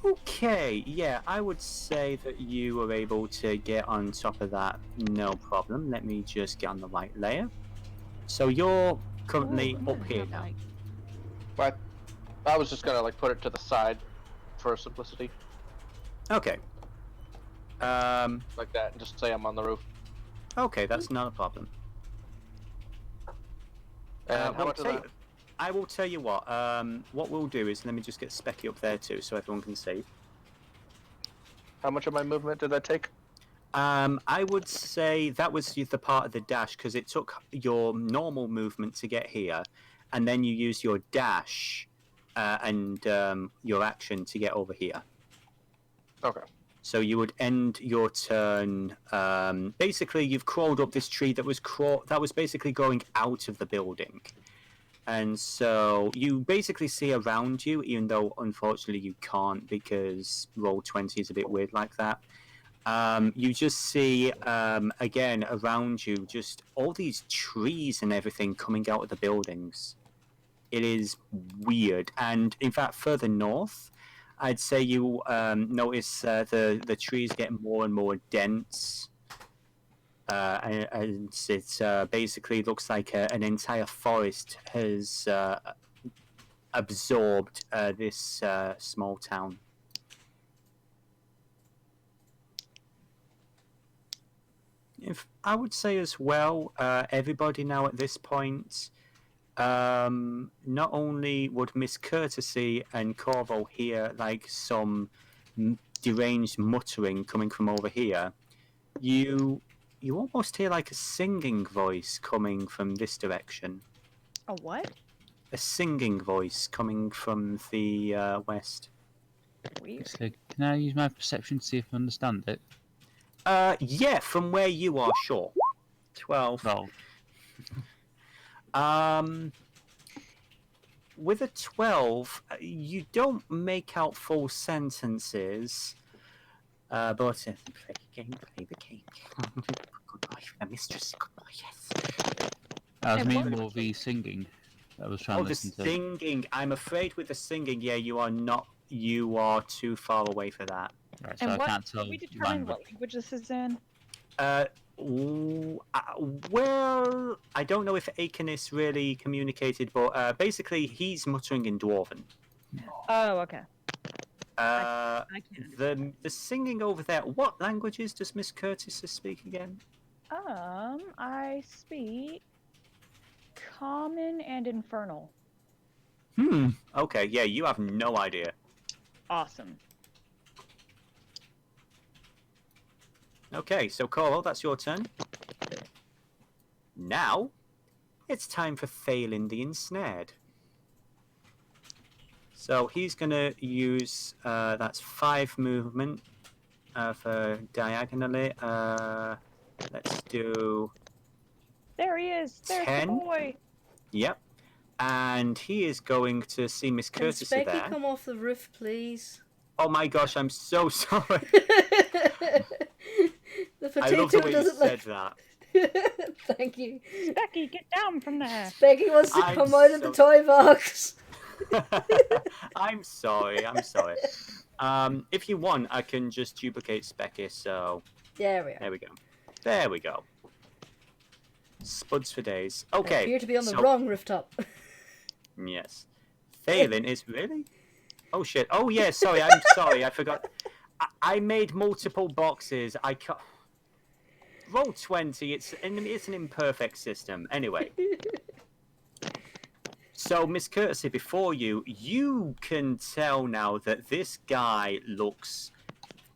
Speaker 2: Okay, yeah, I would say that you were able to get on top of that, no problem. Let me just get on the right layer. So you're currently up here now.
Speaker 6: But I was just gonna put it to the side for simplicity,
Speaker 2: Okay.
Speaker 6: like that, and just say I'm on the roof.
Speaker 2: Okay, that's not a problem.
Speaker 6: And how much of that?
Speaker 2: I will tell you what. What we'll do is let me just get Specky up there too, so everyone can see.
Speaker 6: How much of my movement did that take?
Speaker 2: I would say that was the part of the dash because it took your normal movement to get here, and then you use your dash and your action to get over here.
Speaker 6: Okay.
Speaker 2: So you would end your turn. Basically, you've crawled up this tree that was basically growing out of the building, and so you basically see around you, even though unfortunately you can't because Roll20 is a bit weird like that. You just see again around you just all these trees and everything coming out of the buildings. It is weird, and in fact, further north, I'd say you notice the trees get more and more dense, and it basically looks like an entire forest has absorbed this small town. If I would say as well, everybody now at this point. Not only would Miss Courtesy and Corvo hear like some deranged muttering coming from over here, you almost hear like a singing voice coming from this direction.
Speaker 3: A what?
Speaker 2: A singing voice coming from the west.
Speaker 3: Weird.
Speaker 5: So can I use my perception to see if I understand it?
Speaker 2: Yeah, from where you are, sure. 12.
Speaker 5: Well,
Speaker 2: With a 12, you don't make out full sentences, but play the game, play the game. Goodbye, my mistress. Goodbye, yes.
Speaker 5: I was
Speaker 3: And
Speaker 5: meaning
Speaker 3: what-
Speaker 5: more the singing. I was trying
Speaker 2: Oh,
Speaker 5: to
Speaker 2: the
Speaker 5: listen to.
Speaker 2: singing. I'm afraid with the singing, yeah, you are not. You are too far away for that.
Speaker 5: Right, so
Speaker 3: And
Speaker 5: I
Speaker 3: what
Speaker 5: can't tell
Speaker 3: we determine
Speaker 5: language.
Speaker 3: what language this is in?
Speaker 2: Well, I don't know if Akenis really communicated, but basically he's muttering in Dwarven.
Speaker 3: Oh, okay.
Speaker 2: Uh,
Speaker 3: I can.
Speaker 2: the singing over there. What languages does Miss Curtis speak again?
Speaker 3: I speak Common and Infernal.
Speaker 2: Okay, yeah, you have no idea.
Speaker 3: Awesome.
Speaker 2: Okay, so Coral, that's your turn. Now, it's time for Phelan the Ensnared. So he's going to use, that's 5 movement for diagonally. Let's do...
Speaker 3: There he is. There's
Speaker 2: 10?
Speaker 3: the boy.
Speaker 2: Yep. And he is going to see Miss
Speaker 1: Can
Speaker 2: Courtesy
Speaker 1: Specky
Speaker 2: there.
Speaker 1: come off the roof, please?
Speaker 2: Oh my gosh, I'm so sorry.
Speaker 1: The
Speaker 2: I love the
Speaker 1: potato
Speaker 2: way you
Speaker 1: doesn't
Speaker 2: said
Speaker 1: like.
Speaker 2: that.
Speaker 1: Thank you.
Speaker 3: Becky, get down from there.
Speaker 1: Specky wants to
Speaker 2: I'm
Speaker 1: come out of the
Speaker 2: so-
Speaker 1: toy box.
Speaker 2: I'm sorry. If you want, I can just duplicate Specky, so
Speaker 1: There we are.
Speaker 2: there we go. There we go. Spuds for days.
Speaker 1: I
Speaker 2: Okay.
Speaker 1: appear to be on the
Speaker 2: so-
Speaker 1: wrong rooftop.
Speaker 2: Yes. Phelan is really? Oh shit. Oh yeah, sorry, I'm sorry, I forgot. I made multiple boxes. I can't... Roll 20, it's an imperfect system. Anyway. So, Miss Courtesy, before you can tell now that this guy looks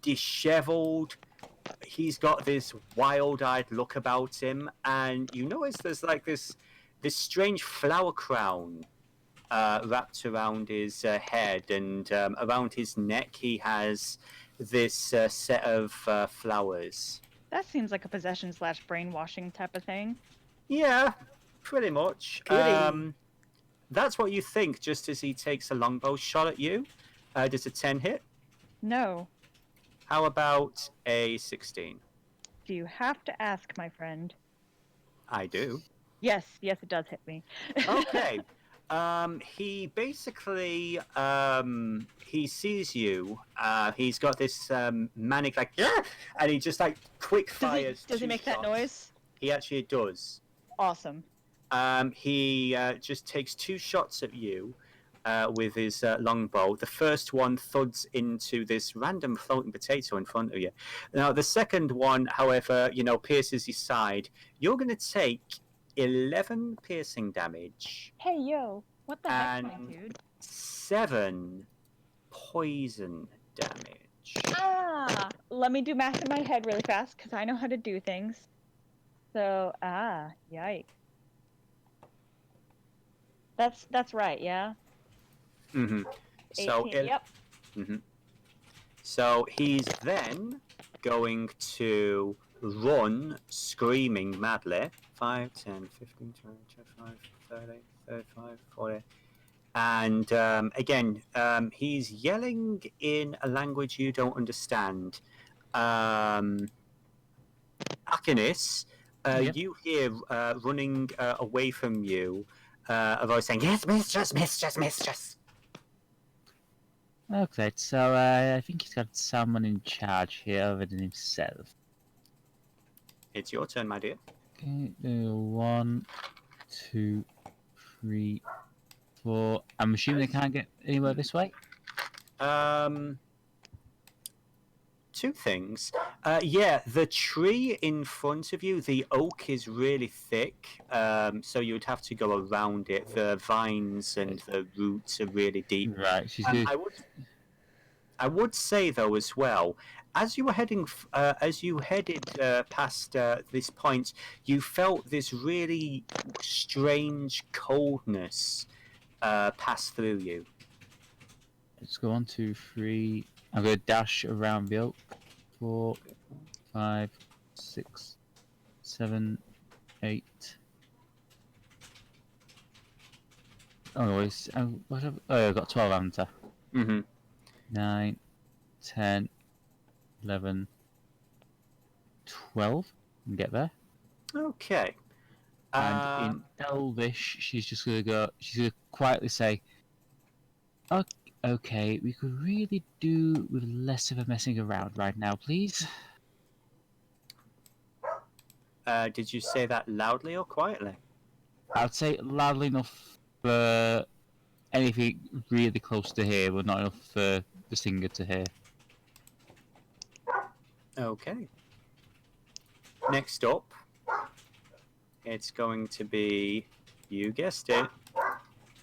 Speaker 2: disheveled. He's got this wild-eyed look about him, and you notice there's like this strange flower crown wrapped around his head, and around his neck he has this set of flowers.
Speaker 3: That seems like a possession / brainwashing type of thing.
Speaker 2: Yeah, pretty much.
Speaker 1: Goody.
Speaker 2: That's what you think just as he takes a longbow shot at you. Does a 10 hit?
Speaker 3: No.
Speaker 2: How about a 16?
Speaker 3: Do you have to ask, my friend?
Speaker 2: I do.
Speaker 3: Yes, it does hit me.
Speaker 2: Okay. He basically he sees you. He's got this manic like yeah, and he just like quick fires.
Speaker 3: Does he
Speaker 2: 2
Speaker 3: make that
Speaker 2: shots.
Speaker 3: noise?
Speaker 2: He actually does.
Speaker 3: Awesome.
Speaker 2: He just takes 2 shots at you with his longbow. The first one thuds into this random floating potato in front of you. Now, the second one, however, pierces his side. You're going to take 11 piercing damage.
Speaker 3: Hey, yo. What the heck, my
Speaker 2: And-
Speaker 3: dude?
Speaker 2: 7 poison damage.
Speaker 3: Let me do math in my head really fast, because I know how to do things. So, yikes. That's right, yeah?
Speaker 2: Mm-hmm. So,
Speaker 3: 18, yep.
Speaker 2: mm-hmm. So he's then going to run screaming madly. 5, 10, 15, 20, 25, 30, 35, 40. And again, he's yelling in a language you don't understand. Akinis,
Speaker 5: Yep.
Speaker 2: you hear running away from you a voice saying, "Yes, mistress, mistress, mistress."
Speaker 5: Okay, so I think he's got someone in charge here other than himself.
Speaker 2: It's your turn, my dear.
Speaker 5: Okay, 1, 2, 3, 4. I'm assuming they can't get anywhere this way.
Speaker 2: Two things. Yeah, the tree in front of you, the oak is really thick, so you would have to go around it. The vines and the roots are really deep.
Speaker 5: Right, she's good.
Speaker 2: I would say though as well, as you were heading, as you headed past this point, you felt this really strange coldness pass through you.
Speaker 5: Let's go 1, 2, 3. I'm gonna dash around the oak. 4, 5, 6, 7, 8. Oh, it's what have, oh, I've got 12, haven't I?
Speaker 2: Mm-hmm.
Speaker 5: 9, 10, 11, 12. And get there.
Speaker 2: Okay.
Speaker 5: And in Elvish, she's just gonna go. She's gonna quietly say, "Okay, we could really do with less of a messing around right now, please."
Speaker 2: Did you say that loudly or quietly?
Speaker 5: I'd say loudly enough for anything really close to hear, but not enough for the singer to hear.
Speaker 2: Okay. Next up, it's going to be, you guessed it,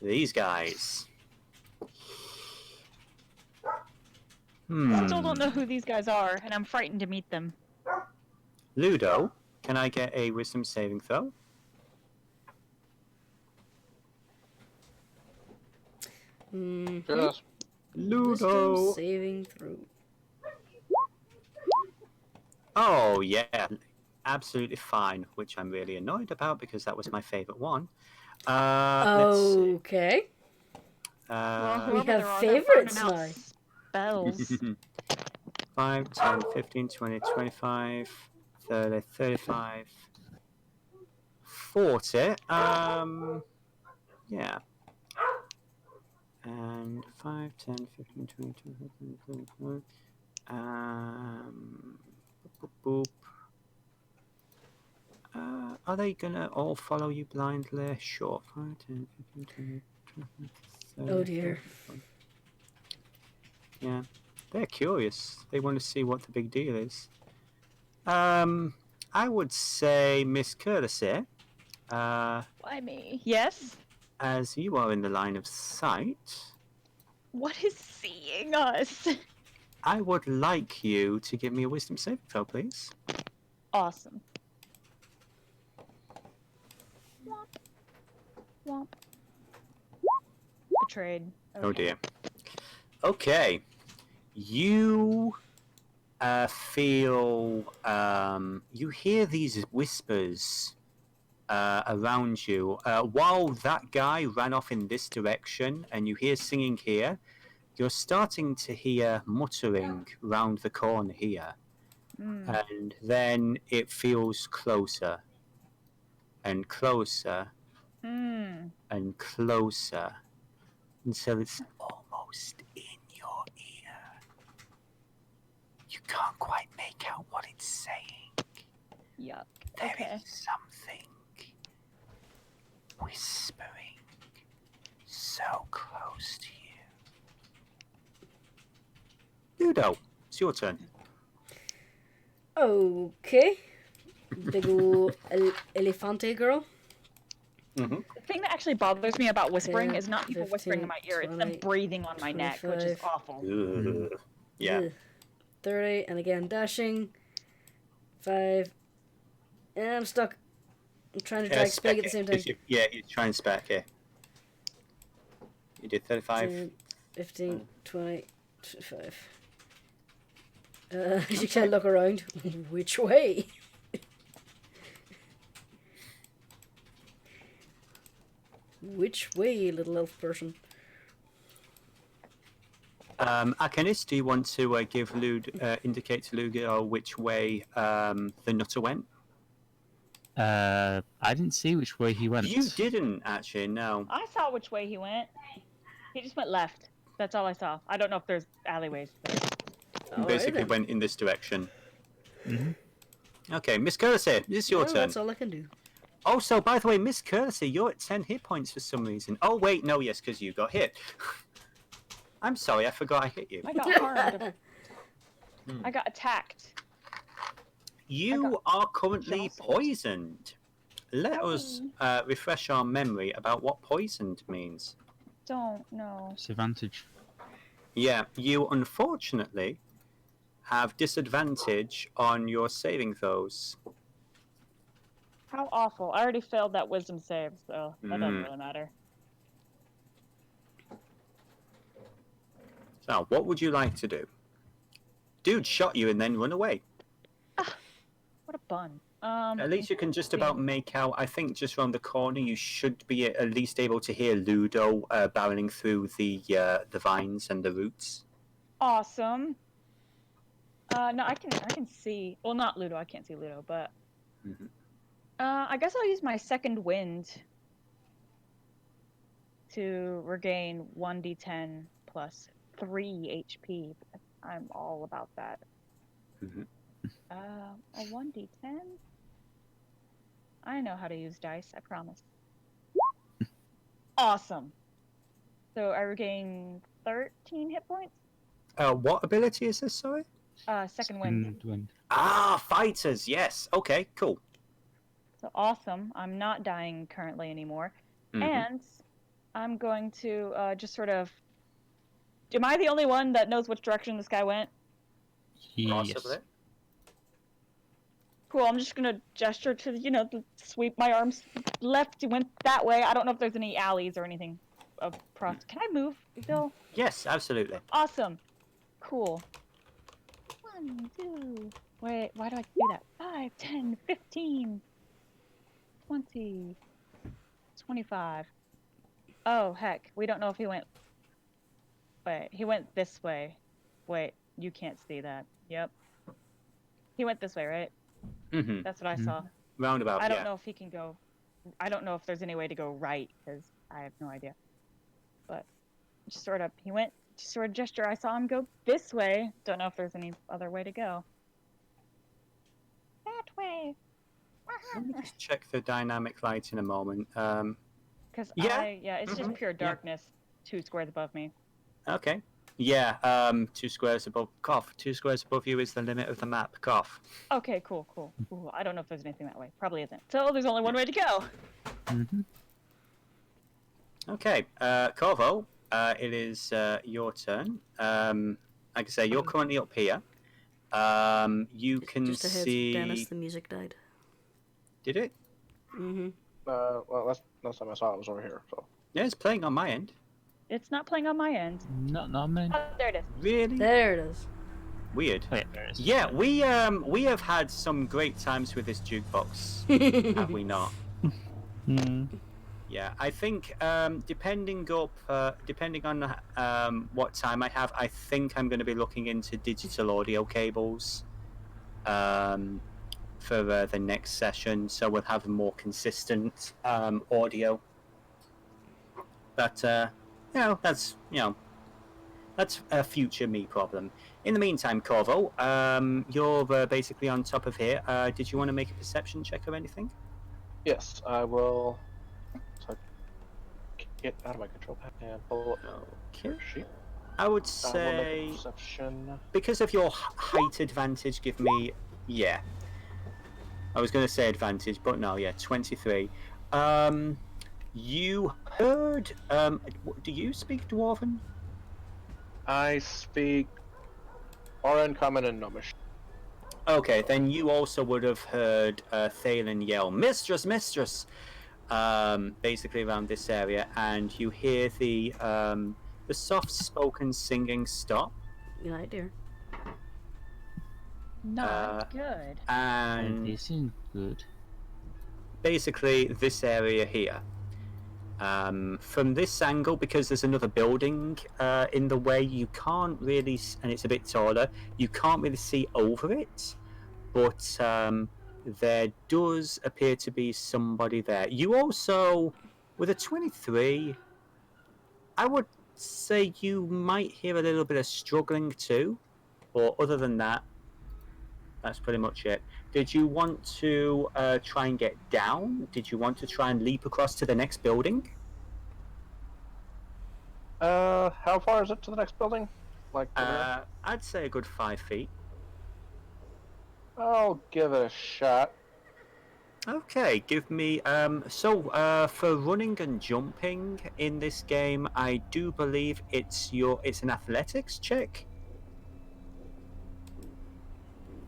Speaker 2: these guys.
Speaker 3: I still don't know who these guys are, and I'm frightened to meet them.
Speaker 2: Ludo, can I get a wisdom saving throw?
Speaker 6: Just
Speaker 2: Ludo.
Speaker 1: Wisdom saving throw.
Speaker 2: Oh, yeah. Absolutely fine, which I'm really annoyed about because that was my favorite one. Let's see.
Speaker 1: Okay.
Speaker 3: Well,
Speaker 1: We
Speaker 3: whoever
Speaker 1: have
Speaker 3: they are,
Speaker 1: favorites
Speaker 3: they're burning out
Speaker 1: now.
Speaker 3: spells.
Speaker 2: 5, 10, 15, 20, 25, 30, 35, 40. Yeah. And 5, 10, 15, 20, 25, 30, 35. Boop, boop, boop. Are they gonna all follow you blindly? Sure. 5, 10, 15, 20, 25, 30,
Speaker 1: Oh dear.
Speaker 2: 35. Yeah. They're curious. They want to see what the big deal is. I would say Miss Courtesy,
Speaker 3: Why me? Yes?
Speaker 2: as you are in the line of sight,
Speaker 3: What is seeing us?
Speaker 2: I would like you to give me a wisdom saving throw, please.
Speaker 3: Awesome. Womp. Womp. Betrayed. Okay.
Speaker 2: Oh dear. Okay. You feel, you hear these whispers around you. While that guy ran off in this direction and you hear singing here, you're starting to hear muttering round the corner here. And then it feels closer and closer and closer until it's almost in your ear. You can't quite make out what it's saying.
Speaker 3: Yuck.
Speaker 2: There
Speaker 3: Okay.
Speaker 2: is something whispering so close to you. Ludo, it's your turn.
Speaker 1: Okay. Big ol' elefante girl.
Speaker 2: Mm-hmm.
Speaker 3: The thing that actually bothers me about whispering
Speaker 1: 10,
Speaker 3: is not people whispering in my ear, it's them
Speaker 1: 20,
Speaker 3: breathing on my neck, which is
Speaker 1: 25.
Speaker 3: awful.
Speaker 2: Yeah.
Speaker 1: Ugh. 30, and again dashing. 5. And I'm stuck. I'm trying to drag Speg at the same time.
Speaker 2: Yeah, you try and spec it. You did 35.
Speaker 1: 10, 15, 20, 25. You can look around. Which way? Which way, little elf person?
Speaker 2: Arcanist, do you want to indicate to Lugo which way the nutter went?
Speaker 5: I didn't see which way he went.
Speaker 2: You didn't actually, no.
Speaker 3: I saw which way he went. He just went left. That's all I saw. I don't know if there's alleyways.
Speaker 2: He basically went in this direction.
Speaker 5: Mm-hmm.
Speaker 2: Okay, Miss Courtesy, this is your turn.
Speaker 1: That's all I can do.
Speaker 2: Also, by the way, Miss Courtesy, you're at 10 hit points for some reason. Oh, wait, no, yes, because you got hit. I'm sorry, I forgot I hit you.
Speaker 3: I got harmed. I got attacked.
Speaker 2: You are currently
Speaker 3: jostled.
Speaker 2: poisoned. Let us refresh our memory about what poisoned means.
Speaker 3: Don't know.
Speaker 5: Disadvantage.
Speaker 2: Yeah, you unfortunately have disadvantage on your saving throws.
Speaker 3: How awful. I already failed that wisdom save, so that doesn't really matter.
Speaker 2: So, what would you like to do? Dude shot you and then run away.
Speaker 3: What a bun.
Speaker 2: At least you can just about make out, I think just around the corner you should be at least able to hear Ludo barreling through the vines and the roots.
Speaker 3: Awesome. No, I can see. Well, not Ludo. I can't see Ludo, but I guess I'll use my second wind to regain 1d10 plus 3 HP. I'm all about that. A 1d10? I know how to use dice, I promise. Awesome. So I regain 13 hit points.
Speaker 2: What ability is this, sorry?
Speaker 3: Second wind.
Speaker 2: Ah, fighters, yes. Okay, cool.
Speaker 3: So awesome. I'm not dying currently anymore. And I'm going to just sort of... Am I the only one that knows which direction this guy went?
Speaker 2: Possibly.
Speaker 3: Cool, I'm just gonna gesture to, sweep my arms left. He went that way. I don't know if there's any alleys or anything across. Can I move, Bill?
Speaker 2: Yes, absolutely.
Speaker 3: Awesome. Cool. 1, 2... Wait, why do I do that? 5, 10, 15, 20, 25. Oh, heck. We don't know if he went... Wait, he went this way. Wait, you can't see that. Yep. He went this way, right? That's what I saw.
Speaker 2: Roundabout,
Speaker 3: I don't know if he can go... I don't know if there's any way to go right, because I have no idea. But just sort of... He went... Just sort of gesture. I saw him go this way. Don't know if there's any other way to go. That way.
Speaker 2: Let me just check the dynamic light in a moment.
Speaker 3: Because it's just pure darkness 2 squares above me.
Speaker 2: Okay. Yeah, 2 squares above cough. 2 squares above you is the limit of the map. Cough.
Speaker 3: Okay, cool. I don't know if there's anything that way. Probably isn't. So there's only one way to go.
Speaker 2: Okay, Corvo, it is your turn. Like I say, you're currently up here. You can
Speaker 1: Just ahead,
Speaker 2: see...
Speaker 1: Dennis, the music died.
Speaker 2: Did it?
Speaker 6: Well, last time I saw it was over here. So.
Speaker 2: Yeah, it's playing on my end.
Speaker 3: It's not playing on my end.
Speaker 5: Not man.
Speaker 3: Oh, there it is.
Speaker 2: Really?
Speaker 1: There it is.
Speaker 2: Weird.
Speaker 5: Oh, yeah, there it is.
Speaker 2: Yeah, we have had some great times with this jukebox, have we not? Yeah, I think depending on what time I have, I think I'm going to be looking into digital audio cables for the next session, so we'll have more consistent audio. But that's a future me problem. In the meantime, Corvo, you're basically on top of here. Did you want to make a perception check or anything?
Speaker 6: Yes, I will. So get out of my control pad and pull up your sheet.
Speaker 2: I would
Speaker 6: I will
Speaker 2: say,
Speaker 6: make a perception.
Speaker 2: because of your height advantage, give me, I was going to say advantage, but no, 23. You heard, do you speak Dwarven?
Speaker 6: I speak Oran, Common, and Gnomish.
Speaker 2: Okay, then you also would have heard Thalen yell, "Mistress, mistress!" Basically around this area, and you hear the soft-spoken singing stop.
Speaker 1: Good night, dear.
Speaker 3: Not good.
Speaker 2: And
Speaker 5: They seem good.
Speaker 2: basically this area here. From this angle, because there's another building in the way, you can't really, and it's a bit taller, you can't really see over it, but there does appear to be somebody there. You also, with a 23, I would say you might hear a little bit of struggling too, but other than that, that's pretty much it. Did you want to try and get down? Did you want to try and leap across to the next building?
Speaker 6: How far is it to the next building? Like the rear?
Speaker 2: I'd say a good 5 feet.
Speaker 6: I'll give it a shot.
Speaker 2: Okay, give me for running and jumping in this game, I do believe it's an athletics check.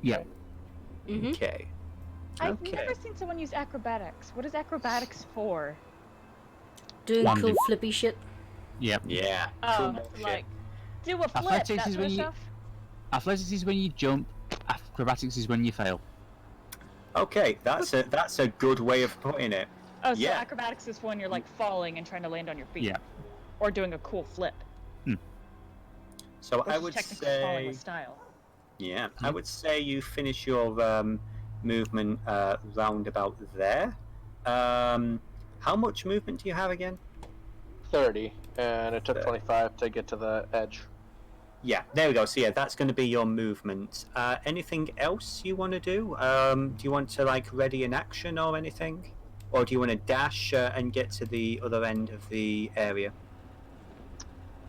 Speaker 5: Yeah.
Speaker 1: Mm-hmm.
Speaker 2: Okay.
Speaker 3: I've
Speaker 2: Okay.
Speaker 3: never seen someone use acrobatics. What is acrobatics for?
Speaker 1: Doing
Speaker 5: One
Speaker 1: cool
Speaker 5: do-
Speaker 1: flippy shit.
Speaker 5: Yeah.
Speaker 2: Yeah.
Speaker 3: Oh,
Speaker 2: cool shit.
Speaker 3: like do a flip,
Speaker 5: Athletics
Speaker 3: that
Speaker 5: is
Speaker 3: sort
Speaker 5: when
Speaker 3: of
Speaker 5: you-
Speaker 3: stuff.
Speaker 5: Athletics is when you jump. Acrobatics is when you fail.
Speaker 2: Okay, that's a good way of putting it.
Speaker 3: Oh, so
Speaker 2: Yeah.
Speaker 3: acrobatics is when you're like falling and trying to land on your feet.
Speaker 5: Yeah.
Speaker 3: Or doing a cool flip.
Speaker 2: So
Speaker 3: Which
Speaker 2: I
Speaker 3: is
Speaker 2: would
Speaker 3: technically falling
Speaker 2: say,
Speaker 3: with style.
Speaker 2: yeah, I would say you finish your movement round about there. How much movement do you have again?
Speaker 6: 30, and it took
Speaker 2: 30.
Speaker 6: 25 to get to the edge.
Speaker 2: Yeah, there we go. So yeah, that's going to be your movement. Anything else you want to do? Do you want to like ready an action or anything, or do you want to dash and get to the other end of the area?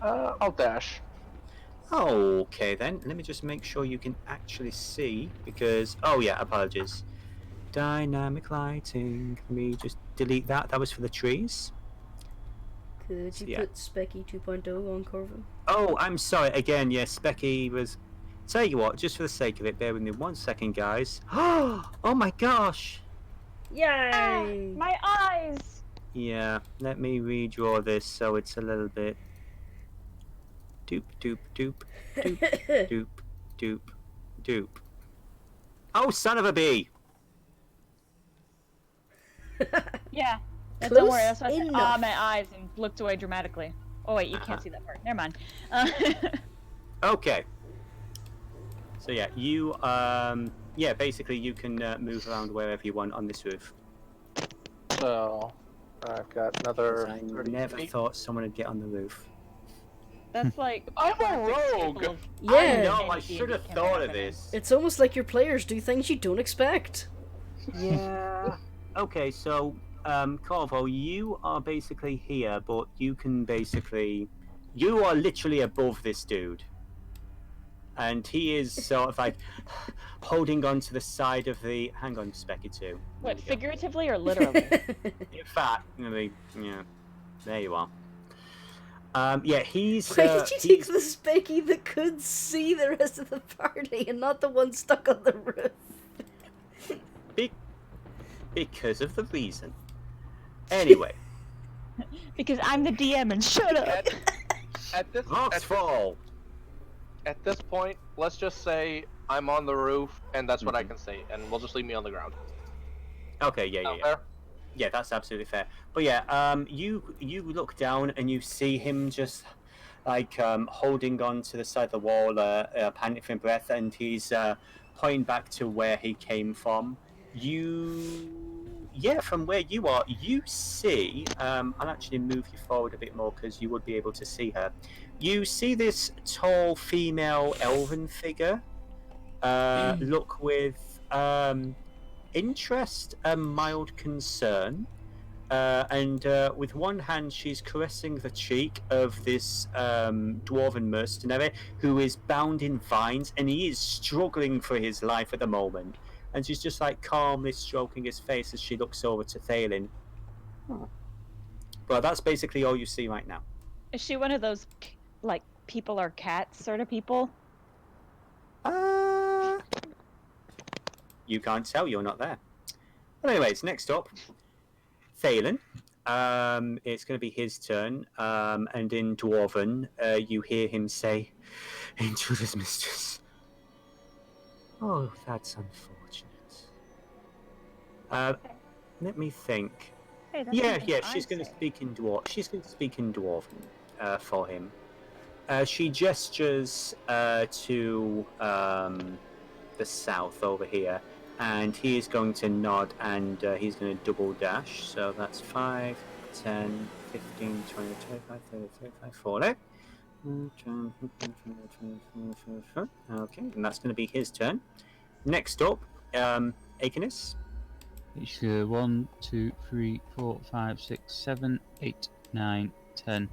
Speaker 6: I'll dash.
Speaker 2: Okay then. Let me just make sure you can actually see because apologies. Dynamic lighting. Let me just delete that. That was for the trees.
Speaker 1: Could
Speaker 2: So,
Speaker 1: you
Speaker 2: yeah.
Speaker 1: put Specky 2.0 on Corvo?
Speaker 2: Oh, I'm sorry. Again, yes, Specky was. Tell you what, just for the sake of it, bear with me 1 second, guys. Oh my gosh.
Speaker 1: Yay!
Speaker 3: My eyes!
Speaker 2: Yeah, let me redraw this so it's a little bit. Doop doop doop doop doop doop doop. Oh, son of a bee!
Speaker 3: Yeah. Don't
Speaker 1: Close
Speaker 3: worry, that's why I said,
Speaker 1: enough.
Speaker 3: my eyes, and looked away dramatically. Oh wait, you
Speaker 2: Uh-huh.
Speaker 3: can't see that part. Never mind.
Speaker 2: Okay. So yeah, you basically you can move around wherever you want on this roof.
Speaker 6: So, I've got another
Speaker 2: I
Speaker 6: 30
Speaker 2: never
Speaker 6: feet.
Speaker 2: thought someone would get on the roof.
Speaker 3: That's like
Speaker 6: I'm a
Speaker 3: classic
Speaker 6: rogue!
Speaker 3: staple of
Speaker 1: Yeah.
Speaker 2: I know.
Speaker 3: any
Speaker 2: I should have
Speaker 3: D&D
Speaker 2: thought
Speaker 3: campaign
Speaker 2: of
Speaker 3: I've been in.
Speaker 2: this.
Speaker 1: It's almost like your players do things you don't expect.
Speaker 2: Yeah. Okay, so Corvo, you are basically here, but you are literally above this dude. And he is sort of like holding on to the side of the. Hang on, Specky 2.
Speaker 3: What, figuratively or literally?
Speaker 2: In fact, yeah, there you are. He's.
Speaker 1: Why did you take the Specky that could see the rest of the party and not the one stuck on the roof?
Speaker 2: Because of the reason. Anyway,
Speaker 3: Because I'm the DM and shut up!
Speaker 2: Voxfall.
Speaker 6: At this point, let's just say I'm on the roof, and that's what I can say, and we'll just leave me on the ground.
Speaker 2: Okay, yeah.
Speaker 6: Fair?
Speaker 2: Yeah, that's absolutely fair. But yeah, you look down and you see him just like holding on to the side of the wall, panting for breath, and he's pointing back to where he came from. From where you are, you see. I'll actually move you forward a bit more because you would be able to see her. You see this tall female elven figure. Look with interest and mild concern. And with one hand, she's caressing the cheek of this dwarven mercenary who is bound in vines, and he is struggling for his life at the moment. And she's just like calmly stroking his face as she looks over to Thalen. But that's basically all you see right now.
Speaker 3: Is she one of those, like, people are cats sort of people?
Speaker 2: You can't tell, you're not there. But anyways, next up, Thalen. It's going to be his turn, and in Dwarven, you hear him say, "Intruder's mistress, Oh, that's unfortunate. Let me think.
Speaker 3: Hey, that's
Speaker 2: Yeah,
Speaker 3: something
Speaker 2: yeah,
Speaker 3: I
Speaker 2: she's going to
Speaker 3: say.
Speaker 2: speak in dwarf. She's going to speak in dwarven for him. She gestures to the south over here, and he is going to nod, and he's going to double dash. So that's 5, 10, 15, 20, 25, 30, 35, 40. Okay, and that's going to be his turn. Next up, Akinus.
Speaker 5: It's 1, 2, 3, 4, 5, 6, 7, 8, 9, 10,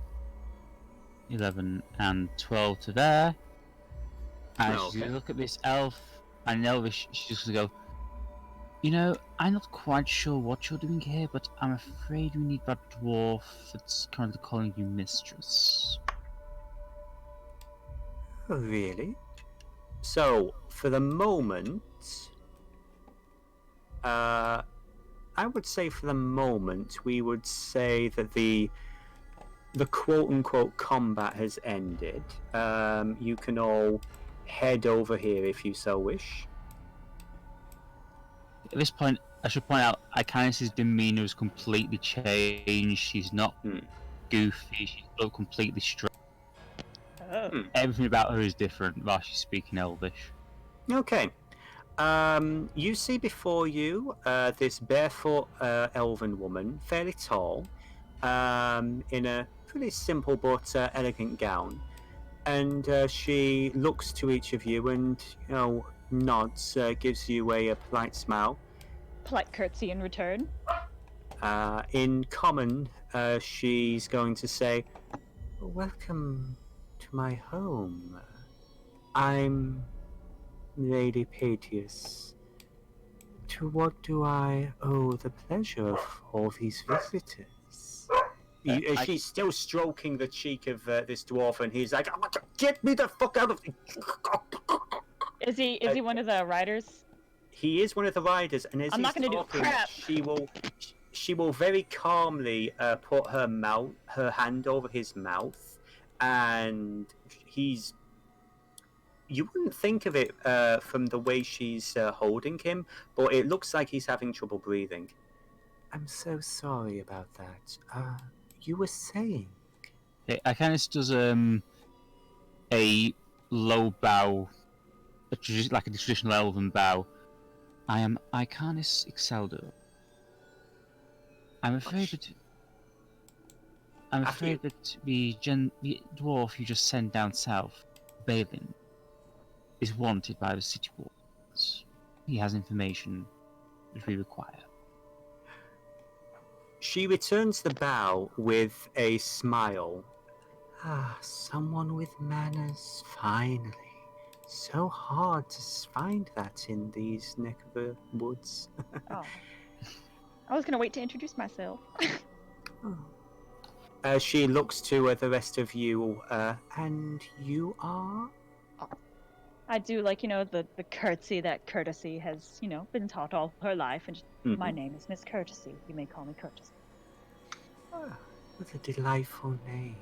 Speaker 5: 11, and 12 to there. And she's
Speaker 2: Okay.
Speaker 5: going to look at this elf, and Elvish, she's just going to go, you know, I'm not quite sure what you're doing here, but I'm afraid we need that dwarf that's currently calling you mistress.
Speaker 2: Oh, really? So, for the moment, I would say for the moment, we would say that the quote-unquote combat has ended. You can all head over here if you so wish.
Speaker 5: At this point, I should point out, Ikanis' demeanour has completely changed. She's not goofy, she's not completely straight.
Speaker 3: Oh.
Speaker 5: Everything about her is different while she's speaking Elvish.
Speaker 2: Okay. You see before you this barefoot elven woman, fairly tall, in a pretty simple but elegant gown, and she looks to each of you and nods, gives you a polite smile.
Speaker 3: Polite curtsy in return.
Speaker 2: In common, she's going to say, "Welcome to my home. I'm Lady Patius. To what do I owe the pleasure of all these visitors?" She's still stroking the cheek of this dwarf, and he's like, "Get me the fuck out of here!"
Speaker 3: Is he one of the riders?
Speaker 2: He is one of the riders, and as
Speaker 3: I'm not
Speaker 2: he's
Speaker 3: gonna do
Speaker 2: talking,
Speaker 3: crap.
Speaker 2: she will very calmly put her hand over his mouth, and he's. You wouldn't think of it from the way she's holding him, but it looks like he's having trouble breathing. I'm so sorry about that. You were saying?
Speaker 5: Ikanis does a low bow, like a traditional elven bow. I am Ikanis Ixaldo. I'm afraid that the dwarf you just sent down south, Balin, is wanted by the city walls. He has information that we require.
Speaker 2: She returns the bow with a smile. Someone with manners, finally. So hard to find that in these neck of the woods.
Speaker 3: Oh. I was gonna wait to introduce myself.
Speaker 2: She looks to the rest of you, and you are?
Speaker 3: I do the curtsy that Courtesy has, been taught all her life, and my name is Miss Courtesy. You may call me Courtesy.
Speaker 2: What a delightful name.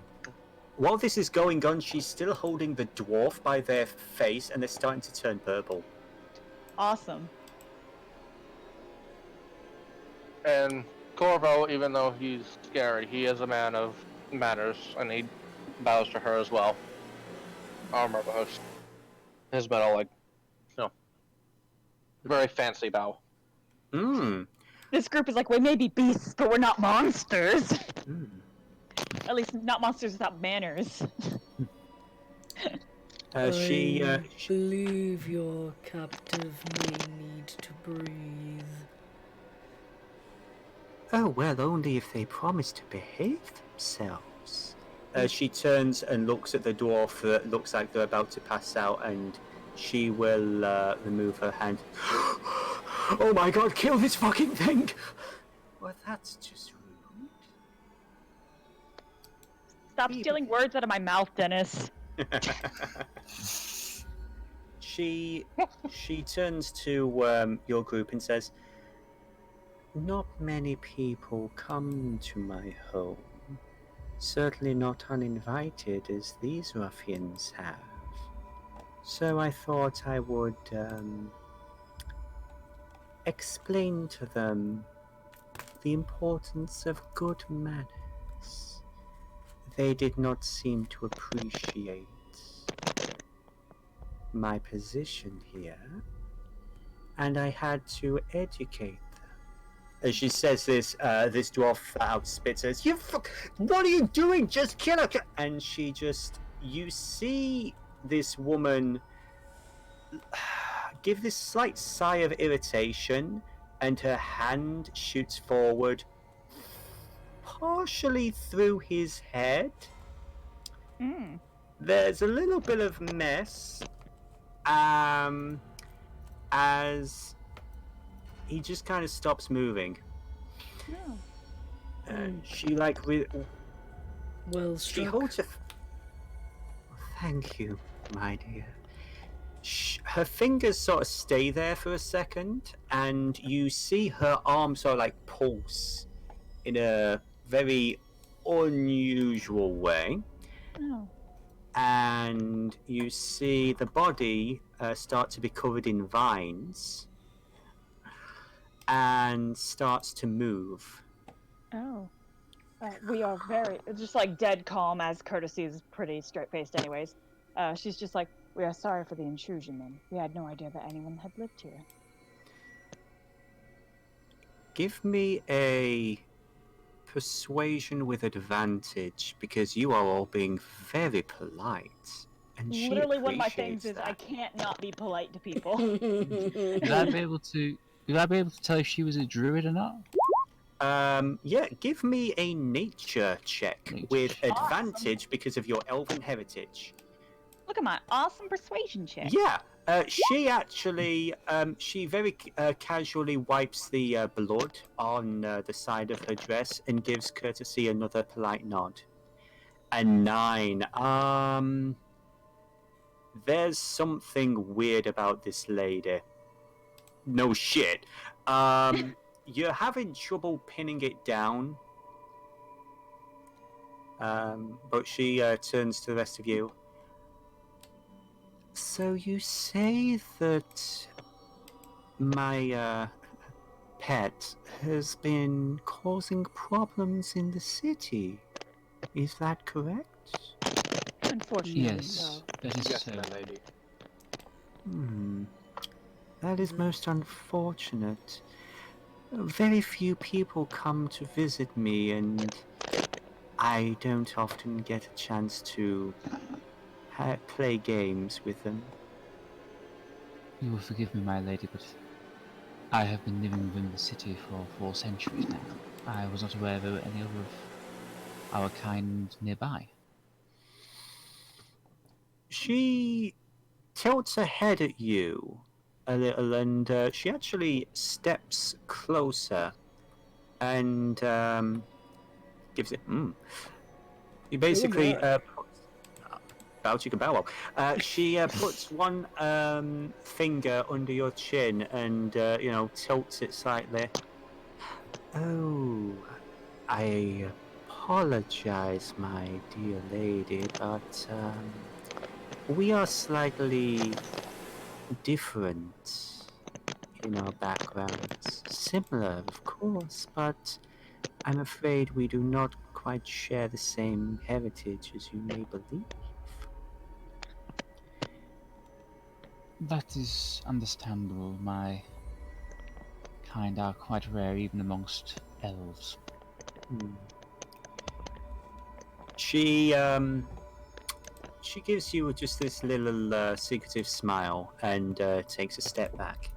Speaker 2: While this is going on, she's still holding the dwarf by their face, and they're starting to turn purple.
Speaker 3: Awesome.
Speaker 6: And Corvo, even though he's scary, he is a man of manners, and he bows to her as well. Armor bows. His metal, very fancy bow.
Speaker 3: This group is like, we may be beasts, but we're not monsters. At least not monsters without manners.
Speaker 1: I believe your captive may need to breathe.
Speaker 2: Oh, well, only if they promise to behave themselves. She turns and looks at the dwarf that looks like they're about to pass out, and she will remove her hand. Oh my god, kill this fucking thing! Well, that's just rude.
Speaker 3: Stop stealing words out of my mouth, Dennis.
Speaker 2: She turns to your group and says, "Not many people come to my home. Certainly not uninvited as these ruffians have. So I thought I would explain to them the importance of good manners. They did not seem to appreciate my position here, and I had to educate them. As she says this, this dwarf flat out spits at us. What are you doing? Just kill her! And she just, you see this woman give this slight sigh of irritation, and her hand shoots forward, partially through his head.
Speaker 3: Mm.
Speaker 2: There's a little bit of mess, as he just kind of stops moving.
Speaker 3: No.
Speaker 2: She like
Speaker 1: Well
Speaker 2: she
Speaker 1: struck.
Speaker 2: holds a. Thank you, my dear. Her fingers sort of stay there for a second, and you see her arm sort of like pulse in a very unusual way.
Speaker 3: Oh.
Speaker 2: And you see the body start to be covered in vines and starts to move.
Speaker 3: Oh. We are very just like dead calm, as courtesy is pretty straight faced anyways. She's just like, we are sorry for the intrusion, then. We had no idea that anyone had lived here.
Speaker 2: Give me a persuasion with advantage, because you are all being very polite. And
Speaker 3: Literally,
Speaker 2: she
Speaker 3: one of my things
Speaker 2: appreciates
Speaker 3: is I
Speaker 2: that.
Speaker 3: can't not be polite to people.
Speaker 5: Would I be able to? Would I be able to tell if she was a druid or not?
Speaker 2: Yeah, give me a nature check
Speaker 5: Nature
Speaker 2: with
Speaker 5: check.
Speaker 2: advantage because of your elven heritage.
Speaker 3: Look at my awesome persuasion check.
Speaker 2: Yeah, she actually, she very casually wipes the blood on the side of her dress and gives courtesy another polite nod. A 9. There's something weird about this lady. No shit. You're having trouble pinning it down. But she turns to the rest of you. So you say that my pet has been causing problems in the city. Is that correct?
Speaker 3: Unfortunately,
Speaker 5: Yes, that is
Speaker 6: Yes,
Speaker 5: so.
Speaker 6: my lady.
Speaker 2: That is most unfortunate. Very few people come to visit me, and I don't often get a chance to play games with them.
Speaker 5: You will forgive me, my lady, but I have been living within the city for 4 centuries now. I was not aware there were any other of our kind nearby.
Speaker 2: She tilts her head at you a little, and she actually steps closer and gives it. You basically bow chicka bow wow. She puts one finger under your chin and tilts it slightly. Oh, I apologize, my dear lady, but we are slightly different in our backgrounds. Similar, of course, but I'm afraid we do not quite share the same heritage as you may believe.
Speaker 5: That is understandable. My kind are quite rare even amongst elves.
Speaker 2: She gives you just this little secretive smile and takes a step back.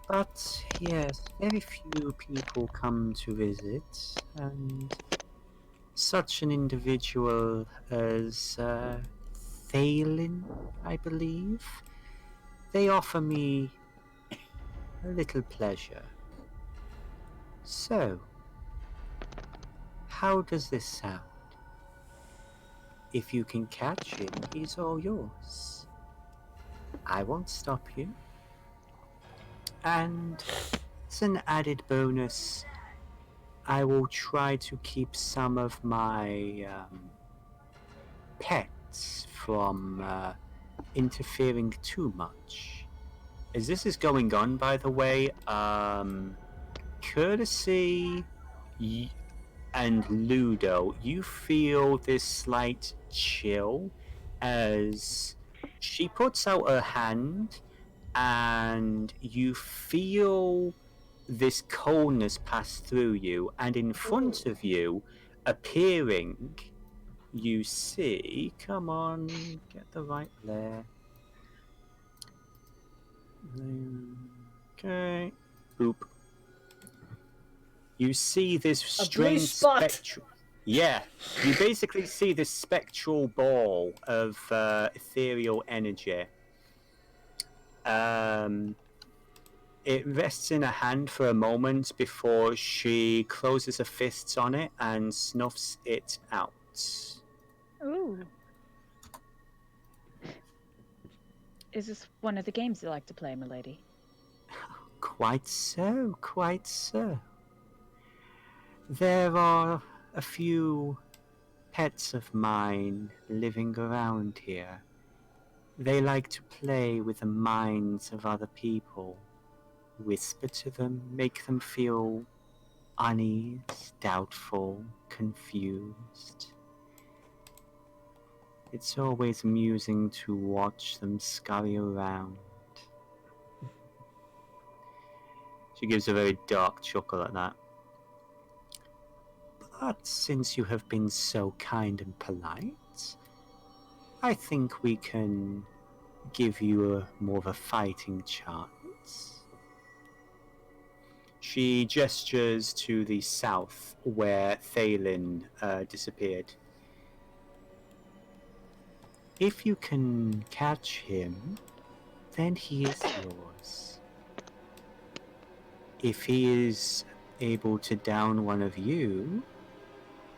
Speaker 2: But yes, very few people come to visit, and such an individual as Thalen, I believe, they offer me a little pleasure. So, how does this sound? If you can catch him, he's all yours. I won't stop you. And as an added bonus, I will try to keep some of my pets from interfering too much. As this is going on, by the way, Courtesy and Ludo, you feel this slight chill as she puts out her hand, and you feel this coldness pass through you, and in front of you, appearing, you see, come on, get the right layer. Okay, boop. You see this
Speaker 1: blue
Speaker 2: strange
Speaker 1: spot.
Speaker 2: spectral. Yeah, you basically see this spectral ball of ethereal energy. It rests in her hand for a moment before she closes her fists on it and snuffs it out.
Speaker 7: Ooh. Is this one of the games you like to play, milady?
Speaker 2: Quite so, quite so. There are a few pets of mine living around here. They like to play with the minds of other people, whisper to them, make them feel uneasy, doubtful, confused. It's always amusing to watch them scurry around. She gives a very dark chuckle at that. But since you have been so kind and polite, I think we can give you more of a fighting chance. She gestures to the south, where Thalen disappeared. If you can catch him, then he is yours. If he is able to down one of you,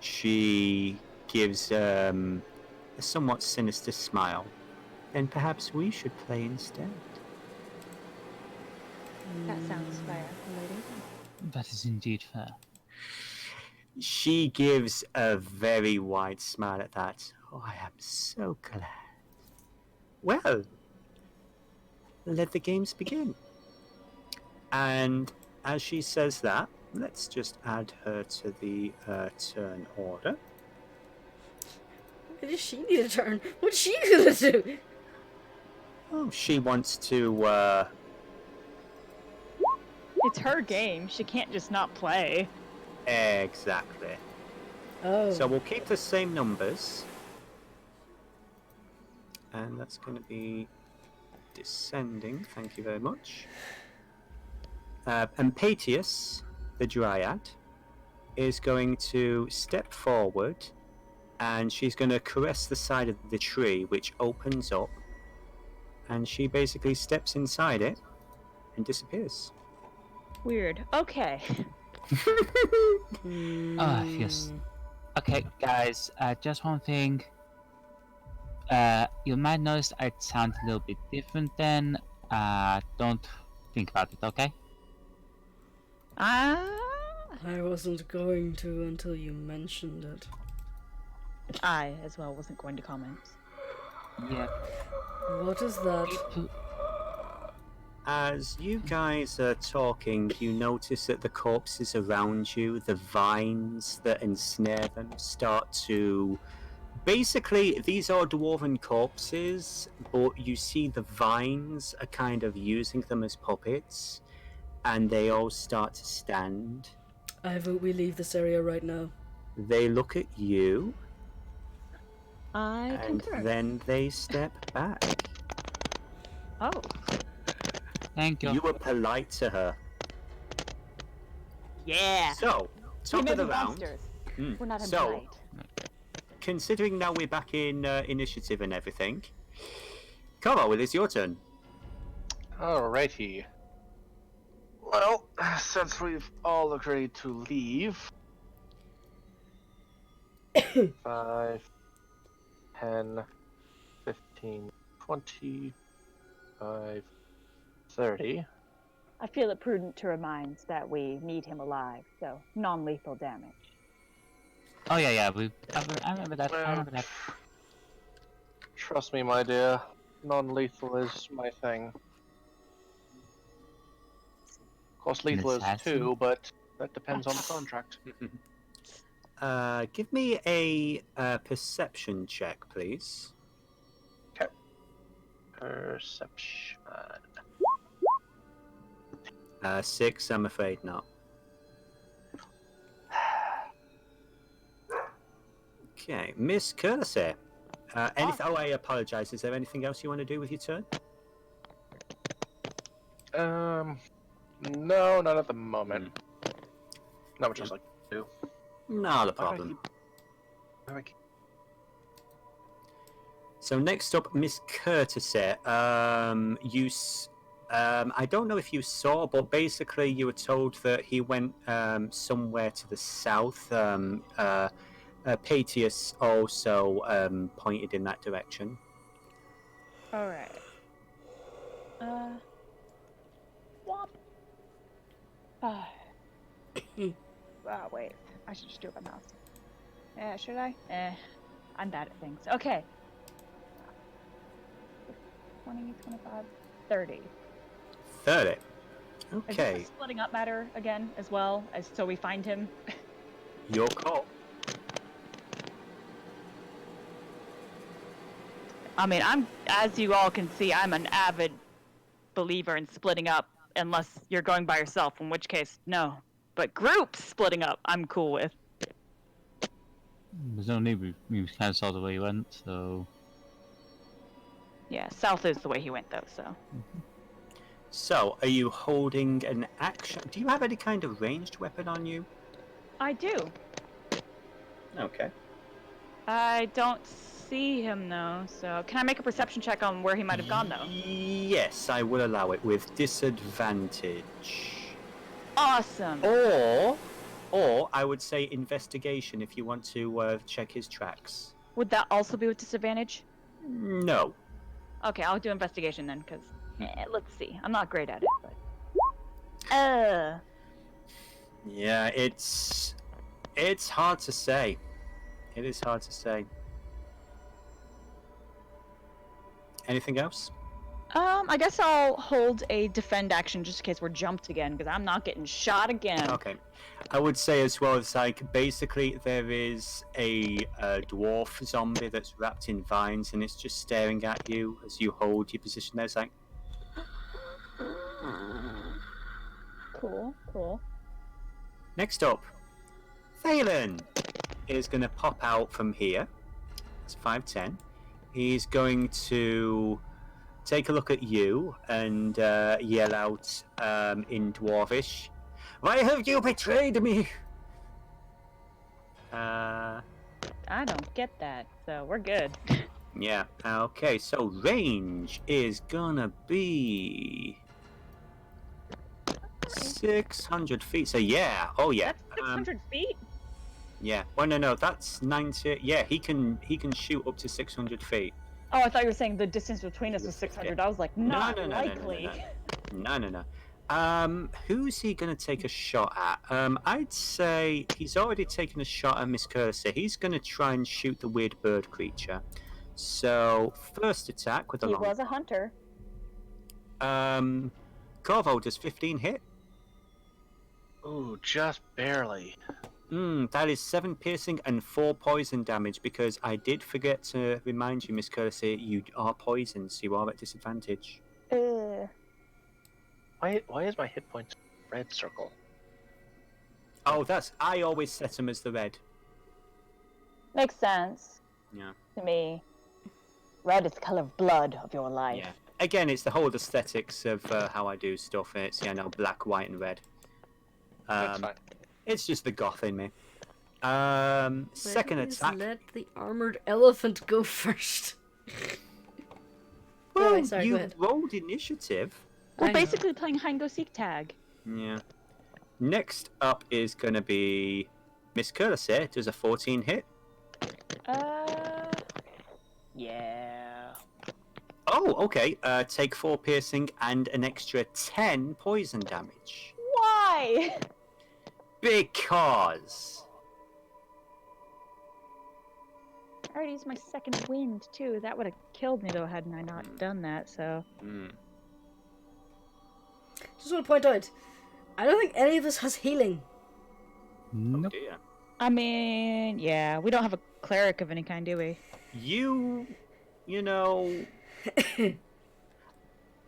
Speaker 2: she gives a somewhat sinister smile. Then perhaps we should play instead.
Speaker 7: That sounds fair, milady.
Speaker 5: That is indeed fair.
Speaker 2: She gives a very wide smile at that. Oh, I am so glad. Well, let the games begin. And as she says that, let's just add her to the turn order.
Speaker 1: Why does she need a turn? What's she gonna do?
Speaker 2: Oh, she wants to,
Speaker 7: It's her game. She can't just not play.
Speaker 2: Exactly.
Speaker 1: Oh.
Speaker 2: So we'll keep the same numbers. And that's going to be descending, thank you very much. Empatius, the Dryad, is going to step forward, and she's going to caress the side of the tree, which opens up, and she basically steps inside it and disappears.
Speaker 7: Weird. Okay.
Speaker 5: Ah, yes. Okay, guys, just one thing. You might notice I sound a little bit different then. Don't think about it, okay?
Speaker 7: Ah.
Speaker 1: I wasn't going to until you mentioned it.
Speaker 7: I, as well, wasn't going to comment.
Speaker 5: Yeah.
Speaker 1: What is that?
Speaker 2: As you guys are talking, you notice that the corpses around you, the vines that ensnare them, start to... Basically, these are dwarven corpses, but you see the vines are kind of using them as puppets, and they all start to stand.
Speaker 1: I vote we leave this area right now.
Speaker 2: They look at you,
Speaker 7: I
Speaker 2: and
Speaker 7: concur.
Speaker 2: then they step back.
Speaker 7: Oh.
Speaker 5: Thank you.
Speaker 2: You were polite to her.
Speaker 7: Yeah.
Speaker 2: So, top of the round.
Speaker 7: Monsters.
Speaker 2: Mm.
Speaker 7: We're not
Speaker 2: So,
Speaker 7: impolite.
Speaker 2: considering now we're back in initiative and everything, Carl, it is your turn.
Speaker 6: Alrighty. Well, since we've all agreed to leave, 5, 10, 15, 20, 5, 30.
Speaker 7: I feel it prudent to remind that we need him alive, so non-lethal damage.
Speaker 5: Oh yeah, yeah. I remember that. I remember that.
Speaker 6: Trust me, my dear. Non-lethal is my thing. Of course, lethal is
Speaker 5: Necessity?
Speaker 6: 2, but that depends on the contract.
Speaker 2: Give me a perception check, please.
Speaker 6: Okay. Perception.
Speaker 2: 6, I'm afraid not. Okay, Miss Courtesy. Oh, I apologise. Is there anything else you want to do with your turn?
Speaker 6: No, not at the moment. Not much else I can do.
Speaker 2: Not a
Speaker 6: Why do I
Speaker 2: problem.
Speaker 6: keep- why do I keep-
Speaker 2: So next up, Miss Courtesy. I don't know if you saw, but basically you were told that he went somewhere to the south. Patius also pointed in that direction.
Speaker 7: All right. Womp. Wait. I should just do it by mouse. Yeah, should I? I'm bad at things. Okay. 20, 25, 30.
Speaker 2: 30.
Speaker 7: Is
Speaker 2: Okay,
Speaker 7: this a splitting up matter again, as well, as so we find him?
Speaker 2: your call.
Speaker 3: I mean, as you all can see, I'm an avid believer in splitting up, unless you're going by yourself, in which case, no. But groups splitting up, I'm cool with.
Speaker 5: There's no need. We kind of saw the way he went, so.
Speaker 3: Yeah, south is the way he went, though, so.
Speaker 2: So, are you holding an action? Do you have any kind of ranged weapon on you?
Speaker 3: I do.
Speaker 2: Okay.
Speaker 3: I don't see him, though, so. Can I make a perception check on where he might have gone, though?
Speaker 2: Yes, I will allow it with disadvantage.
Speaker 3: Awesome!
Speaker 2: Or I would say investigation if you want to check his tracks.
Speaker 3: Would that also be with disadvantage?
Speaker 2: No.
Speaker 3: Okay, I'll do investigation then, because let's see. I'm not great at it, but.
Speaker 2: Yeah, it's hard to say. It is hard to say. Anything else?
Speaker 3: I guess I'll hold a defend action just in case we're jumped again, because I'm not getting shot again.
Speaker 2: Okay. I would say as well, it's like basically there is a dwarf zombie that's wrapped in vines and it's just staring at you as you hold your position there. It's like,
Speaker 7: Cool.
Speaker 2: next up, Thalen is going to pop out from here. It's 5'10". He's going to take a look at you and yell out in Dwarvish, "Why have you betrayed me?"
Speaker 7: I don't get that, so we're good.
Speaker 2: Yeah, okay, so range is gonna be 600 feet, so yeah, oh yeah.
Speaker 7: That's 600 feet?
Speaker 2: Yeah, well no, that's 90, yeah, he can shoot up to 600 feet.
Speaker 7: Oh, I thought you were saying the distance between us was 600. I was like, not likely.
Speaker 2: No. Who's he gonna take a shot at? I'd say he's already taken a shot at Miss Cursor. He's gonna try and shoot the weird bird creature. So first attack with a
Speaker 7: He
Speaker 2: long.
Speaker 7: was a hunter.
Speaker 2: Corvo, does 15 hit?
Speaker 6: Ooh, just barely.
Speaker 2: That is 7 piercing and 4 poison damage, because I did forget to remind you, Miss Cursor, you are poisoned, so you are at disadvantage.
Speaker 6: Why is my hit points red circle?
Speaker 2: Oh, I always set them as the red.
Speaker 7: Makes sense
Speaker 2: Yeah.
Speaker 7: to me. Red is the color of blood of your life.
Speaker 2: Yeah. Again, it's the whole aesthetics of how I do stuff. It's black, white, and red.
Speaker 6: That's fine.
Speaker 2: It's just the goth in me. Second
Speaker 1: Please
Speaker 2: attack.
Speaker 1: let the armored elephant go first.
Speaker 2: Well,
Speaker 1: Anyway, sorry, go
Speaker 2: you
Speaker 1: ahead.
Speaker 2: rolled initiative.
Speaker 7: We're
Speaker 1: I know.
Speaker 7: basically playing hide and go seek tag.
Speaker 2: Yeah. Next up is going to be Miss Cursor. Does a 14 hit?
Speaker 7: Yeah.
Speaker 2: Oh, okay. Take 4 piercing and an extra 10 poison damage.
Speaker 7: Why?
Speaker 2: Because
Speaker 7: I already used my second wind too. That would have killed me though, hadn't I not done that. So.
Speaker 1: Just want to point out, I don't think any of us has healing.
Speaker 5: Nope.
Speaker 2: Dear.
Speaker 7: I mean, yeah, we don't have a cleric of any kind, do we?
Speaker 2: You know, the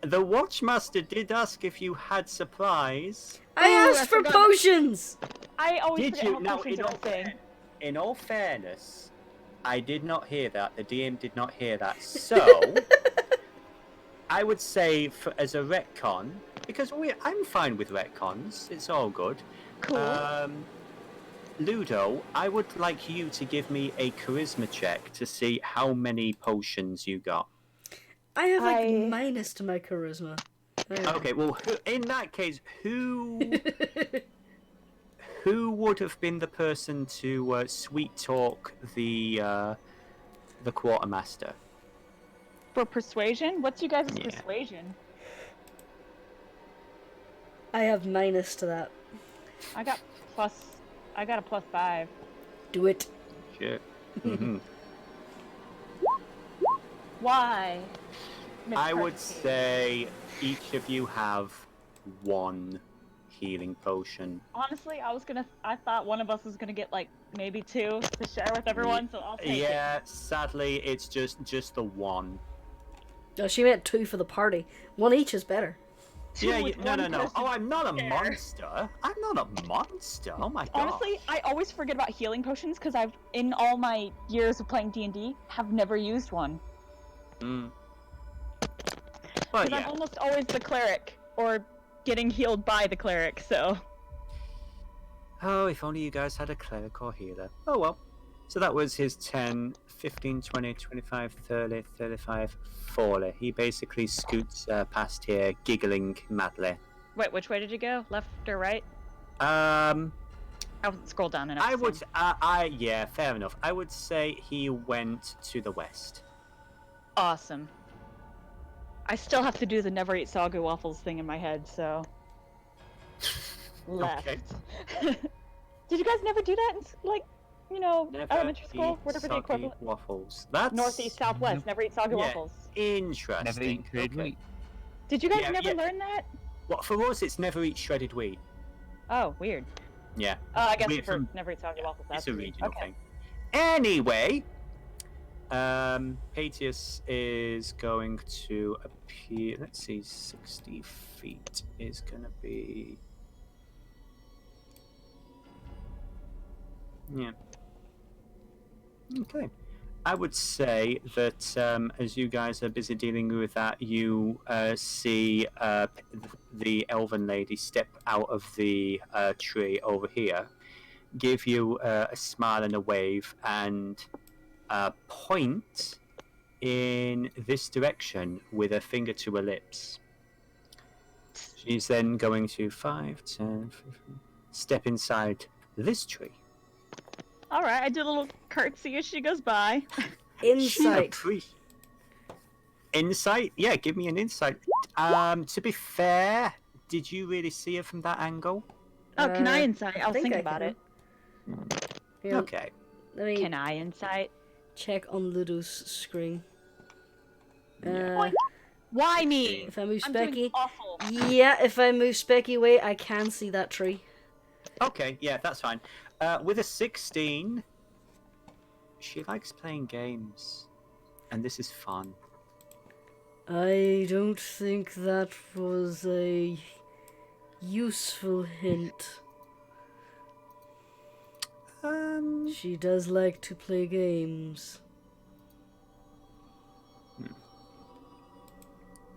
Speaker 2: Watchmaster did ask if you had supplies.
Speaker 1: I
Speaker 7: Ooh,
Speaker 1: asked
Speaker 7: I
Speaker 1: for
Speaker 7: forgot.
Speaker 1: potions!
Speaker 7: I always
Speaker 2: Did
Speaker 7: forget
Speaker 2: you?
Speaker 7: how
Speaker 2: No,
Speaker 7: potions are a thing.
Speaker 2: in all fairness, I did not hear that. The DM did not hear that. So, I would say, as a retcon, because I'm fine with retcons. It's all good.
Speaker 7: Cool.
Speaker 2: Ludo, I would like you to give me a charisma check to see how many potions you got.
Speaker 1: I have like
Speaker 7: I-
Speaker 1: minus to my charisma.
Speaker 2: Okay, well, in that case, who would have been the person to sweet talk the quartermaster?
Speaker 7: For persuasion? What's you guys'
Speaker 2: Yeah.
Speaker 7: persuasion?
Speaker 1: I have minus to that.
Speaker 7: I got a +5.
Speaker 1: Do it.
Speaker 2: Sure. Mm-hmm.
Speaker 7: Why? Miss
Speaker 2: I would
Speaker 7: Percy?
Speaker 2: say each of you have one healing potion.
Speaker 7: Honestly, I thought one of us was gonna get like maybe 2 to share with everyone, so I'll take it.
Speaker 2: Yeah, sadly, it's just the one.
Speaker 1: No, she meant 2 for the party. 1 each is better.
Speaker 2: Yeah,
Speaker 7: with
Speaker 2: no.
Speaker 7: one person
Speaker 2: Oh, I'm not a
Speaker 7: share.
Speaker 2: monster. I'm not a monster. Oh my god.
Speaker 7: Honestly, I always forget about healing potions because I've, in all my years of playing D&D, have never used one.
Speaker 2: But
Speaker 7: Because
Speaker 2: yeah.
Speaker 7: I'm almost always the cleric, or getting healed by the cleric, so...
Speaker 2: Oh, if only you guys had a cleric or healer. Oh well. So that was his 10, 15, 20, 25, 30, 35, 40. He basically scoots past here, giggling madly.
Speaker 7: Wait, which way did you go? Left or right?
Speaker 2: I
Speaker 7: I wasn't scroll down enough. to
Speaker 2: would,
Speaker 7: see.
Speaker 2: yeah, fair enough. I would say he went to the west.
Speaker 7: Awesome. I still have to do the never eat soggy waffles thing in my head, so... Left.
Speaker 2: Okay.
Speaker 7: Did you guys never do that in, like, you know,
Speaker 2: Never
Speaker 7: elementary school?
Speaker 2: eat
Speaker 7: Whatever the
Speaker 2: soggy
Speaker 7: equivalent.
Speaker 2: waffles. That's
Speaker 7: Northeast, southwest,
Speaker 5: Nope.
Speaker 7: never eat soggy
Speaker 2: Yeah.
Speaker 7: waffles.
Speaker 2: interesting.
Speaker 5: Never eat trade
Speaker 2: Okay.
Speaker 5: wheat.
Speaker 7: Did you guys
Speaker 2: Yeah,
Speaker 7: never
Speaker 2: yeah.
Speaker 7: learn that?
Speaker 2: Well, for us, it's never eat shredded wheat.
Speaker 7: Oh, weird.
Speaker 2: Yeah,
Speaker 7: I guess
Speaker 2: Weird
Speaker 7: for
Speaker 2: from-
Speaker 7: never eat soggy waffles, that's
Speaker 2: it's a
Speaker 7: weird.
Speaker 2: regional
Speaker 7: Okay.
Speaker 2: thing. Anyway, Patius is going to appear. Let's see, 60 feet is going to be. Yeah. Okay. I would say that as you guys are busy dealing with that, you see the elven lady step out of the tree over here, give you a smile and a wave, and point in this direction with her finger to her lips. She's then going to 5, 10, 15, step inside this tree.
Speaker 7: Alright, I did a little curtsy as she goes by.
Speaker 1: Insight.
Speaker 2: Insight? Yeah, give me an insight. To be fair, did you really see her from that angle?
Speaker 7: Oh, can I
Speaker 1: Uh,
Speaker 7: insight? I was
Speaker 1: think
Speaker 7: thinking
Speaker 1: I
Speaker 7: about
Speaker 1: can.
Speaker 7: it.
Speaker 1: Here,
Speaker 2: Okay.
Speaker 1: let me
Speaker 7: Can I insight?
Speaker 1: check on Ludo's screen.
Speaker 2: Yeah.
Speaker 7: Why me?
Speaker 1: If I move
Speaker 7: I'm doing
Speaker 1: Specky,
Speaker 7: awful.
Speaker 1: yeah, if I move Specky away, I can see that tree.
Speaker 2: Okay, yeah, that's fine. With a 16, she likes playing games, and this is fun.
Speaker 1: I don't think that was a useful hint. She does like to play games.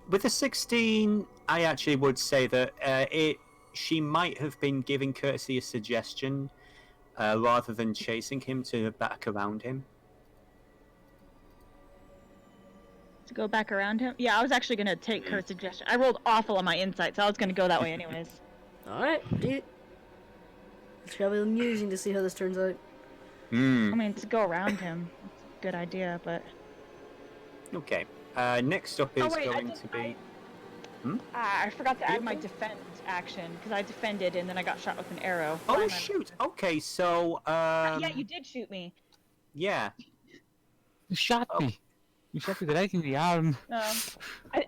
Speaker 2: With a 16, I actually would say that she might have been giving Courtesy a suggestion rather than chasing him to back around him.
Speaker 7: To go back around him? Yeah, I was actually gonna take her suggestion. I rolled awful on my insight, so I was gonna go that way anyways.
Speaker 1: Alright, dude. It's gonna be amusing to see how this turns out.
Speaker 7: I mean, to go around him, it's a good idea, but...
Speaker 2: Okay. Next up is
Speaker 7: wait,
Speaker 2: going to be...
Speaker 7: I forgot to add my
Speaker 2: Okay.
Speaker 7: defend action, because I defended and then I got shot with an arrow.
Speaker 2: Oh,
Speaker 7: Why am I-
Speaker 2: shoot! Okay, so...
Speaker 7: Yeah, you did shoot me.
Speaker 2: Yeah.
Speaker 5: You shot me. You shot me with egg in the arm.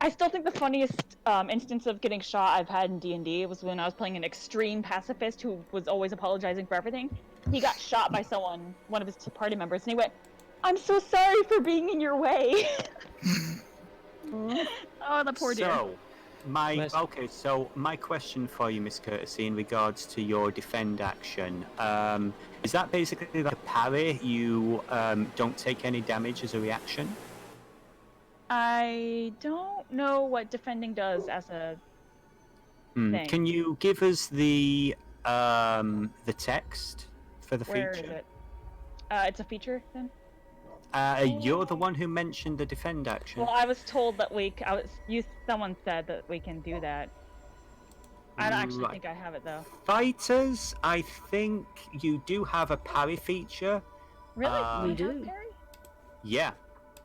Speaker 7: I still think the funniest instance of getting shot I've had in D&D was when I was playing an extreme pacifist who was always apologizing for everything. He got shot by someone, one of his party members, and he went, "I'm so sorry for being in your way." Oh, the poor dear.
Speaker 2: So my question for you, Miss Courtesy, in regards to your defend action, is that basically like a parry? You don't take any damage as a reaction?
Speaker 7: I don't know what defending does as a thing.
Speaker 2: Can you give us the text for the
Speaker 7: Where
Speaker 2: feature?
Speaker 7: is it? It's a feature then?
Speaker 2: You're the one who mentioned the defend action.
Speaker 7: Well, I was told that someone said that we can do that. I don't actually think I have it though.
Speaker 2: Fighters, I think you do have a parry feature.
Speaker 7: Really?
Speaker 1: We do.
Speaker 7: Have parry?
Speaker 2: Yeah.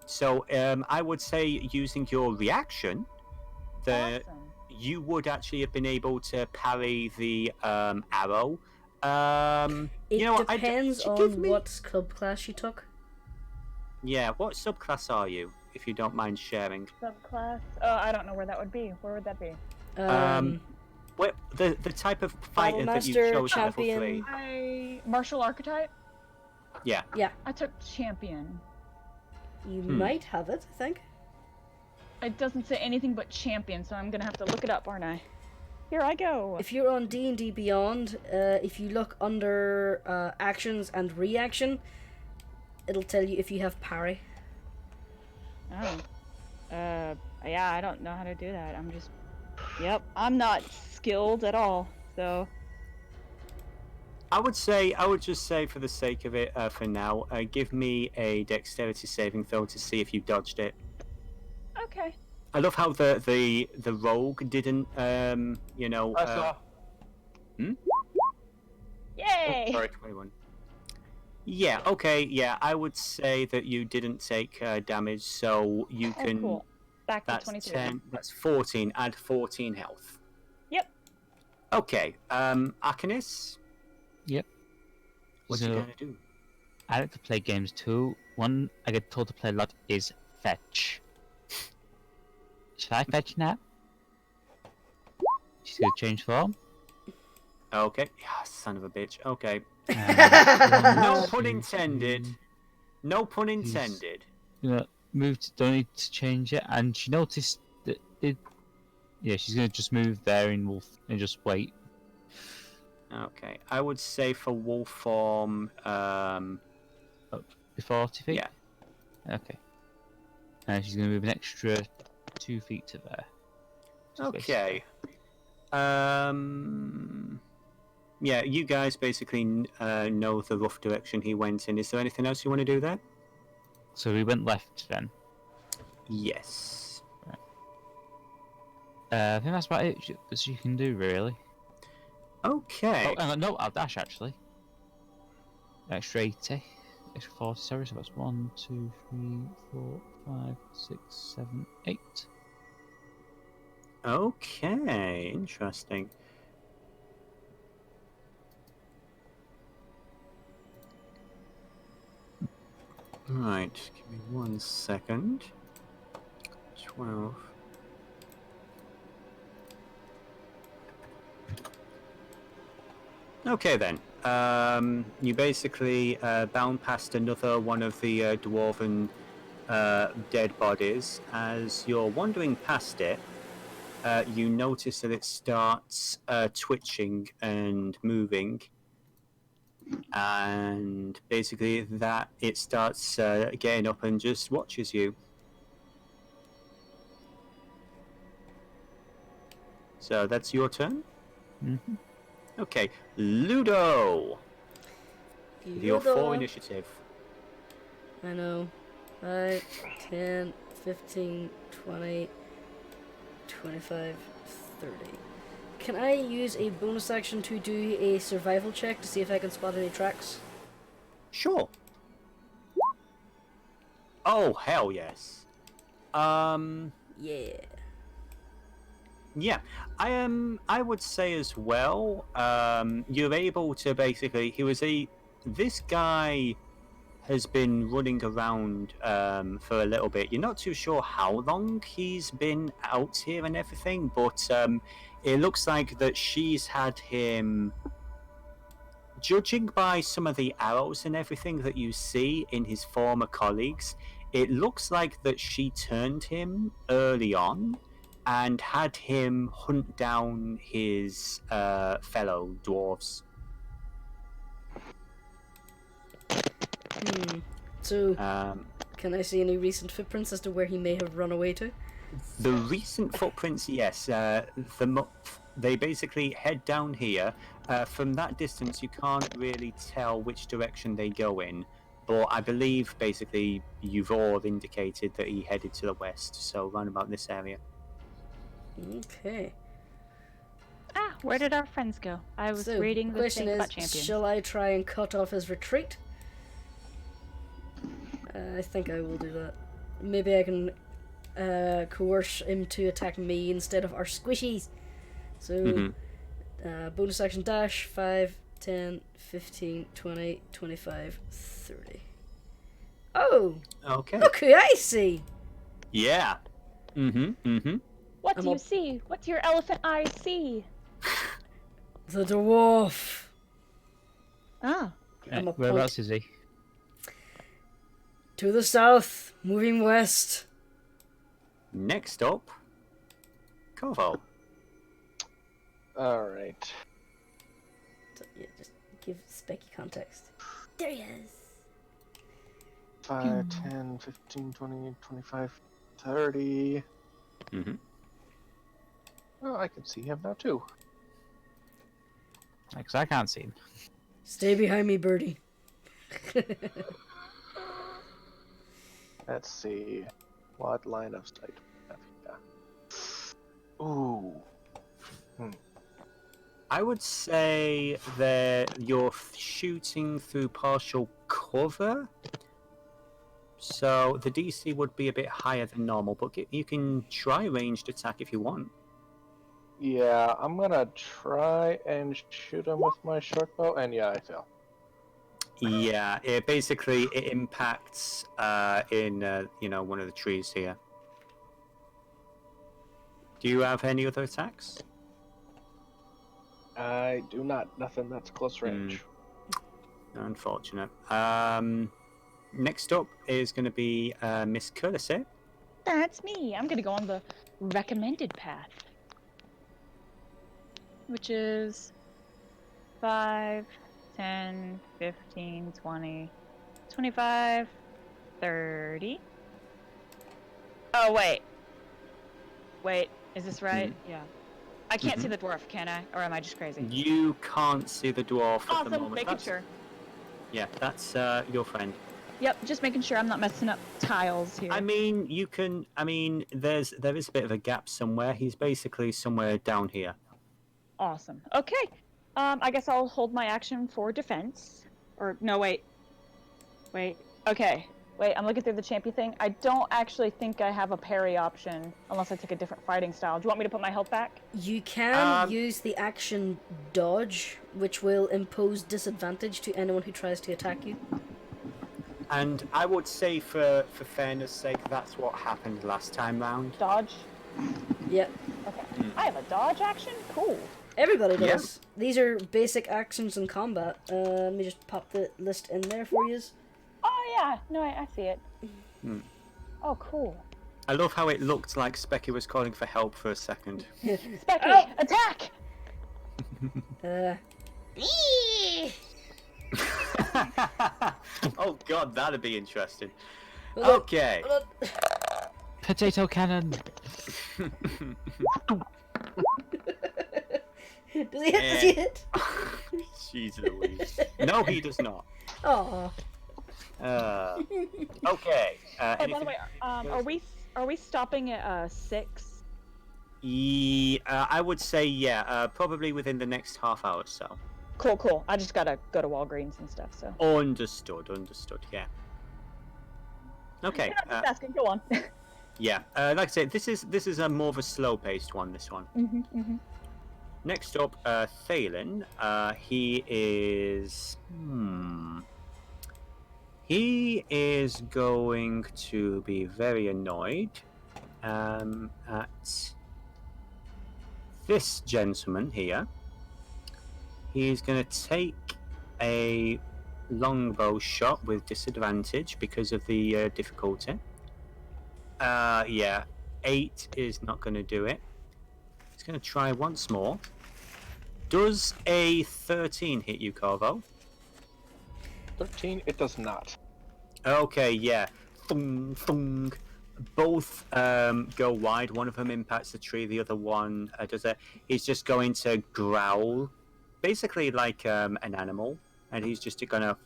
Speaker 2: So I would say using your reaction,
Speaker 7: Awesome.
Speaker 2: you would actually have been able to parry the arrow.
Speaker 1: It
Speaker 2: you know what,
Speaker 1: depends on what subclass you took.
Speaker 2: Yeah, what subclass are you, if you don't mind sharing?
Speaker 7: Subclass? Oh, I don't know where that would be. Where would that be?
Speaker 2: What the type of fighter that you
Speaker 1: Battlemaster,
Speaker 2: chose at level
Speaker 1: champion.
Speaker 2: 3?
Speaker 7: Martial archetype?
Speaker 2: Yeah.
Speaker 1: Yeah.
Speaker 7: I took champion.
Speaker 1: You might have it, I think.
Speaker 7: It doesn't say anything but champion, so I'm gonna have to look it up, aren't I? Here I go.
Speaker 1: If you're on D&D Beyond, if you look under actions and reaction, it'll tell you if you have parry.
Speaker 7: Oh. Yeah, I don't know how to do that. Yep, I'm not skilled at all, so...
Speaker 2: I would just say for the sake of it, for now, give me a dexterity saving throw to see if you dodged it.
Speaker 7: Okay.
Speaker 2: I love how the rogue didn't,
Speaker 6: I saw.
Speaker 7: Yay!
Speaker 6: Sorry.
Speaker 2: 21. Yeah, okay, yeah, I would say that you didn't take damage, so you can...
Speaker 7: Cool. Back to
Speaker 2: That's
Speaker 7: 23.
Speaker 2: 10, that's 14, add 14 health.
Speaker 7: Yep.
Speaker 2: Okay, Arcanis?
Speaker 5: Yep.
Speaker 2: What
Speaker 5: So,
Speaker 2: you gonna do?
Speaker 5: I like to play games too. One I get told to play a lot is fetch. Should I fetch now? She's gonna change form.
Speaker 2: Okay, yeah, son of a bitch, okay.
Speaker 5: No
Speaker 2: No pun intended. No pun intended.
Speaker 5: Move to, don't need to change it, and she noticed that it. Yeah, she's gonna just move there and just wait.
Speaker 2: Okay, I would say for wolf form,
Speaker 5: Before 40 feet?
Speaker 2: Yeah.
Speaker 5: Okay. And she's gonna move an extra 2 feet to there. Just
Speaker 2: okay. Yeah, you guys basically know the rough direction he went in. Is there anything else you want to do there?
Speaker 5: So we went left then.
Speaker 2: Yes.
Speaker 5: I think that's about it that you can do, really.
Speaker 2: Okay.
Speaker 5: Oh, hang on, no, I'll dash actually. Extra 80. Extra 40, sorry, so that's 1, 2, 3, 4, 5, 6, 7, 8.
Speaker 2: Okay, interesting. Right, give me 1 second. 12. Okay then. You basically bound past another one of the dwarven dead bodies. As you're wandering past it, you notice that it starts twitching and moving. And basically that it starts getting up and just watches you. So that's your turn?
Speaker 5: Mm-hmm.
Speaker 2: Okay, Ludo! With your 4 initiative.
Speaker 1: I know. 5, 10, 15, 20, 25, 30. Can I use a bonus action to do a survival check to see if I can spot any tracks?
Speaker 2: Sure. Oh, hell yes.
Speaker 1: Yeah.
Speaker 2: Yeah, I would say as well. You're able to basically. This guy has been running around for a little bit. You're not too sure how long he's been out here and everything, but it looks like that she's had him. Judging by some of the arrows and everything that you see in his former colleagues, it looks like that she turned him early on and had him hunt down his fellow dwarves.
Speaker 1: So,
Speaker 2: Um,
Speaker 1: can I see any recent footprints as to where he may have run away to?
Speaker 2: the recent footprints, yes. They basically head down here. From that distance, you can't really tell which direction they go in. But I believe, basically, you've all indicated that he headed to the west, so round about this area.
Speaker 1: Okay.
Speaker 7: Ah, where did our friends go? I was
Speaker 1: So,
Speaker 7: reading the
Speaker 1: question
Speaker 7: thing
Speaker 1: is,
Speaker 7: about champions.
Speaker 1: shall I try and cut off his retreat? I think I will do that. Maybe I can coerce him to attack me instead of our squishies. So, bonus action dash, 5, 10, 15, 20, 25, 30. Oh!
Speaker 2: Okay.
Speaker 1: Look who I see!
Speaker 2: Yeah.
Speaker 7: What
Speaker 1: I'm
Speaker 7: do you
Speaker 1: up.
Speaker 7: see? What do your elephant eyes see?
Speaker 1: The dwarf!
Speaker 7: Ah.
Speaker 1: I'm a
Speaker 5: Whereabouts is he?
Speaker 1: To the south, moving west.
Speaker 2: Next up, Koval.
Speaker 6: Alright.
Speaker 1: So, yeah, just give Specky context. There he is.
Speaker 6: 5, 10, 15, 20, 25, 30. Well, I can see him now too.
Speaker 5: Because I can't see him.
Speaker 1: Stay behind me, birdie.
Speaker 6: Let's see. What line of sight we have here? Ooh.
Speaker 2: I would say that you're shooting through partial cover. So the DC would be a bit higher than normal, but you can try ranged attack if you want.
Speaker 6: Yeah, I'm gonna try and shoot him with my short bow, and yeah, I fail.
Speaker 2: Yeah, it basically impacts in one of the trees here. Do you have any other attacks?
Speaker 6: I do not. Nothing that's close range.
Speaker 2: Unfortunate. Next up is going to be Miss Courtesy.
Speaker 7: That's me. I'm gonna go on the recommended path. Which is 5, 10, 15, 20, 25, 30. Oh, wait. Wait, is this right? Yeah. I can't see the dwarf, can I? Or am I just crazy?
Speaker 2: You can't see the dwarf at the
Speaker 7: Awesome,
Speaker 2: moment.
Speaker 7: making sure.
Speaker 2: Yeah, that's your friend.
Speaker 7: Yep, just making sure I'm not messing up tiles here.
Speaker 2: I mean, you can. I mean, there is a bit of a gap somewhere. He's basically somewhere down here.
Speaker 7: Awesome. Okay. I guess I'll hold my action for defense. Or, no, wait. Wait. Okay. Wait, I'm looking through the champion thing. I don't actually think I have a parry option unless I take a different fighting style. Do you want me to put my health back?
Speaker 1: You can use the action dodge, which will impose disadvantage to anyone who tries to attack you.
Speaker 2: And I would say, for fairness' sake, that's what happened last time round.
Speaker 7: Dodge?
Speaker 1: Yep.
Speaker 7: Okay. I have a dodge action? Cool.
Speaker 1: Everybody does.
Speaker 2: Yeah.
Speaker 1: These are basic actions in combat. Let me just pop the list in there for you.
Speaker 7: Oh, yeah. No, I see it. Oh, cool.
Speaker 2: I love how it looked like Specky was calling for help for a second.
Speaker 7: Specky, attack!
Speaker 2: Oh god, that'd be interesting. Okay.
Speaker 5: Potato cannon!
Speaker 1: Does he hit? Does he hit?
Speaker 2: Jeez Louise. No, he does not.
Speaker 1: Aw.
Speaker 2: Okay.
Speaker 7: Oh, by the way, are we stopping at 6?
Speaker 2: I would say yeah, probably within the next half hour or so.
Speaker 7: Cool. I just gotta go to Walgreens and stuff, so.
Speaker 2: Understood, yeah. Okay.
Speaker 7: Just asking, go on.
Speaker 2: Yeah, like I said, this is a more of a slow-paced one, this one. Next up, Thalen. He is... He is going to be very annoyed at this gentleman here. He's going to take a longbow shot with disadvantage because of the difficulty. Yeah, 8 is not going to do it. He's going to try once more. Does a 13 hit you, Corvo?
Speaker 6: 13, it does not.
Speaker 2: Okay, yeah. Thung, thung. Both go wide. One of them impacts the tree. The other one does it. He's just going to growl, basically like an animal, and he's just gonna.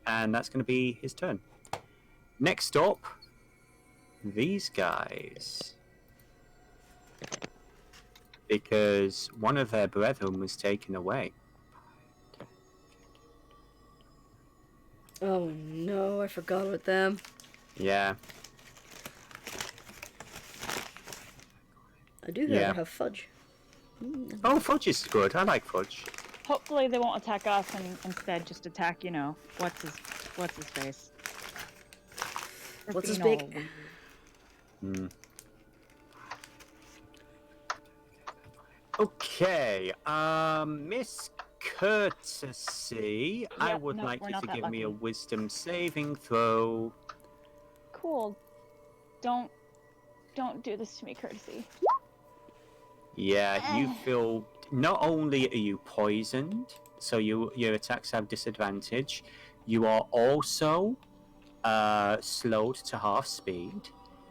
Speaker 2: And that's going to be his turn. Next up, these guys, because one of their brethren was taken away.
Speaker 1: Oh no, I forgot about them.
Speaker 2: Yeah.
Speaker 1: I do
Speaker 2: Yeah.
Speaker 1: have fudge.
Speaker 2: Oh, fudge is good. I like fudge.
Speaker 7: Hopefully they won't attack us and instead just attack, you know, what's his face. They're
Speaker 1: What's his
Speaker 7: being
Speaker 1: big?
Speaker 7: all weird.
Speaker 2: Hmm. Okay, Miss Courtesy, I
Speaker 7: Yep,
Speaker 2: would
Speaker 7: no,
Speaker 2: like
Speaker 7: we're
Speaker 2: you
Speaker 7: not
Speaker 2: to
Speaker 7: that
Speaker 2: give me a
Speaker 7: lucky.
Speaker 2: wisdom saving throw.
Speaker 7: Cool. Don't do this to me, courtesy.
Speaker 2: Yeah, you feel not only are you poisoned, so your attacks have disadvantage, you are also slowed to half speed.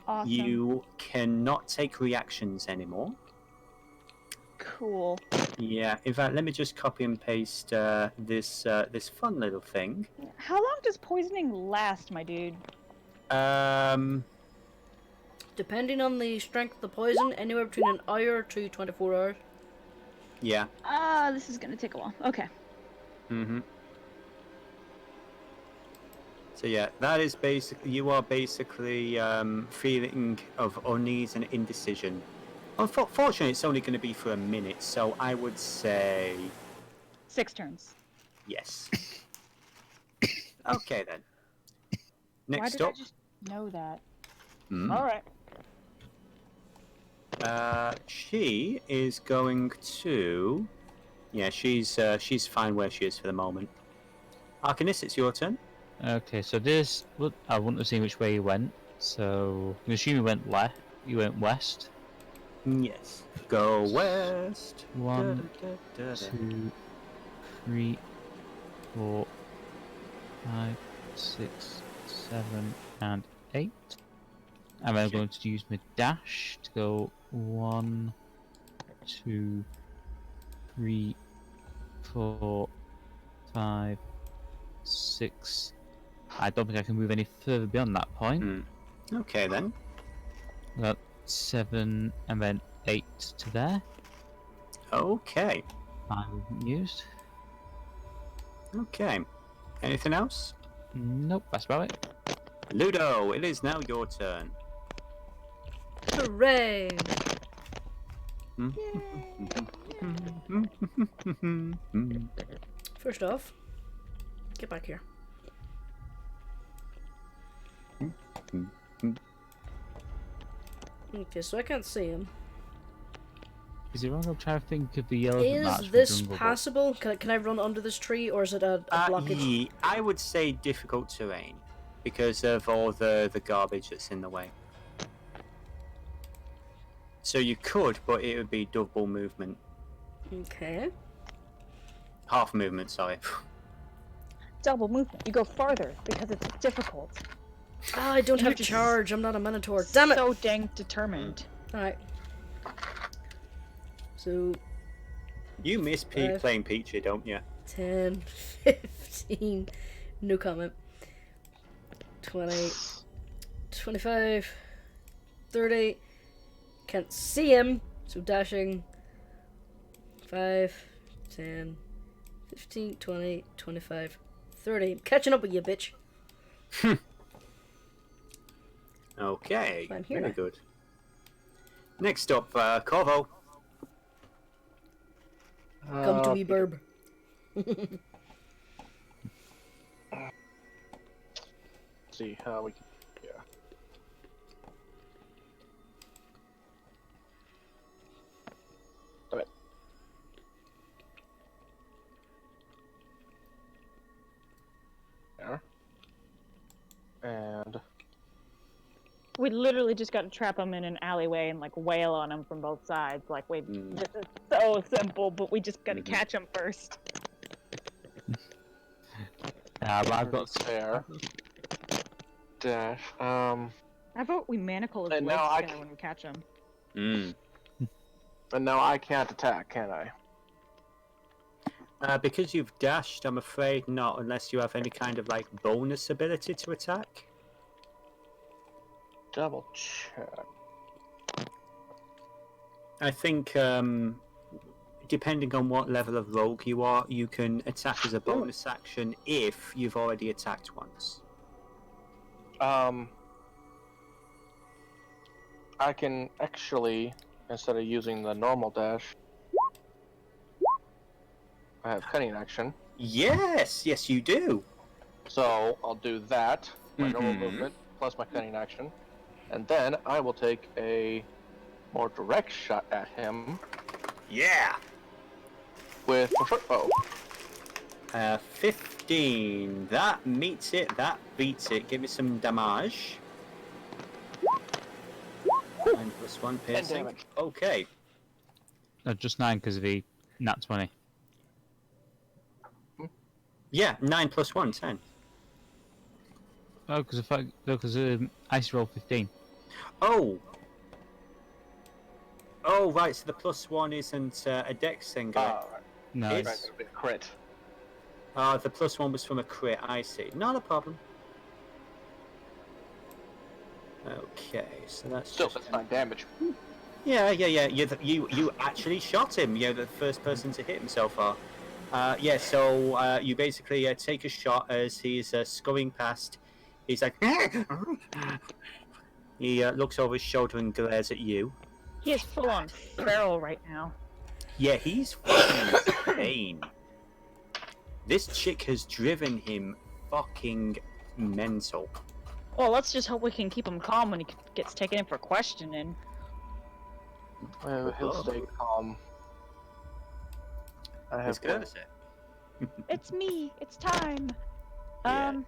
Speaker 7: Awesome.
Speaker 2: You cannot take reactions anymore.
Speaker 7: Cool.
Speaker 2: Yeah, in fact, let me just copy and paste this fun little thing.
Speaker 7: How long does poisoning last, my dude?
Speaker 1: Depending on the strength of the poison, anywhere between an hour to 24 hours.
Speaker 2: Yeah.
Speaker 7: This is gonna take a while. Okay.
Speaker 2: Mm-hmm. So yeah, that is basically, you are basically feeling of unease and indecision. Unfortunately, it's only going to be for a minute, so I would say
Speaker 7: 6 turns.
Speaker 2: yes. Okay then.
Speaker 7: Why
Speaker 2: Next
Speaker 7: did
Speaker 2: up,
Speaker 7: I just know that?
Speaker 2: Hmm.
Speaker 7: All right.
Speaker 2: She is going to. Yeah, she's fine where she is for the moment. Arcanist, it's your turn.
Speaker 5: Okay, so this. Well, I wouldn't have seen which way you went. So I'm assuming you went left. You went west.
Speaker 2: Yes. Go west.
Speaker 5: 1,
Speaker 2: Da-da-da-da-da.
Speaker 5: 2, 3, 4, 5, 6, 7, and 8. And I'm going to use my dash to go 1, 2, 3, 4, 5, 6. I don't think I can move any further beyond that point.
Speaker 2: Hmm. Okay then.
Speaker 5: Got 7 and then 8 to there.
Speaker 2: Okay.
Speaker 5: 5 used.
Speaker 2: Okay. Anything else?
Speaker 5: Nope, that's about it.
Speaker 2: Ludo, it is now your turn.
Speaker 1: Hooray! First off, get back here. Okay, so I can't see him.
Speaker 5: Is it wrong? I'm trying to think of the elephant match
Speaker 1: Is
Speaker 5: with
Speaker 1: this
Speaker 5: Jungle Book.
Speaker 1: passable? Can I run under this tree, or is it a blockage?
Speaker 2: I would say difficult terrain because of all the garbage that's in the way. So you could, but it would be double movement.
Speaker 1: Okay.
Speaker 2: Half movement, sorry.
Speaker 7: Double movement. You go farther because it's difficult.
Speaker 1: Ah, I don't
Speaker 7: You're
Speaker 1: have
Speaker 7: just
Speaker 1: charge. I'm not a minotaur. Damn it!
Speaker 7: So dang determined.
Speaker 1: Alright. So,
Speaker 2: You miss
Speaker 1: Five.
Speaker 2: playing Peachy, don't you?
Speaker 1: 10, 15, no comment. 20, 25, 30. Can't see him, so dashing. 5, 10, 15, 20, 25, 30. I'm catching up with you, bitch.
Speaker 2: Okay,
Speaker 1: I'm here
Speaker 2: very
Speaker 1: now.
Speaker 2: good. Next up, Corvo.
Speaker 1: Come to me, burb.
Speaker 6: see how we can. Yeah. Damn it. There. And
Speaker 7: We literally just got to trap them in an alleyway and like wail on them from both sides. Like this is so simple, but we just got to catch them first.
Speaker 5: But I've got
Speaker 6: that's fair. Dash.
Speaker 7: How about we manacle his
Speaker 6: And
Speaker 7: legs
Speaker 6: now I
Speaker 7: together when we catch him?
Speaker 6: And now I can't attack, can I?
Speaker 2: Because you've dashed, I'm afraid not, unless you have any kind of like bonus ability to attack.
Speaker 6: Double check.
Speaker 2: I think, depending on what level of rogue you are, you can attack as a bonus action if you've already attacked once.
Speaker 6: I can actually, instead of using the normal dash, I have cunning action.
Speaker 2: Yes, you do.
Speaker 6: So I'll do that, my normal movement, plus my cunning action. And then I will take a more direct shot at him.
Speaker 2: Yeah.
Speaker 6: With a short bow.
Speaker 2: 15. That meets it. That beats it. Give me some damage. 9 plus 1 piercing.
Speaker 6: damage.
Speaker 2: Okay.
Speaker 5: no, just 9 because of the nat 20.
Speaker 2: Yeah, 9 plus 1, 10.
Speaker 5: Oh, because ice roll 15.
Speaker 2: Oh. Oh, right. So the plus 1 isn't a dex thing, right?
Speaker 5: No,
Speaker 2: It's-
Speaker 6: Right, it'll be a crit.
Speaker 2: The plus 1 was from a crit. I see. Not a problem. Okay, so that's
Speaker 6: Still,
Speaker 2: just
Speaker 6: that's 9 damage.
Speaker 2: Yeah. You actually shot him. You're the first person to hit him so far. So you basically take a shot as he's scurrying past. He's like, he looks over his shoulder and glares at you.
Speaker 7: He is full on feral right now.
Speaker 2: Yeah, he's fucking insane. This chick has driven him fucking mental.
Speaker 7: Well, let's just hope we can keep him calm when he gets taken in for questioning.
Speaker 6: He'll stay calm. I
Speaker 2: He's
Speaker 6: have
Speaker 2: gonna
Speaker 6: one.
Speaker 2: say.
Speaker 7: It's me. It's time.
Speaker 2: Yeah.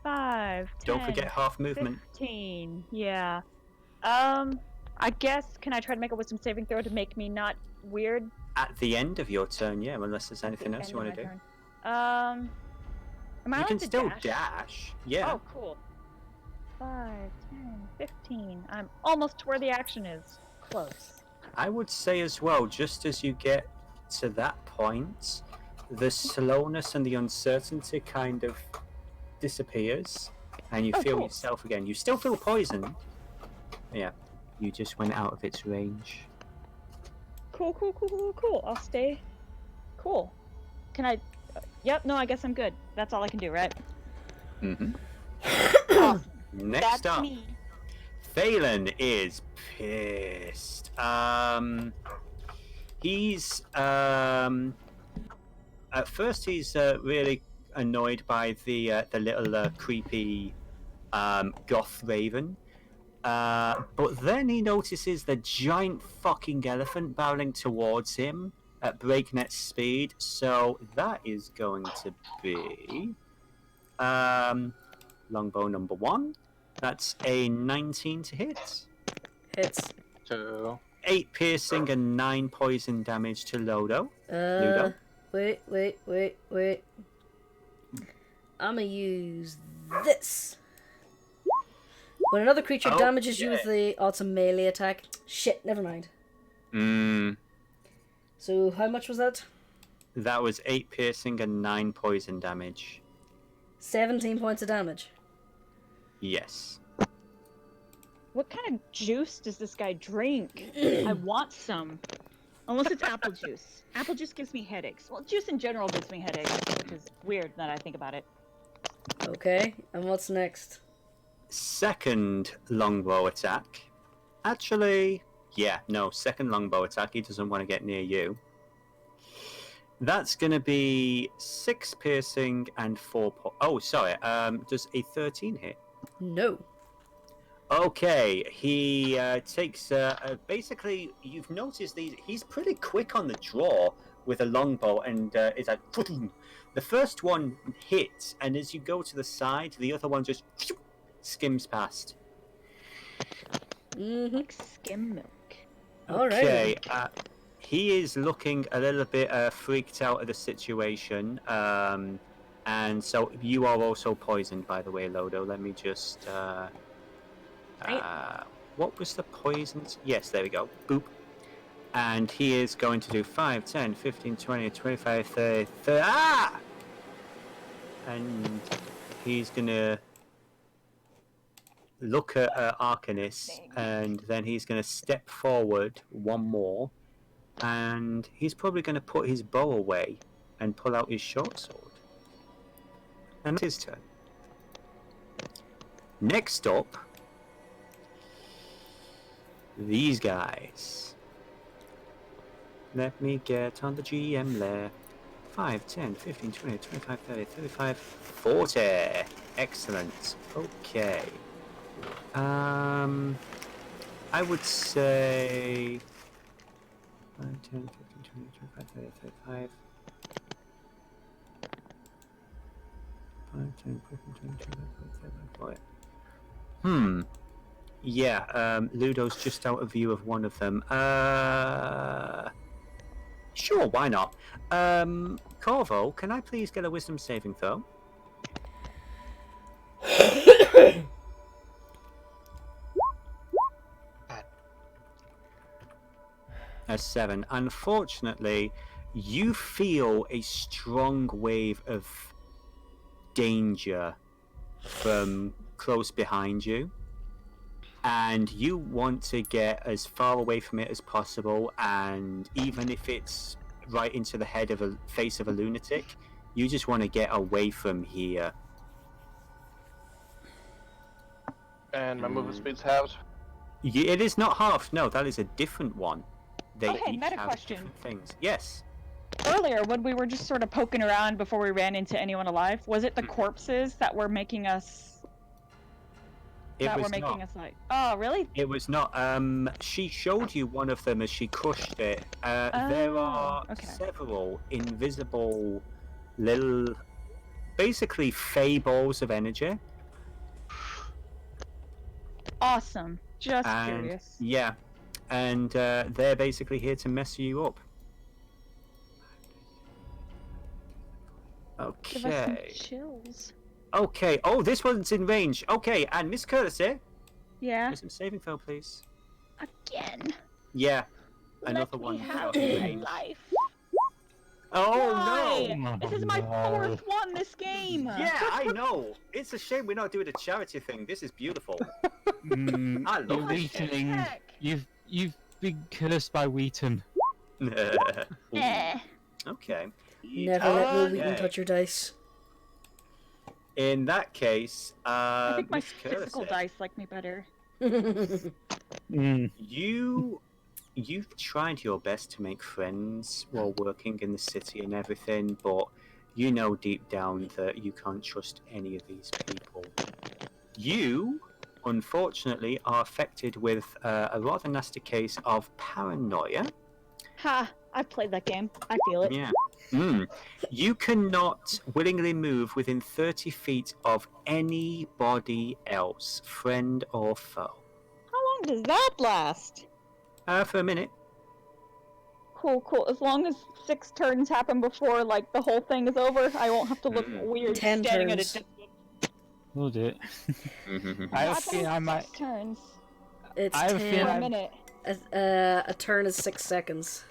Speaker 7: 5, 10,
Speaker 2: Don't forget half movement.
Speaker 7: 15. Yeah. I guess, can I try to make a wisdom saving throw to make me not weird?
Speaker 2: At the end of your turn, yeah, unless there's anything else you want to do.
Speaker 7: Am I
Speaker 2: You
Speaker 7: allowed
Speaker 2: can
Speaker 7: to
Speaker 2: still
Speaker 7: dash?
Speaker 2: dash. Yeah.
Speaker 7: Oh, cool. 5, 10, 15. I'm almost to where the action is. Close.
Speaker 2: I would say as well, just as you get to that point, the slowness and the uncertainty kind of disappears, and you feel
Speaker 7: cool.
Speaker 2: yourself again. You still feel poisoned. Yeah, you just went out of its range.
Speaker 7: Cool. I'll stay. Cool. Can I... Yep, no, I guess I'm good. That's all I can do, right?
Speaker 2: Mm-hmm.
Speaker 7: Awesome.
Speaker 2: Next
Speaker 7: That's
Speaker 2: up,
Speaker 7: me.
Speaker 2: Phelan is pissed. He's at first he's really annoyed by the little creepy goth raven. But then he notices the giant fucking elephant barreling towards him at breakneck speed. So that is going to be longbow number 1. That's a 19 to hit.
Speaker 1: Hits.
Speaker 6: 2.
Speaker 2: 8 piercing and 9 poison damage to Ludo.
Speaker 1: Wait. I'ma use this. When another creature damages you with the autumn melee attack. Shit, never mind. So how much was that?
Speaker 2: That was 8 piercing and 9 poison damage.
Speaker 1: 17 points of damage.
Speaker 2: Yes.
Speaker 7: What kind of juice does this guy drink? I want some. Unless it's apple juice. Apple juice gives me headaches. Well, juice in general gives me headaches, which is weird now that I think about it.
Speaker 1: Okay, and what's next?
Speaker 2: Second longbow attack. Actually, second longbow attack. He doesn't want to get near you. That's going to be 6 piercing and 4 Oh, sorry. Does a 13 hit?
Speaker 1: No.
Speaker 2: Okay, he takes... basically, you've noticed he's pretty quick on the draw with a longbow, and it's like... The first one hits, and as you go to the side, the other one just skims past.
Speaker 1: Mm-hmm.
Speaker 7: Like skim milk.
Speaker 2: Okay, he is looking a little bit freaked out at the situation, and so you are also poisoned, by the way, Lodo. Let me just... what was the poison? Yes, there we go. Boop. And he is going to do 5, 10, 15, 20, 25, 30... Ah! And he's going to look at Arcanis, and then he's going to step forward one more, and he's probably going to put his bow away and pull out his short sword. And it's his turn. Next up, these guys. Let me get on the GM layer. 5, 10, 15, 20, 25, 30, 35, 40. Excellent. Okay. I would say 5, 10, 15, 20, 25, 30, 35. 5, 10, 15, 20, 25, 30, 40. Yeah, Ludo's just out of view of one of them. Sure, why not? Corvo, can I please get a wisdom saving throw? A 7. Unfortunately, you feel a strong wave of danger from close behind you, and you want to get as far away from it as possible, and even if it's right into the head of a face of a lunatic, you just want to get away from here.
Speaker 6: And my movement speed's halved.
Speaker 2: It is not half. No, that is a different one. They
Speaker 7: Okay,
Speaker 2: each
Speaker 7: meta
Speaker 2: have
Speaker 7: question.
Speaker 2: different things. Yes.
Speaker 7: Earlier, when we were just sort of poking around before we ran into anyone alive, was it the corpses that were making us?
Speaker 2: It was not.
Speaker 7: Like, oh, really?
Speaker 2: It was not. She showed you one of them as she crushed it. There are several invisible little, basically fey balls of energy.
Speaker 7: Awesome. Just
Speaker 2: And
Speaker 7: curious.
Speaker 2: yeah, and they're basically here to mess you up.
Speaker 7: Give us some
Speaker 2: Okay.
Speaker 7: chills.
Speaker 2: Okay. Oh, this one's in range. Okay, and Miss Courtesy,
Speaker 7: Yeah.
Speaker 2: wisdom saving throw, please.
Speaker 7: Again.
Speaker 2: Yeah, another
Speaker 7: Let
Speaker 2: one.
Speaker 7: me have
Speaker 2: out in
Speaker 7: my
Speaker 2: range.
Speaker 7: life.
Speaker 2: Oh
Speaker 7: Why?
Speaker 2: no!
Speaker 7: This is my fourth one this game.
Speaker 2: Yeah, I know. It's a shame we're not doing a charity thing. This is beautiful. I love
Speaker 5: You're
Speaker 2: this shit.
Speaker 5: Wheating. You've been cursed by Wheaton.
Speaker 7: Eh.
Speaker 2: Okay.
Speaker 1: Never let Will Wheaton
Speaker 2: Okay.
Speaker 1: touch your dice.
Speaker 2: In that case,
Speaker 7: I think my
Speaker 2: Miss
Speaker 7: physical
Speaker 2: Courtesy,
Speaker 7: dice like me better.
Speaker 2: you've tried your best to make friends while working in the city and everything, but you know deep down that you can't trust any of these people. You, unfortunately, are affected with a rather nasty case of paranoia.
Speaker 7: Ha! I've played that game. I feel it.
Speaker 2: Yeah. You cannot willingly move within 30 feet of anybody else, friend or foe.
Speaker 7: How long does that last?
Speaker 2: For a minute.
Speaker 7: Cool, cool. As long as 6 turns happen before, like, the whole thing is over, I won't have to look weird
Speaker 1: 10
Speaker 7: standing at a
Speaker 1: turns.
Speaker 7: distance.
Speaker 5: We'll do it. I have a feeling I might.
Speaker 7: 6 turns
Speaker 1: It's
Speaker 5: I have a
Speaker 1: 10.
Speaker 5: feeling
Speaker 7: for a
Speaker 5: I'm-
Speaker 7: minute.
Speaker 1: A turn is 6 seconds.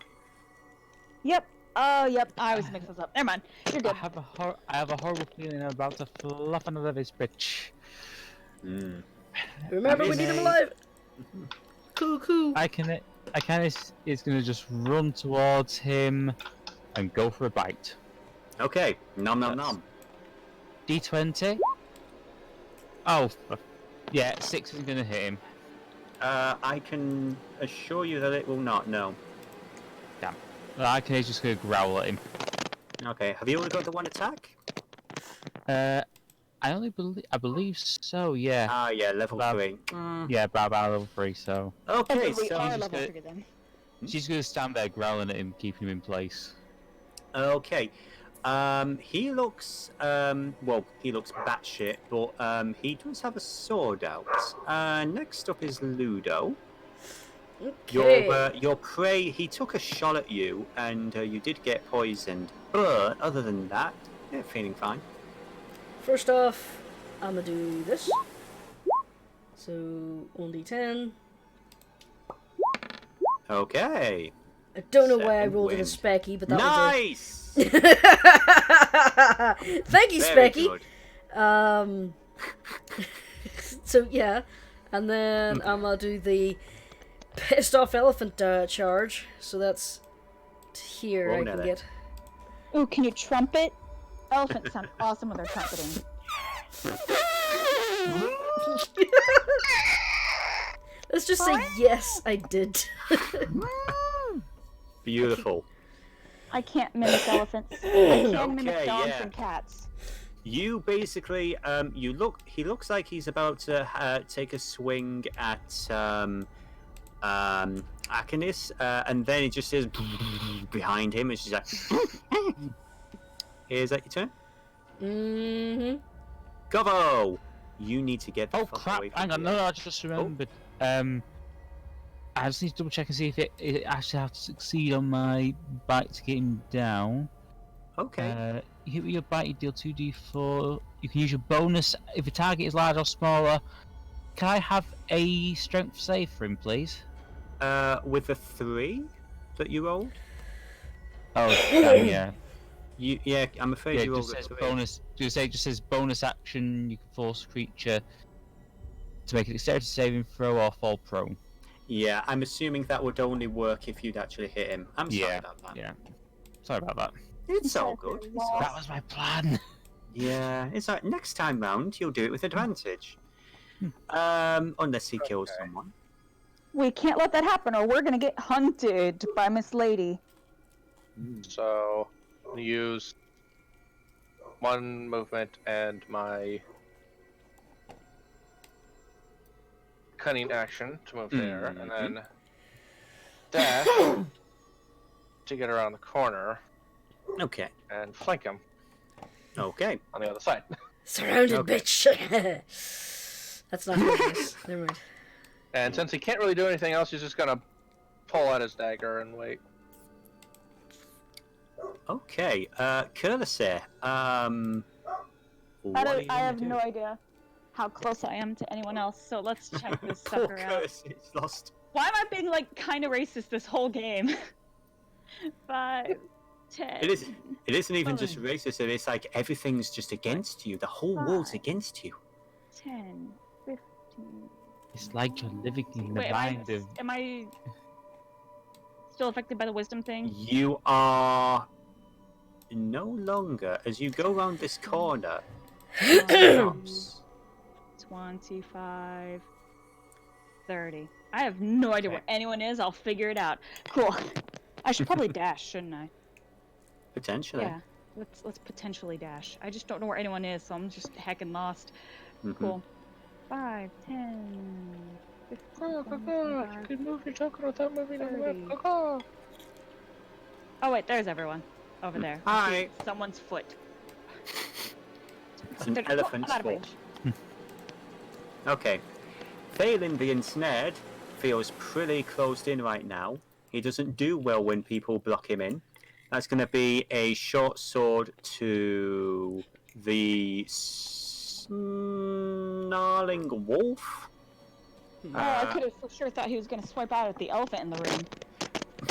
Speaker 7: Yep. Oh, yep. I always mix this up. Never mind. You're
Speaker 5: I
Speaker 7: good.
Speaker 5: have a horrible feeling I'm about to fluff another this bitch.
Speaker 1: Remember, we need him alive. Cuckoo.
Speaker 5: Icanis is gonna just run towards him and go for a bite.
Speaker 2: Okay. Nom nom
Speaker 5: That's-
Speaker 2: nom.
Speaker 5: D20. Oh, yeah, 6 isn't gonna hit him.
Speaker 2: I can assure you that it will not, no.
Speaker 5: Icanis is just gonna growl at him.
Speaker 2: Okay, have you only got the one attack?
Speaker 5: I believe so. Yeah.
Speaker 2: Ah, yeah, level
Speaker 5: Bob.
Speaker 2: 3.
Speaker 5: Yeah, Barbara level 3. So
Speaker 2: Okay,
Speaker 7: We
Speaker 2: so
Speaker 7: are
Speaker 5: just
Speaker 7: level
Speaker 5: gonna-
Speaker 7: 3 then.
Speaker 5: she's gonna stand there growling at him, keeping him in place.
Speaker 2: okay. He looks well, he looks batshit, but he does have a sword out. Next up is Ludo.
Speaker 1: Okay.
Speaker 2: Your prey. He took a shot at you, and you did get poisoned. But other than that, yeah, feeling fine.
Speaker 1: First off, I'm gonna do this. So 1d10.
Speaker 2: Okay.
Speaker 1: I don't know why I
Speaker 2: Second
Speaker 1: rolled it
Speaker 2: win.
Speaker 1: as Specky, but that
Speaker 2: Nice.
Speaker 1: was a... Thank you,
Speaker 2: Very
Speaker 1: Specky.
Speaker 2: good.
Speaker 1: So yeah, and then I'm gonna do the pissed off elephant charge. So that's here.
Speaker 2: Oh,
Speaker 1: I
Speaker 2: no,
Speaker 1: can
Speaker 2: that-
Speaker 1: get.
Speaker 7: Ooh, can you trumpet? Elephants sound awesome when they're trumpeting.
Speaker 1: Let's just say yes, I did.
Speaker 2: Beautiful.
Speaker 7: I can't mimic elephants. I can mimic
Speaker 2: Okay,
Speaker 7: dogs
Speaker 2: yeah.
Speaker 7: and cats.
Speaker 2: You basically, you look. He looks like he's about to take a swing at Akinis, and then it just says behind him. It's just like, is that your turn?
Speaker 1: Mm-hmm.
Speaker 2: Govo, you need to get the
Speaker 5: Oh
Speaker 2: fuck
Speaker 5: crap!
Speaker 2: away from
Speaker 5: Hang on,
Speaker 2: here.
Speaker 5: no, I just remembered. I just need to double check and see if it actually has to succeed on my bite to get him down.
Speaker 2: Okay.
Speaker 5: You hit with your bite, you deal 2d4. You can use your bonus if the target is large or smaller. Can I have a strength save for him, please?
Speaker 2: With the 3 that you rolled,
Speaker 5: Oh, damn, yeah.
Speaker 2: yeah, I'm afraid
Speaker 5: Yeah, it
Speaker 2: you rolled
Speaker 5: just
Speaker 2: a
Speaker 5: says
Speaker 2: 3.
Speaker 5: bonus. It just says bonus action. You can force a creature to make a dexterity saving throw or fall prone.
Speaker 2: Yeah, I'm assuming that would only work if you'd actually hit him. I'm sorry
Speaker 5: Yeah,
Speaker 2: about that.
Speaker 5: yeah. Sorry about that.
Speaker 2: It's all good. It's all
Speaker 5: That was my plan.
Speaker 2: Yeah, it's like next time round you'll do it with advantage. Unless he kills someone.
Speaker 7: We can't let that happen, or we're gonna get hunted by Miss Lady.
Speaker 6: So, use one movement and my cunning action to move there, and then dash to get around the corner
Speaker 2: Okay.
Speaker 6: and flank him
Speaker 2: Okay.
Speaker 6: on the other side.
Speaker 1: Surrounded,
Speaker 2: Okay.
Speaker 1: bitch. That's not nice. Never mind.
Speaker 6: And since he can't really do anything else, he's just gonna pull out his dagger and wait.
Speaker 2: Okay. Courtesy. What are you
Speaker 7: I
Speaker 2: gonna
Speaker 7: have
Speaker 2: do?
Speaker 7: no idea how close I am to anyone else, so let's check this
Speaker 2: Poor
Speaker 7: sucker out.
Speaker 2: Courtesy's lost.
Speaker 7: Why am I being like kind of racist this whole game? 5, 10.
Speaker 2: It isn't even just
Speaker 7: Fine.
Speaker 2: racist. It's like everything's just against you. The whole world's
Speaker 7: Fine.
Speaker 2: against you.
Speaker 7: 10, 15.
Speaker 5: It's like you're living in the
Speaker 7: Wait,
Speaker 5: mind of.
Speaker 7: am I still affected by the wisdom thing?
Speaker 2: You are no longer, as you go around this corner, it stops.
Speaker 7: 25, 30. I have no idea
Speaker 2: Okay.
Speaker 7: where anyone is. I'll figure it out. Cool. I should probably dash, shouldn't I?
Speaker 2: Potentially.
Speaker 7: Yeah. Let's potentially dash. I just don't know where anyone is, so I'm just heckin' lost.
Speaker 2: Mhm.
Speaker 7: Cool. 5, 10, 15,
Speaker 6: You
Speaker 7: 25.
Speaker 6: can move your token without moving on the map.
Speaker 7: 30.
Speaker 6: Caw-caw.
Speaker 7: Oh wait, there's everyone over there. I
Speaker 2: Hi.
Speaker 7: see someone's foot.
Speaker 2: It's an
Speaker 7: Cool,
Speaker 2: elephant's
Speaker 7: I'm out of
Speaker 2: foot.
Speaker 7: range.
Speaker 2: Okay. Phelan the Ensnared feels pretty closed in right now. He doesn't do well when people block him in. That's going to be a short sword to the snarling wolf.
Speaker 7: I could have for sure thought he was gonna swipe out at the elephant in the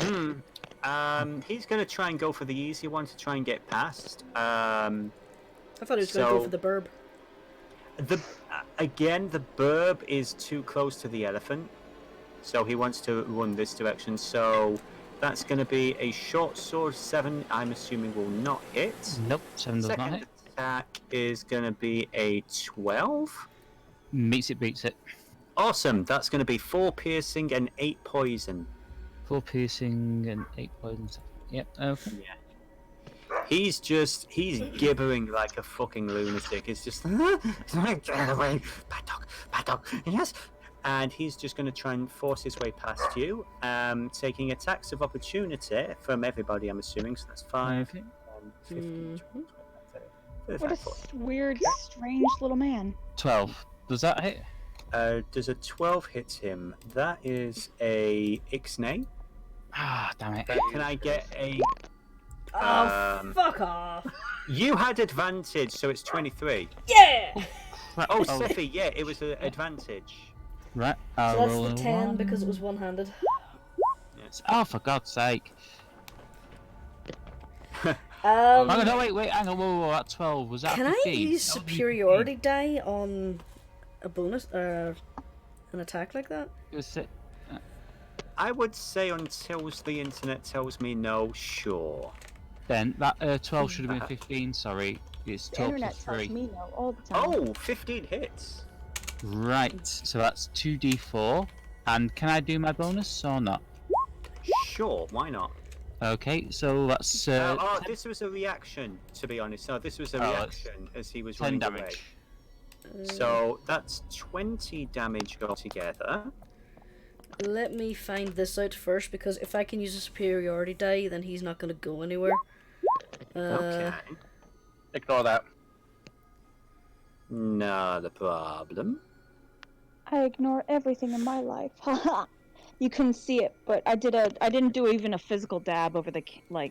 Speaker 7: room.
Speaker 2: He's going to try and go for the easy one to try and get past.
Speaker 1: I thought he was going to go
Speaker 2: So-
Speaker 1: for the burb.
Speaker 2: Again, the burb is too close to the elephant, so he wants to run this direction. So that's going to be a short sword 7. I'm assuming will not hit.
Speaker 5: Nope, 7 does not
Speaker 2: Second
Speaker 5: hit.
Speaker 2: attack is going to be a 12.
Speaker 5: Meets it, beats it.
Speaker 2: Awesome. That's going to be 4 piercing and 8 poison.
Speaker 5: 4 piercing and 8 poisons. Yep, okay.
Speaker 2: He's gibbering like a fucking lunatic. It's just get away, bad dog, yes. And he's just going to try and force his way past you, taking attacks of opportunity from everybody, I'm assuming. So that's 5,
Speaker 5: Okay.
Speaker 2: 15, 20,
Speaker 7: What
Speaker 2: 35,
Speaker 7: a
Speaker 2: 40.
Speaker 7: weird, strange little man.
Speaker 5: 12. Does that hit?
Speaker 2: Does a 12 hit him? That is a Ixnay.
Speaker 5: Ah, damn it.
Speaker 2: Can I get a...
Speaker 1: Oh, fuck off.
Speaker 2: You had advantage, so it's 23.
Speaker 1: Yeah!
Speaker 2: Oh, Siffy, yeah, it was an advantage.
Speaker 5: Right,
Speaker 1: So
Speaker 5: I'll
Speaker 1: that's
Speaker 5: roll
Speaker 1: the
Speaker 5: a
Speaker 1: 10
Speaker 5: 1.
Speaker 1: because it was one-handed.
Speaker 2: Yes.
Speaker 5: Oh, for God's sake.
Speaker 1: Um,
Speaker 5: Hang on, no, wait, hang on, whoa, that 12, was that
Speaker 1: can I
Speaker 5: 15?
Speaker 1: use
Speaker 5: That would be
Speaker 1: superiority die on a bonus, an attack like that?
Speaker 5: 15. It was si-
Speaker 2: I would say until the internet tells me no, sure.
Speaker 5: Then, that 12 should have been 15, sorry. It's
Speaker 7: The
Speaker 5: 12
Speaker 7: internet
Speaker 5: plus
Speaker 7: tells
Speaker 5: 3.
Speaker 7: me no all the time.
Speaker 2: Oh, 15 hits.
Speaker 5: Right, so that's 2d4. And can I do my bonus or not?
Speaker 2: Sure, why not?
Speaker 5: Okay, so that's
Speaker 2: This was a reaction, to be honest. No, this was a
Speaker 5: Oh, it's
Speaker 2: reaction as he was
Speaker 5: 10
Speaker 2: running
Speaker 5: damage.
Speaker 2: away. So that's 20 damage altogether.
Speaker 1: Let me find this out first, because if I can use a superiority die, then he's not going to go anywhere.
Speaker 2: Okay.
Speaker 6: Ignore that.
Speaker 2: Not a problem.
Speaker 7: I ignore everything in my life. Haha. You couldn't see it, but I didn't do even a physical dab over the thing.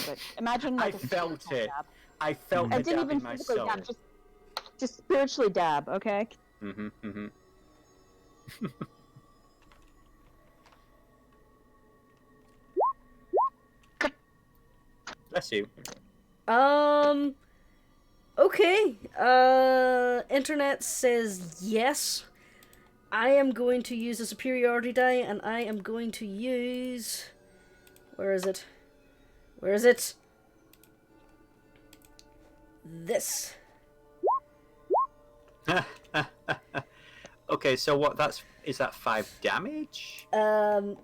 Speaker 7: But imagine
Speaker 2: I
Speaker 7: like a
Speaker 2: felt
Speaker 7: spiritual
Speaker 2: it.
Speaker 7: Dab.
Speaker 2: I felt
Speaker 7: I
Speaker 2: the
Speaker 7: didn't
Speaker 2: dab
Speaker 7: even
Speaker 2: in my
Speaker 7: physically
Speaker 2: soul.
Speaker 7: dab, just spiritually dab. Okay.
Speaker 2: Bless you.
Speaker 1: Okay. Internet says yes. I am going to use a superiority die, and I am going to use... Where is it? Where is it? This.
Speaker 2: Okay, so what? Is that 5 damage
Speaker 1: Um,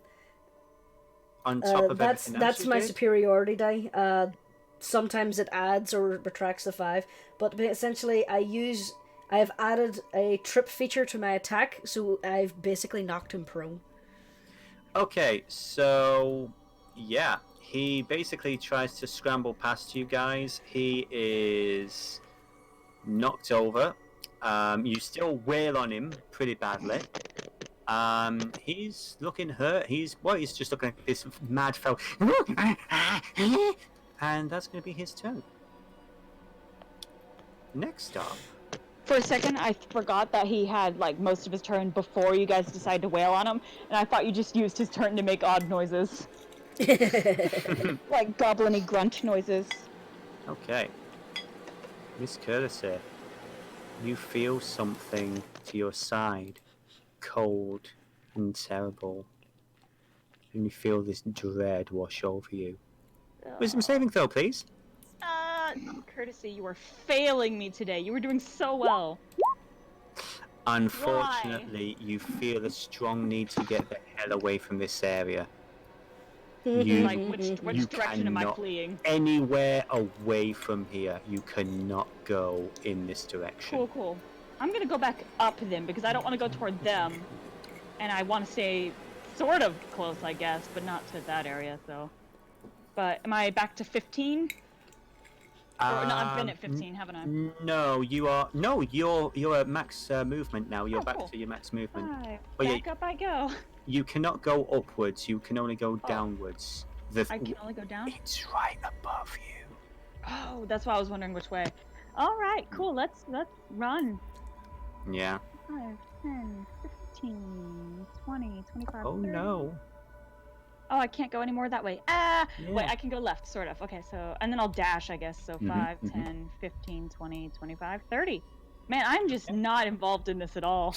Speaker 2: on top of
Speaker 1: that's
Speaker 2: everything else
Speaker 1: that's
Speaker 2: you
Speaker 1: my
Speaker 2: did?
Speaker 1: superiority die. Sometimes it adds or retracts the 5, but essentially I have added a trip feature to my attack, so I've basically knocked him prone.
Speaker 2: Okay, so yeah, he basically tries to scramble past you guys. He is knocked over. You still wail on him pretty badly. He's looking hurt. He's just looking like this mad fellow. And that's going to be his turn. Next up.
Speaker 7: For a second, I forgot that he had like most of his turn before you guys decided to wail on him, and I thought you just used his turn to make odd noises, like goblin-y grunt noises.
Speaker 2: Okay. Miss Courtesy, you feel something to your side, cold and terrible. And you feel this dread wash over you. Wisdom saving throw, please.
Speaker 7: Courtesy, you are failing me today. You were doing so well.
Speaker 2: Unfortunately, you feel a strong need to get the hell away from this area. You,
Speaker 7: Like, which
Speaker 2: you
Speaker 7: direction am I
Speaker 2: cannot-
Speaker 7: fleeing?
Speaker 2: Anywhere away from here, you cannot go in this direction.
Speaker 7: Cool. I'm gonna go back up then, because I don't want to go toward them. And I want to stay sort of close, I guess, but not to that area, so. But am I back to 15? Or no, I've been at 15, haven't I?
Speaker 2: No, you are. No, you're at max movement now. You're
Speaker 7: Oh,
Speaker 2: back
Speaker 7: cool.
Speaker 2: to your max movement.
Speaker 7: Alright,
Speaker 2: But yeah,
Speaker 7: back up I go.
Speaker 2: you cannot go upwards. You can only go
Speaker 7: Oh.
Speaker 2: downwards.
Speaker 7: I can only go down?
Speaker 2: It's right above you.
Speaker 7: Oh, that's why I was wondering which way. Alright, cool, let's run.
Speaker 2: Yeah.
Speaker 7: 5, 10, 15, 20, 25,
Speaker 2: Oh
Speaker 7: 30.
Speaker 2: no.
Speaker 7: Oh, I can't go any more that way.
Speaker 2: Yeah.
Speaker 7: Wait, I can go left, sort of. Okay, so, and then I'll dash, I guess. So 5,
Speaker 2: mhm.
Speaker 7: 10, 15, 20, 25, 30. Man, I'm just not involved in this at all.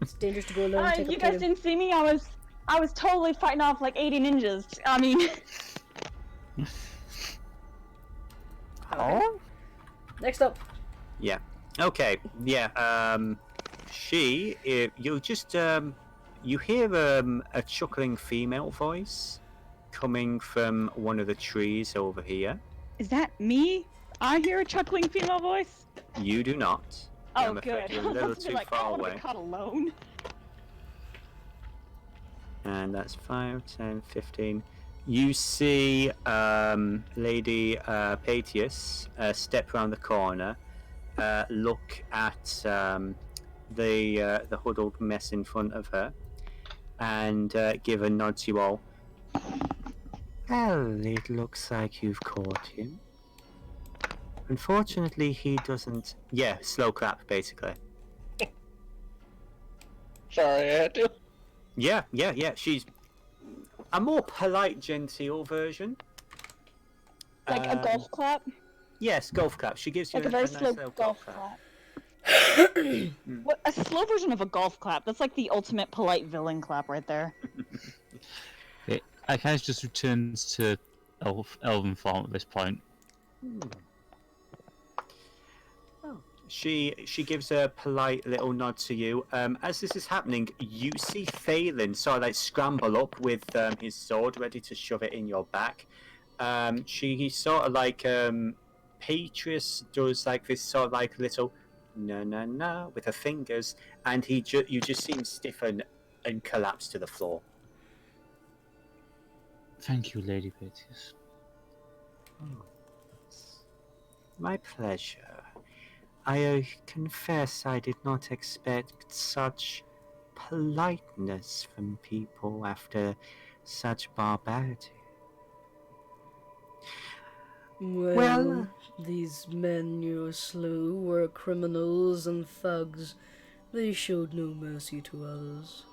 Speaker 1: It's dangerous to go alone. Take
Speaker 7: You
Speaker 1: up
Speaker 7: guys
Speaker 1: time.
Speaker 7: didn't see me? I was totally fighting off like 80 ninjas. I mean,
Speaker 5: Oh?
Speaker 1: Next up.
Speaker 2: Yeah. Okay. Yeah. You just you hear a chuckling female voice coming from one of the trees over here.
Speaker 7: Is that me? I hear a chuckling female voice.
Speaker 2: You do not.
Speaker 7: Oh,
Speaker 2: I'm afraid
Speaker 7: good.
Speaker 2: you're
Speaker 7: I
Speaker 2: a
Speaker 7: was
Speaker 2: little
Speaker 7: about to be
Speaker 2: too
Speaker 7: like, I
Speaker 2: far
Speaker 7: don't want to
Speaker 2: away.
Speaker 7: be caught alone.
Speaker 2: And that's 5, 10, 15. You see Lady Patius step around the corner, look at the huddled mess in front of her, and give a nod to you all. Well, it looks like you've caught him. Unfortunately, he doesn't... Yeah, slow clap, basically.
Speaker 6: Sorry, I had to.
Speaker 2: Yeah. She's a more polite, genteel version.
Speaker 7: Like a golf clap?
Speaker 2: Yes, golf clap. She gives you
Speaker 7: Like a very
Speaker 2: nice
Speaker 7: slow
Speaker 2: little
Speaker 7: golf
Speaker 2: clap.
Speaker 7: What, a slow version of a golf clap. That's like the ultimate polite villain clap right there.
Speaker 5: I kind of just returns to elven form at this point.
Speaker 2: She gives a polite little nod to you. As this is happening, you see Phelan sort of like scramble up with his sword, ready to shove it in your back. She sort of like Patrius does like this sort of like little na with her fingers, and you just see him stiffen and collapse to the floor.
Speaker 5: Thank you, Lady Patius.
Speaker 2: My pleasure. I confess I did not expect such politeness from people after such barbarity.
Speaker 1: Well, these men you slew were criminals and thugs. They showed no mercy to others.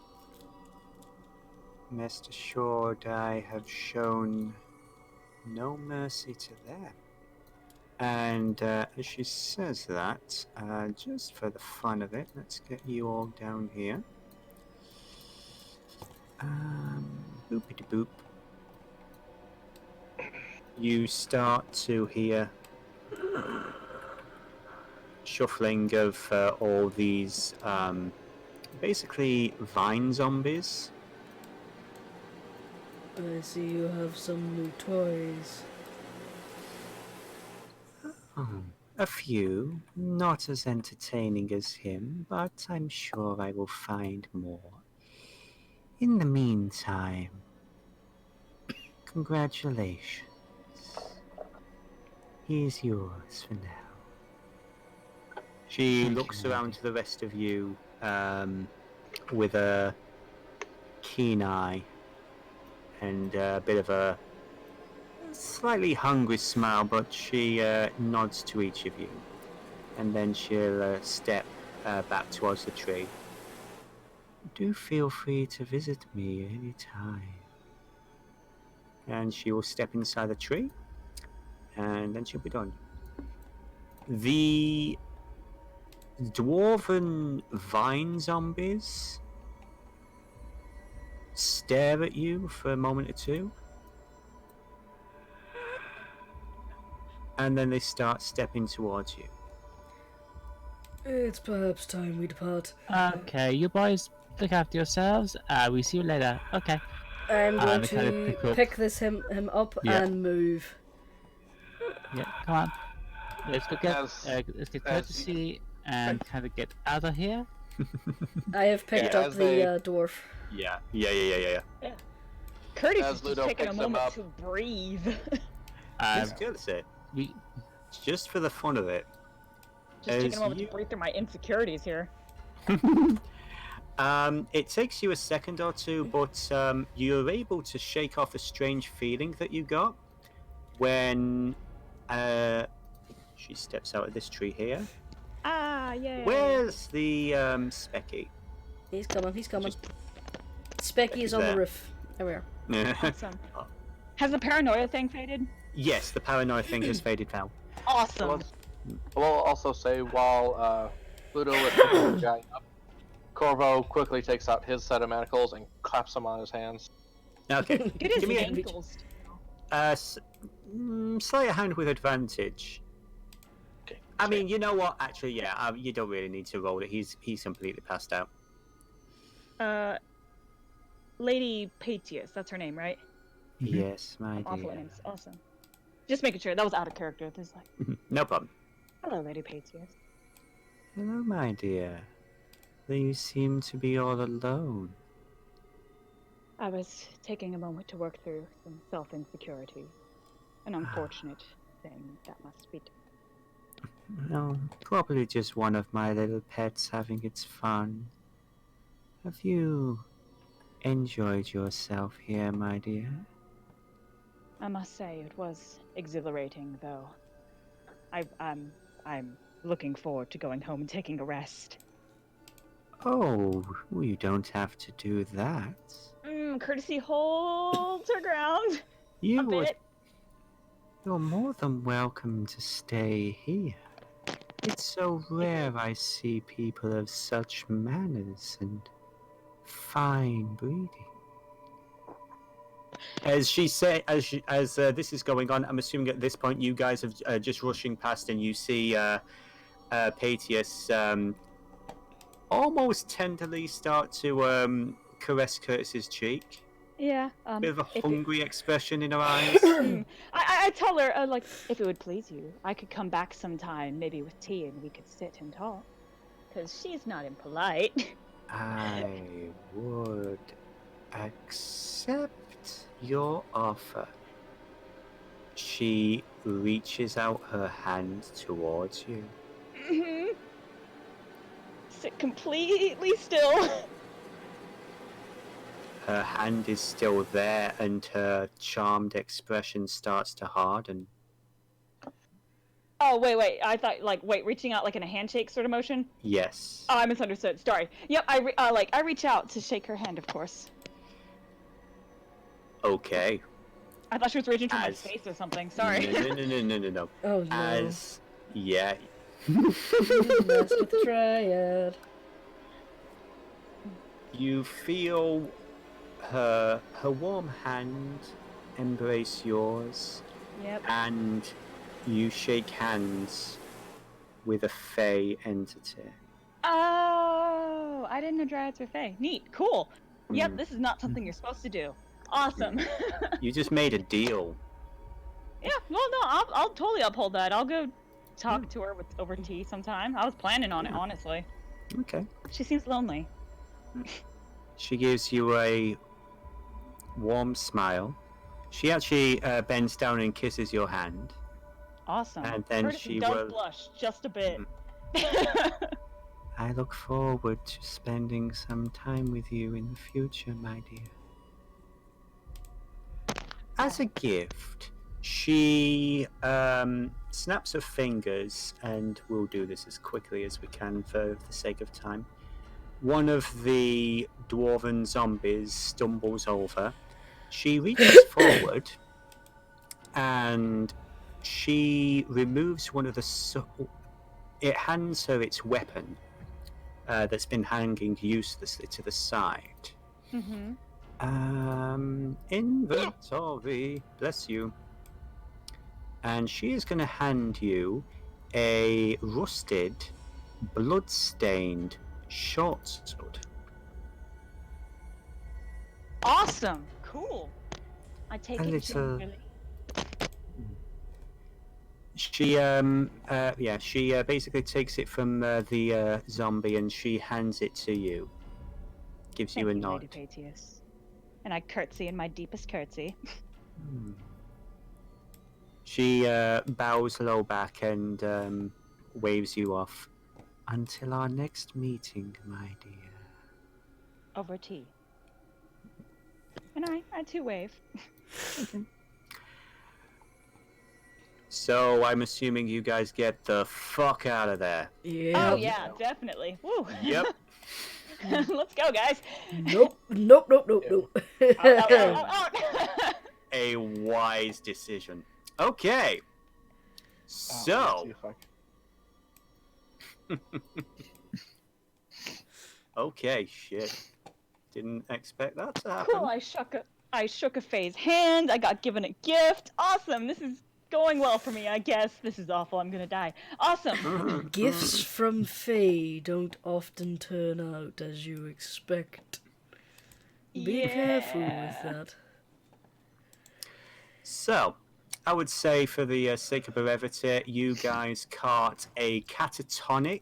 Speaker 2: Rest assured, I have shown no mercy to them. And as she says that, just for the fun of it, let's get you all down here. Boopity boop. You start to hear shuffling of all these basically vine zombies.
Speaker 1: I see you have some new toys.
Speaker 2: A few, not as entertaining as him, but I'm sure I will find more. In the meantime, congratulations. He's yours for now. She looks around to the rest of you with a keen eye and a bit of a slightly hungry smile, but she nods to each of you, and then she'll step back towards the tree. Do feel free to visit me anytime. And she will step inside the tree, and then she'll be done. The dwarven vine zombies stare at you for a moment or two, and then they start stepping towards you.
Speaker 1: It's perhaps time we depart.
Speaker 5: Okay, you boys look after yourselves. We see you later. Okay.
Speaker 1: I'm going
Speaker 5: they kind of
Speaker 1: to
Speaker 5: pick up.
Speaker 1: pick him up
Speaker 5: Yeah.
Speaker 1: and move.
Speaker 5: Yeah, come on. Let's go get let's get
Speaker 6: as
Speaker 5: courtesy and kind of get out of here.
Speaker 1: I have picked up
Speaker 6: as
Speaker 1: the
Speaker 6: they-
Speaker 1: dwarf.
Speaker 2: Yeah.
Speaker 7: Curtis
Speaker 6: As
Speaker 7: is just
Speaker 6: Ludo
Speaker 7: taking a
Speaker 6: picks him
Speaker 7: moment
Speaker 6: up.
Speaker 7: to breathe.
Speaker 2: That's good, it.
Speaker 5: We
Speaker 2: Just for the fun of it.
Speaker 7: Just taking
Speaker 2: As
Speaker 7: a moment
Speaker 2: you-
Speaker 7: to breathe through my insecurities here.
Speaker 2: It takes you a second or two, but you're able to shake off a strange feeling that you got when she steps out of this tree here.
Speaker 7: Ah, yay.
Speaker 2: Where's the Specky?
Speaker 1: He's coming.
Speaker 2: Just-
Speaker 1: Specky is on
Speaker 2: there.
Speaker 1: the roof. There we are.
Speaker 7: Awesome. Has the paranoia thing faded?
Speaker 2: Yes, the paranoia thing has faded now.
Speaker 7: Awesome.
Speaker 6: I will also say, while Ludo is picking the guy up, Corvo quickly takes out his set of manacles and claps them on his hands.
Speaker 2: Okay.
Speaker 7: Get his
Speaker 2: Give me a
Speaker 7: ankles.
Speaker 2: sleight of hand with advantage.
Speaker 6: Okay.
Speaker 2: I mean, you know what? Actually, yeah, you don't really need to roll it. He's completely passed out.
Speaker 7: Lady Patius, that's her name, right?
Speaker 2: Yes, my
Speaker 7: Awful
Speaker 2: dear.
Speaker 7: names. Awesome. Just making sure that was out of character. There's like,
Speaker 2: No problem.
Speaker 7: hello, Lady Paetius.
Speaker 2: Hello, my dear. You seem to be all alone.
Speaker 7: I was taking a moment to work through some self-insecurity. An unfortunate thing that must be done.
Speaker 2: Well, probably just one of my little pets having its fun. Have you enjoyed yourself here, my dear?
Speaker 7: I must say it was exhilarating, though. I'm looking forward to going home and taking a rest.
Speaker 2: Oh, you don't have to do that.
Speaker 7: Courtesy holds her ground a
Speaker 2: You would.
Speaker 7: bit.
Speaker 2: You're more than welcome to stay here. It's so rare I see people of such manners and fine breeding. As she said, as this is going on, I'm assuming at this point you guys have just rushing past, and you see Paetius almost tenderly start to caress Curtis's cheek.
Speaker 7: Yeah.
Speaker 2: Bit of a
Speaker 7: if
Speaker 2: hungry expression in her eyes.
Speaker 7: I tell her, like, if it would please you, I could come back sometime, maybe with tea, and we could sit and talk. Because she's not impolite.
Speaker 2: I would accept your offer. She reaches out her hand towards you.
Speaker 7: Sit completely still.
Speaker 2: Her hand is still there, and her charmed expression starts to harden.
Speaker 7: Oh, wait. I thought, reaching out like in a handshake sort of motion?
Speaker 2: Yes.
Speaker 7: Oh, I misunderstood. Sorry. Yep, I reach out to shake her hand, of course.
Speaker 2: Okay.
Speaker 7: I thought she was reaching for my face or something. Sorry.
Speaker 2: No.
Speaker 1: Oh no.
Speaker 2: Yeah.
Speaker 1: Messed with the triad.
Speaker 2: You feel her warm hand embrace yours,
Speaker 7: Yep.
Speaker 2: and you shake hands with a fey entity.
Speaker 7: Oh, I didn't know dryads were fey. Neat. Cool. Yep, this is not something you're supposed to do. Awesome.
Speaker 2: You just made a deal.
Speaker 7: Yeah, well, no, I'll totally uphold that. I'll go talk to her over tea sometime. I was planning on it, honestly.
Speaker 2: Okay.
Speaker 7: She seems lonely.
Speaker 2: She gives you a warm smile. She actually bends down and kisses your hand.
Speaker 7: Awesome.
Speaker 2: And then
Speaker 7: Curtis
Speaker 2: she
Speaker 7: does
Speaker 2: will...
Speaker 7: blush just a bit.
Speaker 2: I look forward to spending some time with you in the future, my dear. As a gift, she snaps her fingers, and we'll do this as quickly as we can for the sake of time. One of the dwarven zombies stumbles over. She reaches forward, and she removes one of the... It hands her its weapon that's been hanging uselessly to the side.
Speaker 7: Mm-hmm.
Speaker 2: Inventory, bless you. And she is going to hand you a rusted, blood-stained short sword.
Speaker 7: Awesome. Cool. I take
Speaker 2: A
Speaker 7: it
Speaker 2: little-
Speaker 7: gingerly.
Speaker 2: She basically takes it from the zombie, and she hands it to you. Gives
Speaker 7: Thank
Speaker 2: you a
Speaker 7: you,
Speaker 2: nod.
Speaker 7: Lady Paetius. And I curtsy in my deepest curtsy.
Speaker 2: She bows low back and waves you off. Until our next meeting, my dear.
Speaker 7: Over tea. And I too wave.
Speaker 2: Okay. So I'm assuming you guys get the fuck out of there.
Speaker 1: Yeah.
Speaker 7: Oh yeah, definitely. Woo.
Speaker 2: Yep.
Speaker 7: Let's go, guys.
Speaker 1: Nope.
Speaker 7: Out.
Speaker 2: A wise decision. Okay. So. Okay, shit. Didn't expect that to happen.
Speaker 7: Cool. I shook a Faye's hand. I got given a gift. Awesome. This is going well for me, I guess. This is awful. I'm gonna die. Awesome.
Speaker 1: Gifts from Fae don't often turn out as you expect. Be careful with that.
Speaker 2: So, I would say, for the sake of brevity, you guys cart a catatonic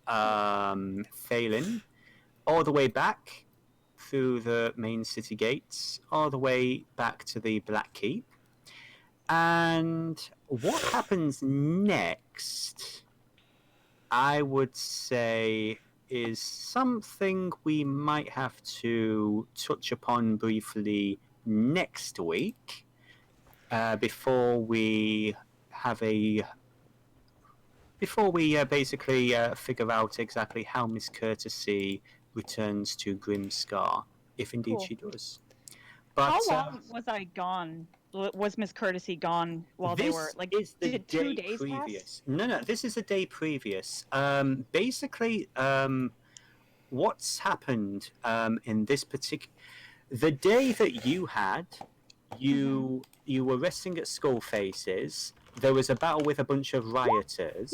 Speaker 2: Thalen all the way back through the main city gates, all the way back to the Black Keep. And what happens next, I would say, is something we might have to touch upon briefly next week before we basically figure out exactly how Miss Courtesy returns to Grimscar, if indeed
Speaker 7: Cool.
Speaker 2: she does. But
Speaker 7: How long was I gone? Was Miss Courtesy gone while they were like?
Speaker 2: Is the
Speaker 7: did
Speaker 2: day
Speaker 7: 2 days
Speaker 2: previous.
Speaker 7: pass?
Speaker 2: No, this is the day previous. Basically, what's happened in this particular, the day that you had, you were resting at Skullface's. There was a battle with a bunch of rioters,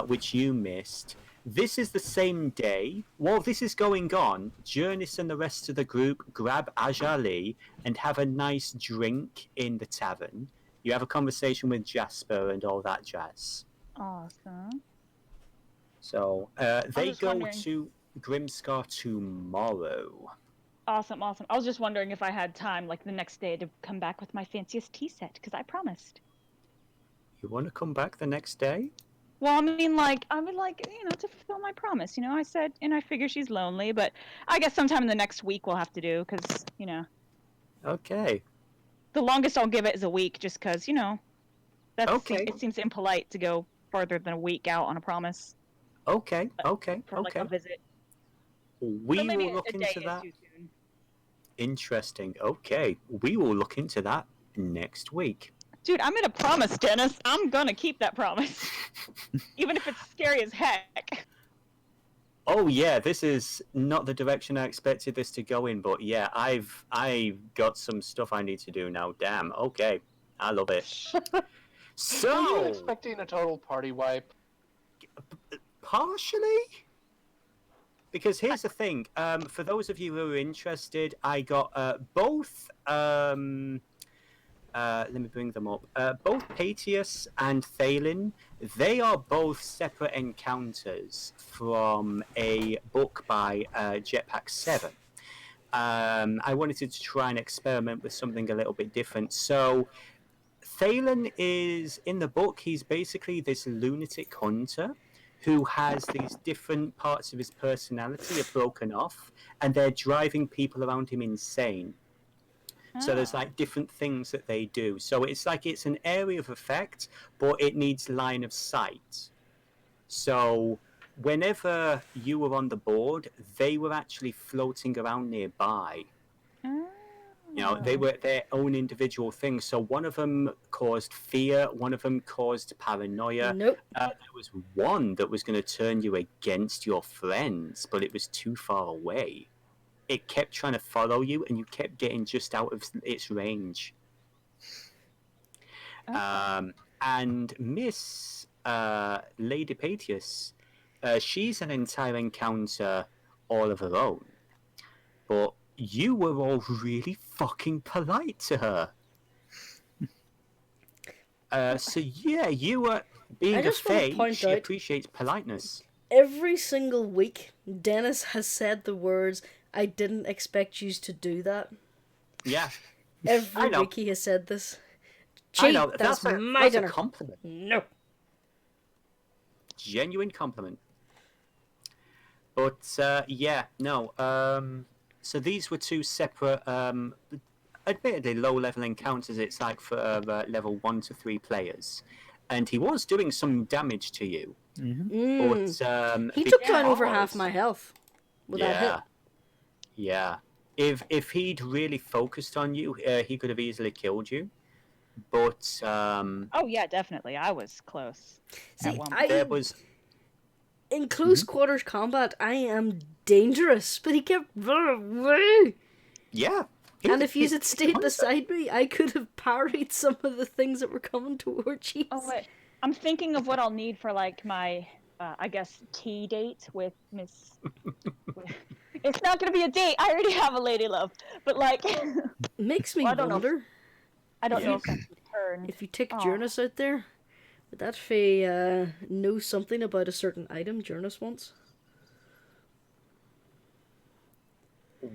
Speaker 2: which you missed. This is the same day. While this is going on, Jurnis and the rest of the group grab Ajali and have a nice drink in the tavern. You have a conversation with Jasper and all that jazz.
Speaker 7: Awesome.
Speaker 2: So they
Speaker 7: just
Speaker 2: go
Speaker 7: wondering-
Speaker 2: to Grimscar tomorrow.
Speaker 7: Awesome. I was just wondering if I had time, like the next day, to come back with my fanciest tea set, because I promised.
Speaker 2: You want to come back the next day?
Speaker 7: Well, I mean, to fulfill my promise. I said, and I figure she's lonely, but I guess sometime in the next week we'll have to do, because,
Speaker 2: Okay.
Speaker 7: the longest I'll give it is a week, just because,
Speaker 2: Okay.
Speaker 7: it seems impolite to go farther than a week out on a promise
Speaker 2: Okay.
Speaker 7: for like a visit.
Speaker 2: We
Speaker 7: But maybe
Speaker 2: will look
Speaker 7: a day
Speaker 2: into
Speaker 7: is
Speaker 2: that.
Speaker 7: too soon.
Speaker 2: Interesting. Okay. We will look into that next week.
Speaker 7: Dude, I made a promise, Dennis. I'm gonna keep that promise, even if it's scary as heck.
Speaker 2: Oh yeah, this is not the direction I expected this to go in, but yeah, I've got some stuff I need to do now. Damn. Okay. I love it.
Speaker 6: Were you
Speaker 2: So,
Speaker 6: expecting a total party wipe?
Speaker 2: partially? Because here's the thing. For those of you who are interested, I got both. Let me bring them up. Both Patius and Thalen, they are both separate encounters from a book by Jetpack 7. I wanted to try and experiment with something a little bit different. So, Thalen is, in the book, he's basically this lunatic hunter who has these different parts of his personality are broken off, and they're driving people around him insane. So there's like different things that they do. So it's like it's an area of effect, but it needs line of sight. So whenever you were on the board, they were actually floating around nearby. They were their own individual things. So one of them caused fear, one of them caused paranoia.
Speaker 1: Nope.
Speaker 2: There was one that was going to turn you against your friends, but it was too far away. It kept trying to follow you, and you kept getting just out of its range. And Miss Lady Patius, she's an entire encounter all of her own. But you were all really fucking polite to her. So yeah, you were being
Speaker 1: I
Speaker 2: a
Speaker 1: just wanna
Speaker 2: fae.
Speaker 1: point
Speaker 2: She
Speaker 1: out-
Speaker 2: appreciates politeness.
Speaker 1: Every single week, Dennis has said the words, "I didn't expect you to do that."
Speaker 2: Yeah,
Speaker 1: Every
Speaker 2: I know.
Speaker 1: week he has said this.
Speaker 2: I
Speaker 1: Gee,
Speaker 2: know.
Speaker 1: that's
Speaker 2: a,
Speaker 1: my
Speaker 2: that's a
Speaker 1: dinner.
Speaker 2: compliment.
Speaker 1: No.
Speaker 2: Genuine compliment. But yeah, no. So these were two separate, admittedly low-level encounters. It's like for level 1 to 3 players, and he was doing some damage to you. But
Speaker 1: He took down over
Speaker 2: because-
Speaker 1: half my health with that hit.
Speaker 2: Yeah. If he'd really focused on you, he could have easily killed you. But
Speaker 7: Oh yeah, definitely. I was close.
Speaker 1: See,
Speaker 7: at one
Speaker 2: there was.
Speaker 1: in close quarters combat, I am dangerous, but he kept running away.
Speaker 2: Yeah.
Speaker 1: And if you had stayed
Speaker 2: honestly-
Speaker 1: beside me, I could have parried some of the things that were coming towards you.
Speaker 7: Oh wait, I'm thinking of what I'll need for like my, I guess, tea date with Miss. It's not gonna be a date. I already have a lady love, but like,
Speaker 1: Makes me
Speaker 7: Well, I don't know.
Speaker 1: wonder.
Speaker 7: I don't know if that's with her concerned.
Speaker 1: if you take
Speaker 7: Aw.
Speaker 1: Jurnis out there, would that Fae know something about a certain item Jurnis wants?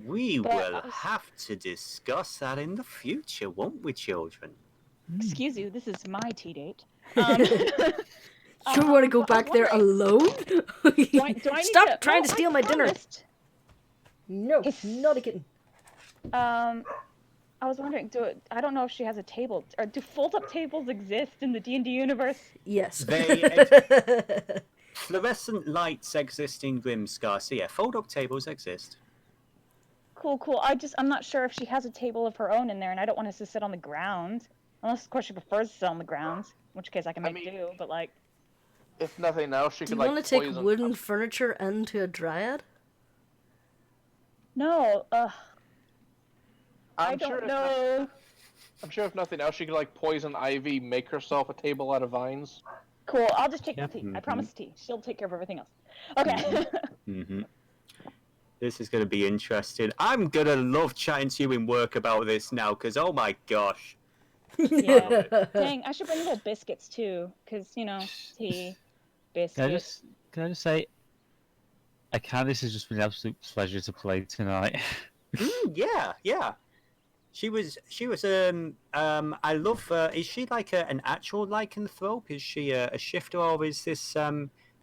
Speaker 2: We
Speaker 7: But
Speaker 2: will
Speaker 7: I was-
Speaker 2: have to discuss that in the future, won't we, children?
Speaker 7: Excuse you, this is my tea date.
Speaker 1: You want to go
Speaker 7: but I was
Speaker 1: back there
Speaker 7: wondering,
Speaker 1: alone?
Speaker 7: Do I need
Speaker 1: Stop
Speaker 7: to,
Speaker 1: trying
Speaker 7: no,
Speaker 1: to steal
Speaker 7: I
Speaker 1: my dinner.
Speaker 7: promised.
Speaker 1: No,
Speaker 7: Hiss.
Speaker 1: not a kitten.
Speaker 7: I was wondering, I don't know if she has a table, or do fold-up tables exist in the D&D universe?
Speaker 1: Yes.
Speaker 2: Fluorescent lights exist in Grimscar, so yeah, fold-up tables exist.
Speaker 7: Cool. I'm not sure if she has a table of her own in there, and I don't want us to sit on the ground. Unless, of course, she prefers to sit on the ground, in which case I can make do, but like...
Speaker 6: If nothing else, she
Speaker 1: Do
Speaker 6: could
Speaker 1: you
Speaker 6: like
Speaker 1: want to take
Speaker 6: poison.
Speaker 1: wooden furniture into a dryad?
Speaker 7: No, I
Speaker 6: I'm sure
Speaker 7: don't
Speaker 6: if
Speaker 7: know.
Speaker 6: I'm sure if nothing else, she could like poison ivy, make herself a table out of vines.
Speaker 7: Cool, I'll just take
Speaker 5: Yep.
Speaker 7: the tea. I promise tea. She'll take care of everything else. Okay.
Speaker 2: Mm-hmm. This is going to be interesting. I'm going to love chatting to you in work about this now, because oh my gosh.
Speaker 7: Yeah. Dang, I should bring little biscuits too, because, you know, tea, biscuits.
Speaker 5: Can I just say, this has just been an absolute pleasure to play tonight.
Speaker 2: Yeah. She was I love, is she like an actual lycanthrope? Is she a shifter, or is this,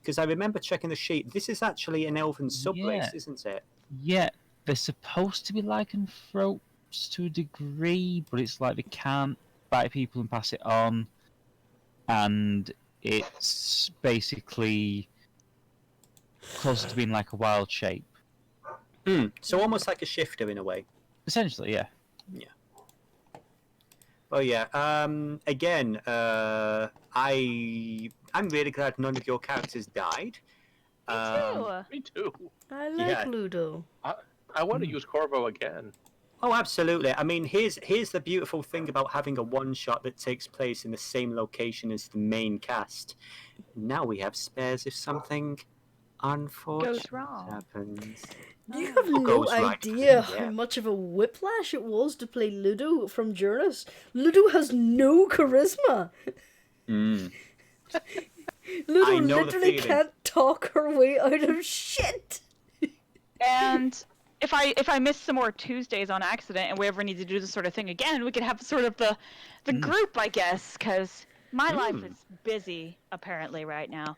Speaker 2: because I remember checking the sheet, this is actually an elven subrace, isn't it?
Speaker 5: Yeah, they're supposed to be lycanthropes to a degree, but it's like they can't bite people and pass it on, and it's basically closer to being like a wild shape.
Speaker 2: So almost like a shifter in a way.
Speaker 5: Essentially, yeah.
Speaker 2: Oh yeah. Again, I'm really glad none of your characters died.
Speaker 6: Me too.
Speaker 1: I like
Speaker 2: Yeah.
Speaker 1: Ludo.
Speaker 6: I want to use Corvo again.
Speaker 2: Oh, absolutely. I mean, here's the beautiful thing about having a one-shot that takes place in the same location as the main cast. Now we have spares if something unfortunate
Speaker 7: Goes wrong.
Speaker 2: happens.
Speaker 1: You have no
Speaker 2: goes right,
Speaker 1: idea
Speaker 2: yeah.
Speaker 1: how much of a whiplash it was to play Ludo from Jurnis. Ludo has no charisma.
Speaker 2: Mm.
Speaker 1: Ludo
Speaker 2: I know the
Speaker 1: literally
Speaker 2: feeling.
Speaker 1: can't talk her way out of shit.
Speaker 7: And if I miss some more Tuesdays on accident and we ever need to do this sort of thing again, we could have sort of the group, I guess, because my life is busy apparently right now.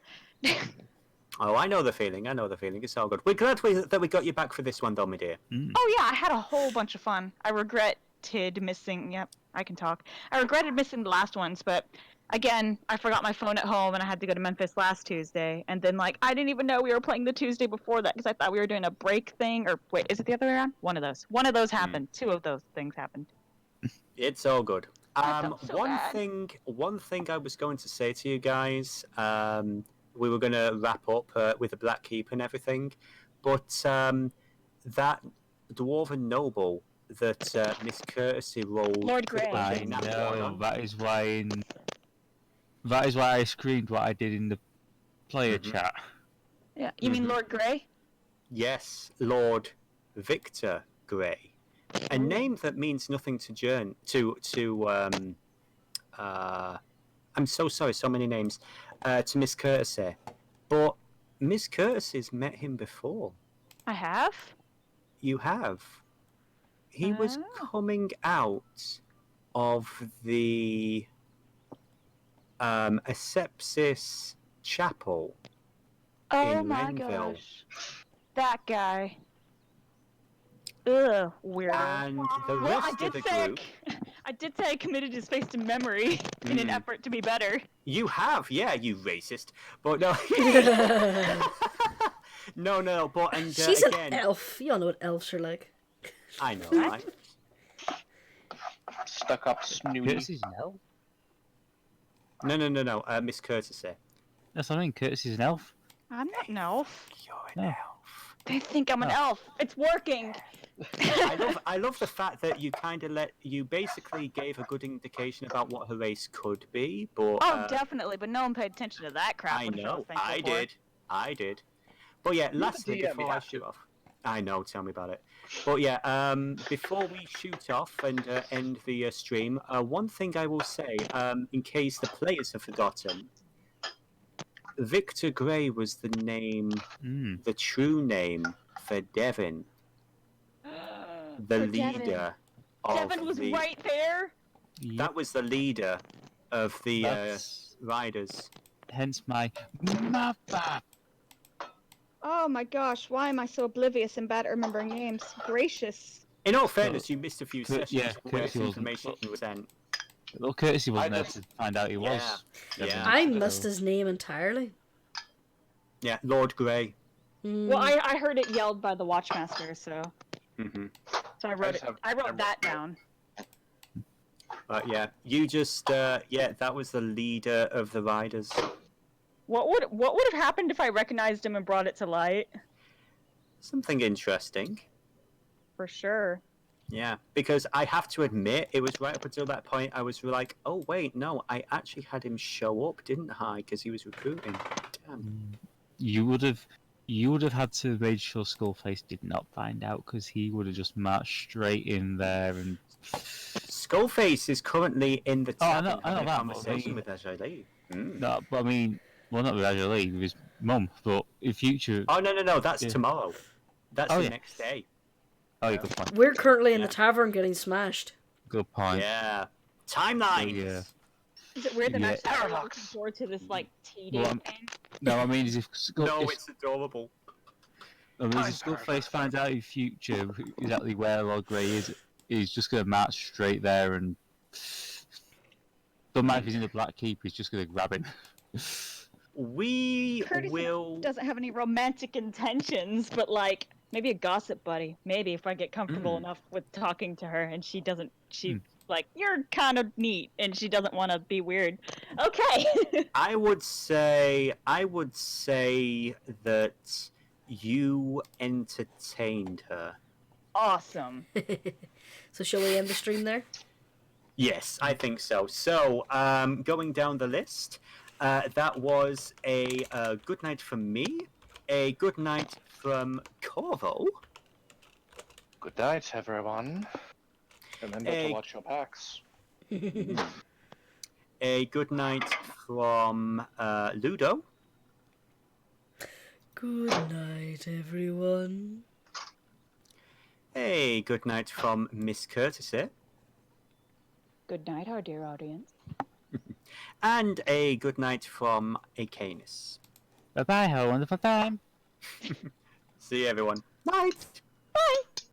Speaker 2: Oh, I know the feeling. It's all good. We're glad that we got you back for this one, though, my dear.
Speaker 7: Oh yeah, I had a whole bunch of fun. I regretted missing. Yep, I can talk. I regretted missing the last ones, but again, I forgot my phone at home and I had to go to Memphis last Tuesday. And then like I didn't even know we were playing the Tuesday before that because I thought we were doing a break thing. Or wait, is it the other way around? One of those happened. Two of those things happened.
Speaker 2: It's all good.
Speaker 7: I felt so bad.
Speaker 2: One thing I was going to say to you guys. We were going to wrap up with the Black Keep and everything, but that dwarven noble that Miss Courtesy rolled.
Speaker 7: Lord Grey.
Speaker 5: I know. That is why I screamed what I did in the player chat.
Speaker 7: Yeah, you mean Lord Grey?
Speaker 2: Yes, Lord Victor Grey, a name that means nothing to I'm so sorry, so many names. To Miss Courtesy, but Miss Courtesy's met him before.
Speaker 7: I have.
Speaker 2: You have. He was coming out of the Asepsis Chapel
Speaker 7: Oh
Speaker 2: in
Speaker 7: my
Speaker 2: Renville.
Speaker 7: gosh, that guy. Ugh, weirdo.
Speaker 2: And the
Speaker 7: Well,
Speaker 2: rest of the group.
Speaker 7: I did say I committed his face to memory in an effort to be better.
Speaker 2: You have, yeah, you racist. But no. no. But and
Speaker 1: She's
Speaker 2: again,
Speaker 1: an elf. You all know what elves are like.
Speaker 2: I know, right?
Speaker 6: Stuck up snooty.
Speaker 5: Courtesy's an elf?
Speaker 2: No. Miss Courtesy.
Speaker 5: That's what I mean. Courtesy's an elf.
Speaker 7: I'm not an elf.
Speaker 2: You're an elf.
Speaker 7: They think I'm an elf. It's working.
Speaker 2: I love the fact that you basically gave a good indication about what her race could be, but
Speaker 7: Definitely, but no one paid attention to that crap.
Speaker 2: I
Speaker 7: which
Speaker 2: know,
Speaker 7: was thankful for.
Speaker 2: I did. But yeah, lastly,
Speaker 6: DM,
Speaker 2: before
Speaker 6: you
Speaker 2: I
Speaker 6: have
Speaker 2: shoot
Speaker 6: to.
Speaker 2: off, I know, tell me about it. But yeah, before we shoot off and end the stream, one thing I will say, in case the players have forgotten, Victor Grey was the name, the true name for Devin, the
Speaker 7: For
Speaker 2: leader
Speaker 7: Devin.
Speaker 2: of
Speaker 7: Devin was
Speaker 2: the.
Speaker 7: right there.
Speaker 2: That was the leader of the
Speaker 5: That's
Speaker 2: riders.
Speaker 5: hence my mappa.
Speaker 7: Oh my gosh, why am I so oblivious and bad at remembering names? Gracious.
Speaker 2: In all fairness, you missed a few
Speaker 5: Cur-
Speaker 2: sessions
Speaker 5: yeah,
Speaker 2: where
Speaker 5: Courtesy
Speaker 2: this
Speaker 5: wasn't-
Speaker 2: information was sent.
Speaker 5: Well, Courtesy wasn't
Speaker 6: I
Speaker 5: there
Speaker 6: just-
Speaker 5: to find out he was.
Speaker 2: Yeah,
Speaker 5: Devin,
Speaker 2: yeah.
Speaker 1: I
Speaker 5: so-
Speaker 1: missed his name entirely.
Speaker 2: Yeah, Lord Grey.
Speaker 7: Well, I heard it yelled by the Watchmaster, so
Speaker 2: Mm-hmm.
Speaker 7: I wrote
Speaker 6: just
Speaker 7: it.
Speaker 6: have
Speaker 7: I wrote
Speaker 6: memory
Speaker 7: that
Speaker 6: note.
Speaker 7: down.
Speaker 2: But yeah, you just that was the leader of the riders.
Speaker 7: What would have happened if I recognized him and brought it to light?
Speaker 2: Something interesting.
Speaker 7: For sure.
Speaker 2: Yeah, because I have to admit, it was right up until that point I was like, oh wait, no, I actually had him show up, didn't I? Because he was recruiting. Damn.
Speaker 5: You would have had to make sure Skullface did not find out, because he would have just marched straight in there and.
Speaker 2: Skullface is currently in the
Speaker 5: Oh, I
Speaker 2: tavern
Speaker 5: know
Speaker 2: having a
Speaker 5: that,
Speaker 2: conversation
Speaker 5: but-
Speaker 2: with Ajali.
Speaker 5: No, but I mean, well, not with Ajali, with his mum, but in future.
Speaker 2: Oh no, that's
Speaker 5: Yeah.
Speaker 2: tomorrow. That's
Speaker 5: Oh,
Speaker 2: the
Speaker 5: yeah.
Speaker 2: next day.
Speaker 5: Oh, yeah, good point.
Speaker 1: We're currently in
Speaker 2: Yeah.
Speaker 1: the tavern getting smashed.
Speaker 5: Good point.
Speaker 2: Yeah. Timelines.
Speaker 5: Yeah.
Speaker 7: Is it weird that I'm
Speaker 5: Yeah.
Speaker 7: actually really
Speaker 6: Paradox.
Speaker 7: looking forward to this like tea
Speaker 5: Well,
Speaker 7: day
Speaker 5: I'm-
Speaker 7: thing?
Speaker 5: No, I mean, if
Speaker 2: No, it's adorable.
Speaker 5: Skullface finds out in future exactly where Lord Grey is, he's just going to march straight there and. Don't mind if he's in the Black Keep, he's just going to grab him.
Speaker 2: We
Speaker 7: Courtesy
Speaker 2: will.
Speaker 7: doesn't have any romantic intentions, but like maybe a gossip buddy. Maybe if I get comfortable enough with talking to her and she doesn't, like, you're kind of neat, and she doesn't want to be weird. Okay.
Speaker 2: I would say that you entertained her.
Speaker 7: Awesome.
Speaker 1: So shall we end the stream there?
Speaker 2: Yes, I think so. So, going down the list, that was a good night from me, a good night from Corvo,
Speaker 6: Good night, everyone. Remember
Speaker 2: Hey.
Speaker 6: to watch your backs.
Speaker 2: a good night from Ludo,
Speaker 1: Good night, everyone.
Speaker 2: a good night from Miss Courtesy,
Speaker 7: Good night, our dear audience.
Speaker 2: and a good night from Acanis.
Speaker 5: Bye bye, have a wonderful time.
Speaker 2: See you, everyone. Night.
Speaker 7: Bye.